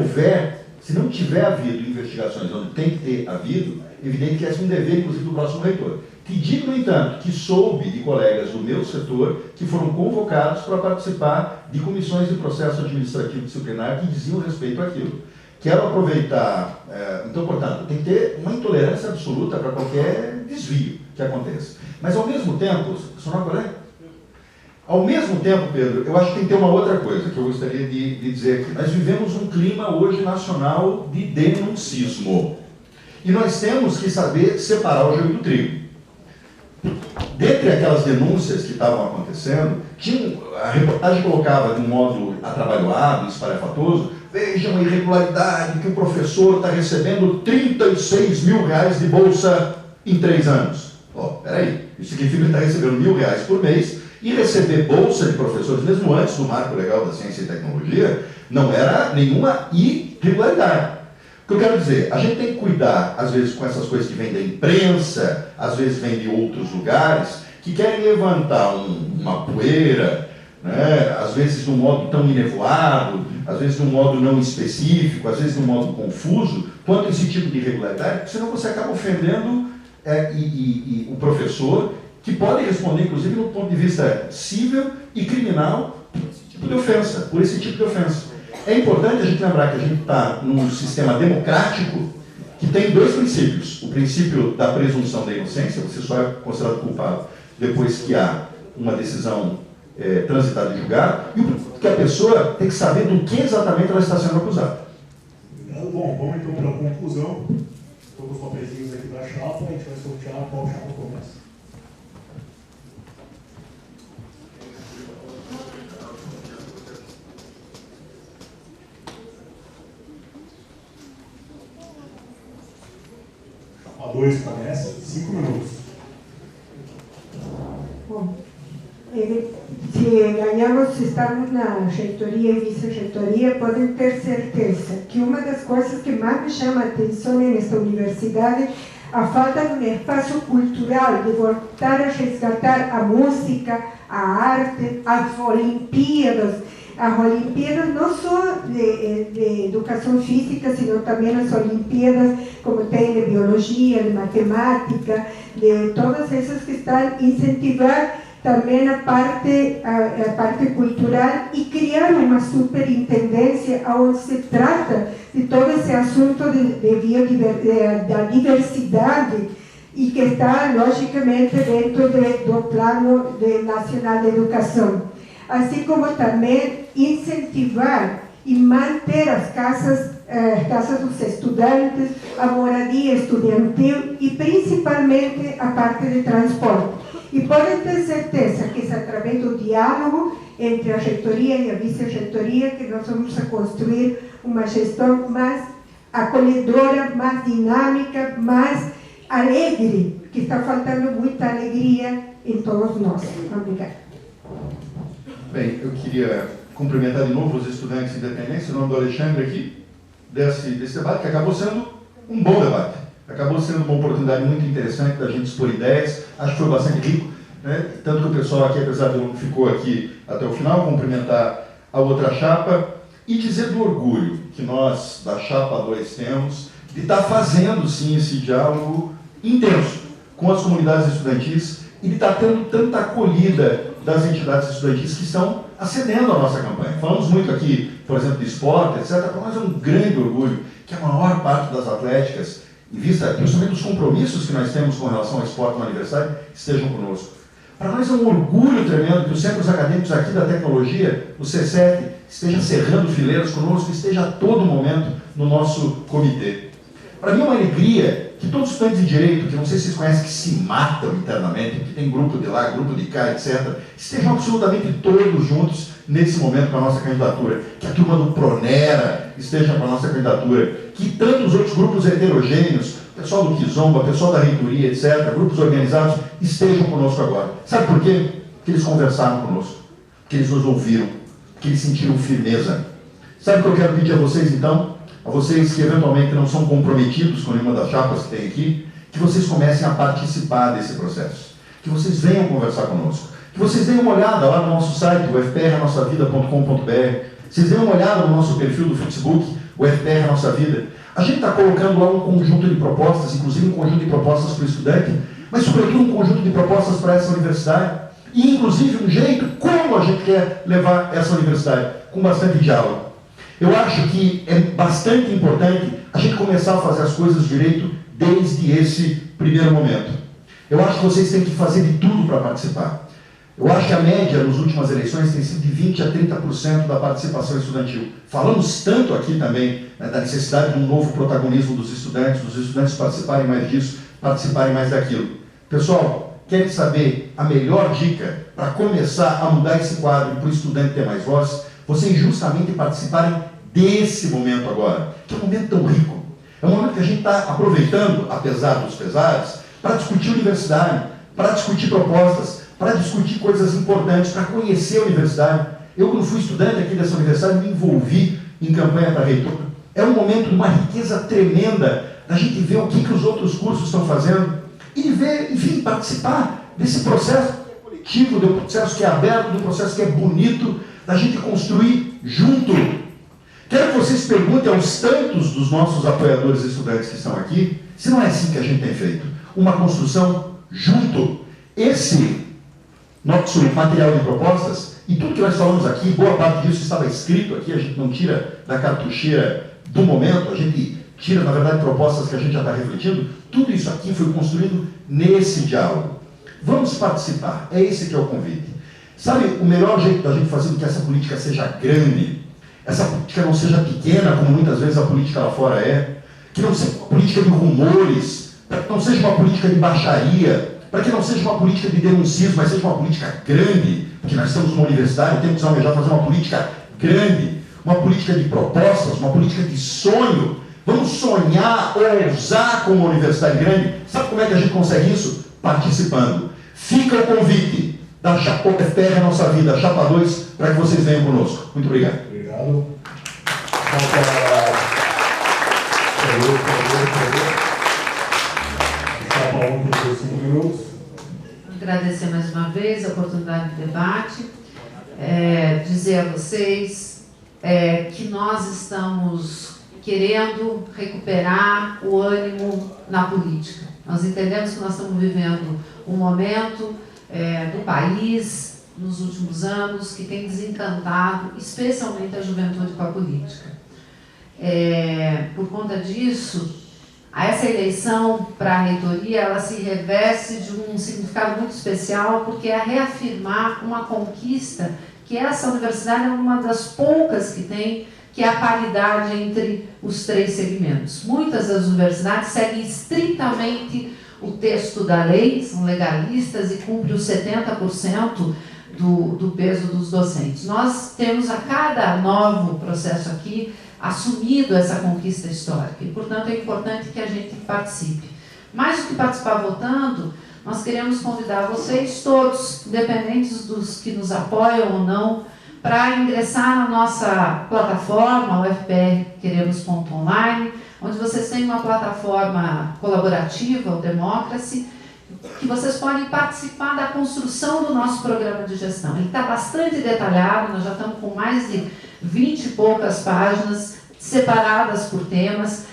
tiver havido investigações onde tem que ter havido, evidente que esse é um dever, inclusive, do próximo reitor. Que digo, no entanto, que soube de colegas do meu setor que foram convocados para participar de comissões de processo administrativo disciplinar que diziam respeito àquilo. Quero aproveitar, então, portanto, tem que ter uma intolerância absoluta para qualquer desvio que aconteça. Mas, ao mesmo tempo, Pedro, eu acho que tem que ter uma outra coisa que eu gostaria de dizer aqui. Nós vivemos um clima hoje nacional de denuncismo. E nós temos que saber separar o joio do trigo. Dentre aquelas denúncias que estavam acontecendo, a reportagem colocava de um modo atrabalhoado, espalhafatoso: veja uma irregularidade que o professor está recebendo R$36 mil de bolsa em 3 anos. Peraí, isso significa que ele está recebendo R$1.000 por mês, e receber bolsa de professores, mesmo antes do Marco Legal da Ciência e Tecnologia, não era nenhuma irregularidade. O que eu quero dizer, a gente tem que cuidar, às vezes, com essas coisas que vêm da imprensa, às vezes vêm de outros lugares, que querem levantar uma poeira, né, às vezes de um modo tão enevoado, às vezes de um modo não específico, às vezes de um modo confuso, quanto esse tipo de irregularidade, porque senão você acaba ofendendo o professor, que pode responder, inclusive, do ponto de vista civil e criminal, por esse tipo de ofensa. É importante a gente lembrar que a gente está num sistema democrático que tem 2 princípios. O princípio da presunção da inocência, você só é considerado culpado depois que há uma decisão transitada em julgado, e o princípio que a pessoa tem que saber do que exatamente ela está sendo acusada. Bom, vamos então para a conclusão. Estou com os papeizinhos aqui da chapa, a gente vai sortear qual chapa começa. A 2 começa, 5 minutos. Bom, se ganhamos, estamos na reitoria e vice-reitoria, podem ter certeza que uma das coisas que mais me chama a atenção nesta universidade, a falta de um espaço cultural, de voltar a resgatar a música, a arte, as Olimpíadas. as Olimpíadas, não só de educação física, sino também as Olimpíadas, como tem de biologia, de matemática, de todas essas que estão a incentivar também a parte cultural e criar uma superintendência onde se trata de todo esse assunto da diversidade e que está, logicamente, dentro do Plano Nacional de Educação. Assim como também incentivar e manter as casas dos estudantes, a moradia estudantil e, principalmente, a parte de transporte. E podem ter certeza que é através do diálogo entre a reitoria e a vice-reitoria que nós vamos construir uma gestão mais acolhedora, mais dinâmica, mais alegre, que está faltando muita alegria em todos nós. Obrigada. Bem, eu queria cumprimentar de novo os estudantes de Independência, em nome do Alexandre aqui, desse debate, que acabou sendo um bom debate. Acabou sendo uma oportunidade muito interessante da gente expor ideias, acho que foi bastante rico, né? Tanto que o pessoal aqui, apesar de não ficou aqui até o final, cumprimentar a outra chapa e dizer do orgulho que nós, da chapa 2, temos de estar fazendo, sim, esse diálogo intenso com as comunidades estudantis e de estar tendo tanta acolhida das entidades estudantis que estão acedendo à nossa campanha. Falamos muito aqui, por exemplo, de esporte, etc. Para nós é um grande orgulho que a maior parte das atléticas, em vista principalmente dos compromissos que nós temos com relação ao esporte na universidade, estejam conosco. Para nós é um orgulho tremendo que os centros acadêmicos aqui da tecnologia, o C7, esteja cerrando fileiras conosco, esteja a todo momento no nosso comitê. Para mim é uma alegria que todos os estudantes de direito, que não sei se vocês conhecem, que se matam internamente, que tem grupo de lá, grupo de cá, etc., estejam absolutamente todos juntos nesse momento com a nossa candidatura. Que a turma do Pronera esteja com a nossa candidatura. Que tantos outros grupos heterogêneos, pessoal do Kizomba, pessoal da reitoria, etc., grupos organizados, estejam conosco agora. Sabe por quê? Porque eles conversaram conosco, porque eles nos ouviram, porque eles sentiram firmeza. Sabe o que eu quero pedir a vocês, então? A vocês que eventualmente não são comprometidos com nenhuma das chapas que tem aqui, que vocês comecem a participar desse processo, que vocês venham conversar conosco, que vocês deem uma olhada lá no nosso site, o fpranossavida.com.br, vocês deem uma olhada no nosso perfil do Facebook, o FPR Nossa Vida. A gente está colocando lá um conjunto de propostas, inclusive um conjunto de propostas para o estudante, mas sobretudo um conjunto de propostas para essa universidade, e inclusive um jeito como a gente quer levar essa universidade, com bastante diálogo. Eu acho que é bastante importante a gente começar a fazer as coisas direito desde esse primeiro momento. Eu acho que vocês têm que fazer de tudo para participar. Eu acho que a média nas últimas eleições tem sido de 20% a 30% da participação estudantil. Falamos tanto aqui também, né, da necessidade de um novo protagonismo dos estudantes participarem mais disso, participarem mais daquilo. Pessoal, querem saber a melhor dica para começar a mudar esse quadro e para o estudante ter mais voz? Vocês justamente participarem desse momento agora, que é um momento tão rico. É um momento que a gente está aproveitando, apesar dos pesares, para discutir universidade, para discutir propostas, para discutir coisas importantes, para conhecer a universidade. Eu, quando fui estudante aqui dessa universidade, me envolvi em campanha para reitor. É um momento de uma riqueza tremenda da gente ver o que os outros cursos estão fazendo e ver, enfim, participar desse processo coletivo, de um processo que é aberto, de um processo que é bonito, da gente construir junto. Quero que vocês perguntem aos tantos dos nossos apoiadores e estudantes que estão aqui, se não é assim que a gente tem feito. Uma construção junto. Esse nosso material de propostas, e tudo que nós falamos aqui, boa parte disso estava escrito aqui, a gente não tira da cartucheira do momento, a gente tira, na verdade, propostas que a gente já está refletindo. Tudo isso aqui foi construído nesse diálogo. Vamos participar, é esse que é o convite. Sabe, o melhor jeito da gente fazer com que essa política seja grande, essa política não seja pequena, como muitas vezes a política lá fora é, que não seja uma política de rumores, para que não seja uma política de baixaria, para que não seja uma política de denuncismo, mas seja uma política grande, porque nós estamos numa universidade e temos que almejar fazer uma política grande, uma política de propostas, uma política de sonho. Vamos sonhar, ousar com uma universidade grande. Sabe como é que a gente consegue isso? Participando. Fica o convite da Chapa FPR Nossa Vida, Chapa 2, para que vocês venham conosco. Muito obrigado. Obrigado. Chapa 1, por 5 minutos. Agradecer mais uma vez a oportunidade de debate. dizer a vocês que nós estamos querendo recuperar o ânimo na política. Nós entendemos que nós estamos vivendo um momento do país, nos últimos anos, que tem desencantado, especialmente a juventude, com a política. Por conta disso, essa eleição para a reitoria, ela se reveste de um significado muito especial, porque é reafirmar uma conquista que essa universidade é uma das poucas que tem, que é a paridade entre os 3 segmentos. Muitas das universidades seguem estritamente o texto da lei, são legalistas e cumprem os 70% do peso dos docentes. Nós temos a cada novo processo aqui assumido essa conquista histórica e, portanto, é importante que a gente participe. Mais do que participar votando, nós queremos convidar vocês todos, independentes dos que nos apoiam ou não, para ingressar na nossa plataforma, ufprqueremos.online, onde vocês têm uma plataforma colaborativa, o Democracy, que vocês podem participar da construção do nosso programa de gestão. Ele está bastante detalhado, nós já estamos com mais de 20 e poucas páginas separadas por temas.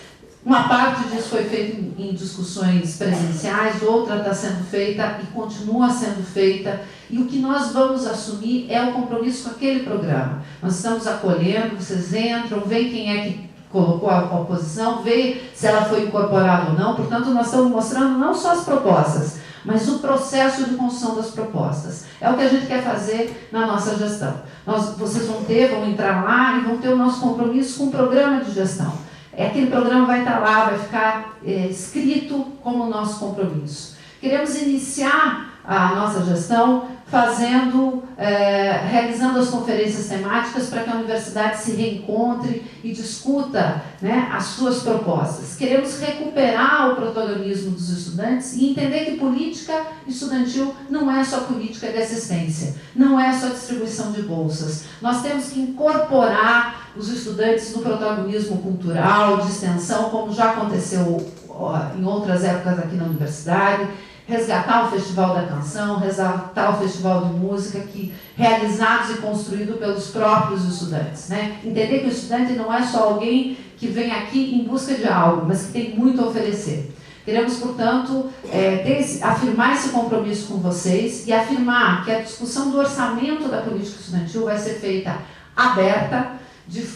Uma parte disso foi feita em discussões presenciais, outra está sendo feita e continua sendo feita. E o que nós vamos assumir é o compromisso com aquele programa. Nós estamos acolhendo, vocês entram, veem quem é que colocou a oposição, veem se ela foi incorporada ou não. Portanto, nós estamos mostrando não só as propostas, mas o processo de construção das propostas. É o que a gente quer fazer na nossa gestão. Vocês vão entrar lá e vão ter o nosso compromisso com o programa de gestão. Aquele programa vai estar lá, vai ficar escrito como nosso compromisso. Queremos iniciar a nossa gestão realizando as conferências temáticas para que a universidade se reencontre e discuta, né, as suas propostas. Queremos recuperar o protagonismo dos estudantes e entender que política estudantil não é só política de assistência, não é só distribuição de bolsas. Nós temos que incorporar os estudantes no protagonismo cultural, de extensão, como já aconteceu em outras épocas aqui na universidade, resgatar o Festival da Canção, resgatar o Festival de Música, realizados e construídos pelos próprios estudantes, né? Entender que o estudante não é só alguém que vem aqui em busca de algo, mas que tem muito a oferecer. Queremos, portanto, afirmar esse compromisso com vocês e afirmar que a discussão do orçamento da política estudantil vai ser feita aberta,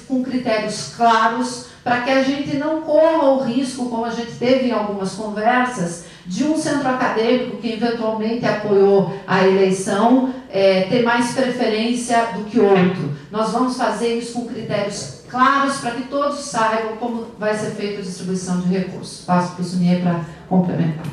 com critérios claros, para que a gente não corra o risco, como a gente teve em algumas conversas, de um centro acadêmico que eventualmente apoiou a eleição ter mais preferência do que outro. Nós vamos fazer isso com critérios claros para que todos saibam como vai ser feita a distribuição de recursos. Passo para o Sunier para complementar.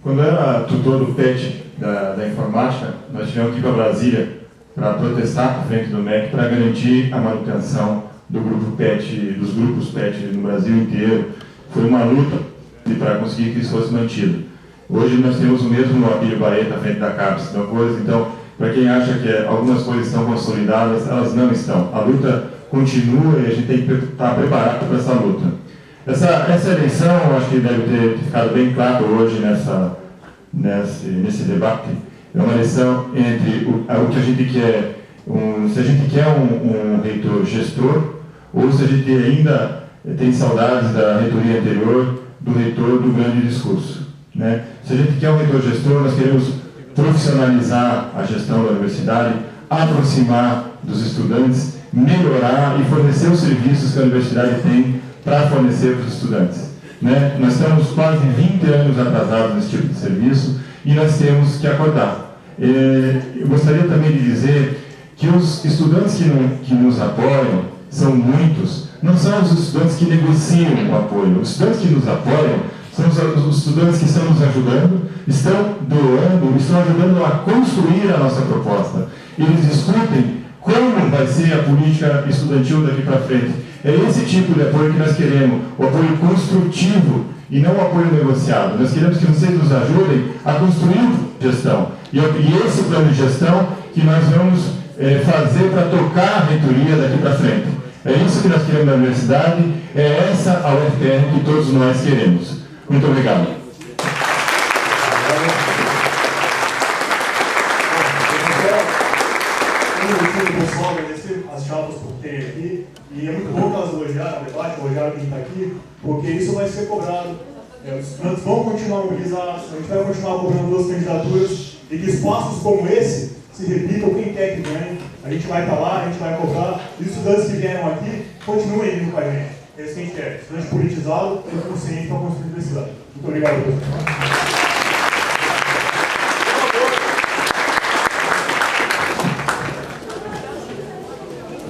Quando eu era tutor do PET da informática, nós tivemos que ir para Brasília para protestar à frente do MEC para garantir a manutenção do grupo PET, dos grupos PET no Brasil inteiro. Foi uma luta para conseguir que isso fosse mantido. Hoje nós temos o mesmo no Abílio Barreto à frente da CAPES. Então, para quem acha que algumas coisas estão consolidadas, elas não estão. A luta continua e a gente tem que estar preparado para essa luta. Essa eleição, eu acho que deve ter ficado bem claro hoje nesse debate, é uma eleição entre o que a gente quer, se a gente quer um reitor gestor, ou se a gente ainda tem saudades da reitoria anterior, do reitor do grande discurso, né? Se a gente quer um reitor gestor, nós queremos profissionalizar a gestão da universidade, aproximar dos estudantes, melhorar e fornecer os serviços que a universidade tem para fornecer para os estudantes, né? Nós estamos quase 20 anos atrasados nesse tipo de serviço e nós temos que acordar. Eu gostaria também de dizer que os estudantes que nos apoiam são muitos. Não são os estudantes que negociam o apoio. Os estudantes que nos apoiam são os estudantes que estão nos ajudando, estão doando, estão ajudando a construir a nossa proposta. Eles discutem como vai ser a política estudantil daqui para frente. É esse tipo de apoio que nós queremos, o apoio construtivo e não o apoio negociado. Nós queremos que vocês nos ajudem a construir gestão. E esse plano de gestão que nós vamos fazer para tocar a reitoria daqui para frente. É isso que nós queremos na universidade, é essa a UFPR que todos nós queremos. Muito obrigado. o pessoal, agradecer as chapas por terem aqui. E é muito bom que elas elogiaram o debate, elogiaram quem está aqui, porque isso vai ser cobrado. Os estudantes vão continuar mobilizados, a gente vai continuar cobrando duas candidaturas, e que espaços como esse se repitam, quem quer que ganhe. A gente vai estar lá, a gente vai cobrar, e os estudantes que vieram aqui continuem indo com a gente. É isso que a gente quer. Estudante politizado e consciente para construir a universidade. Muito obrigado, professor.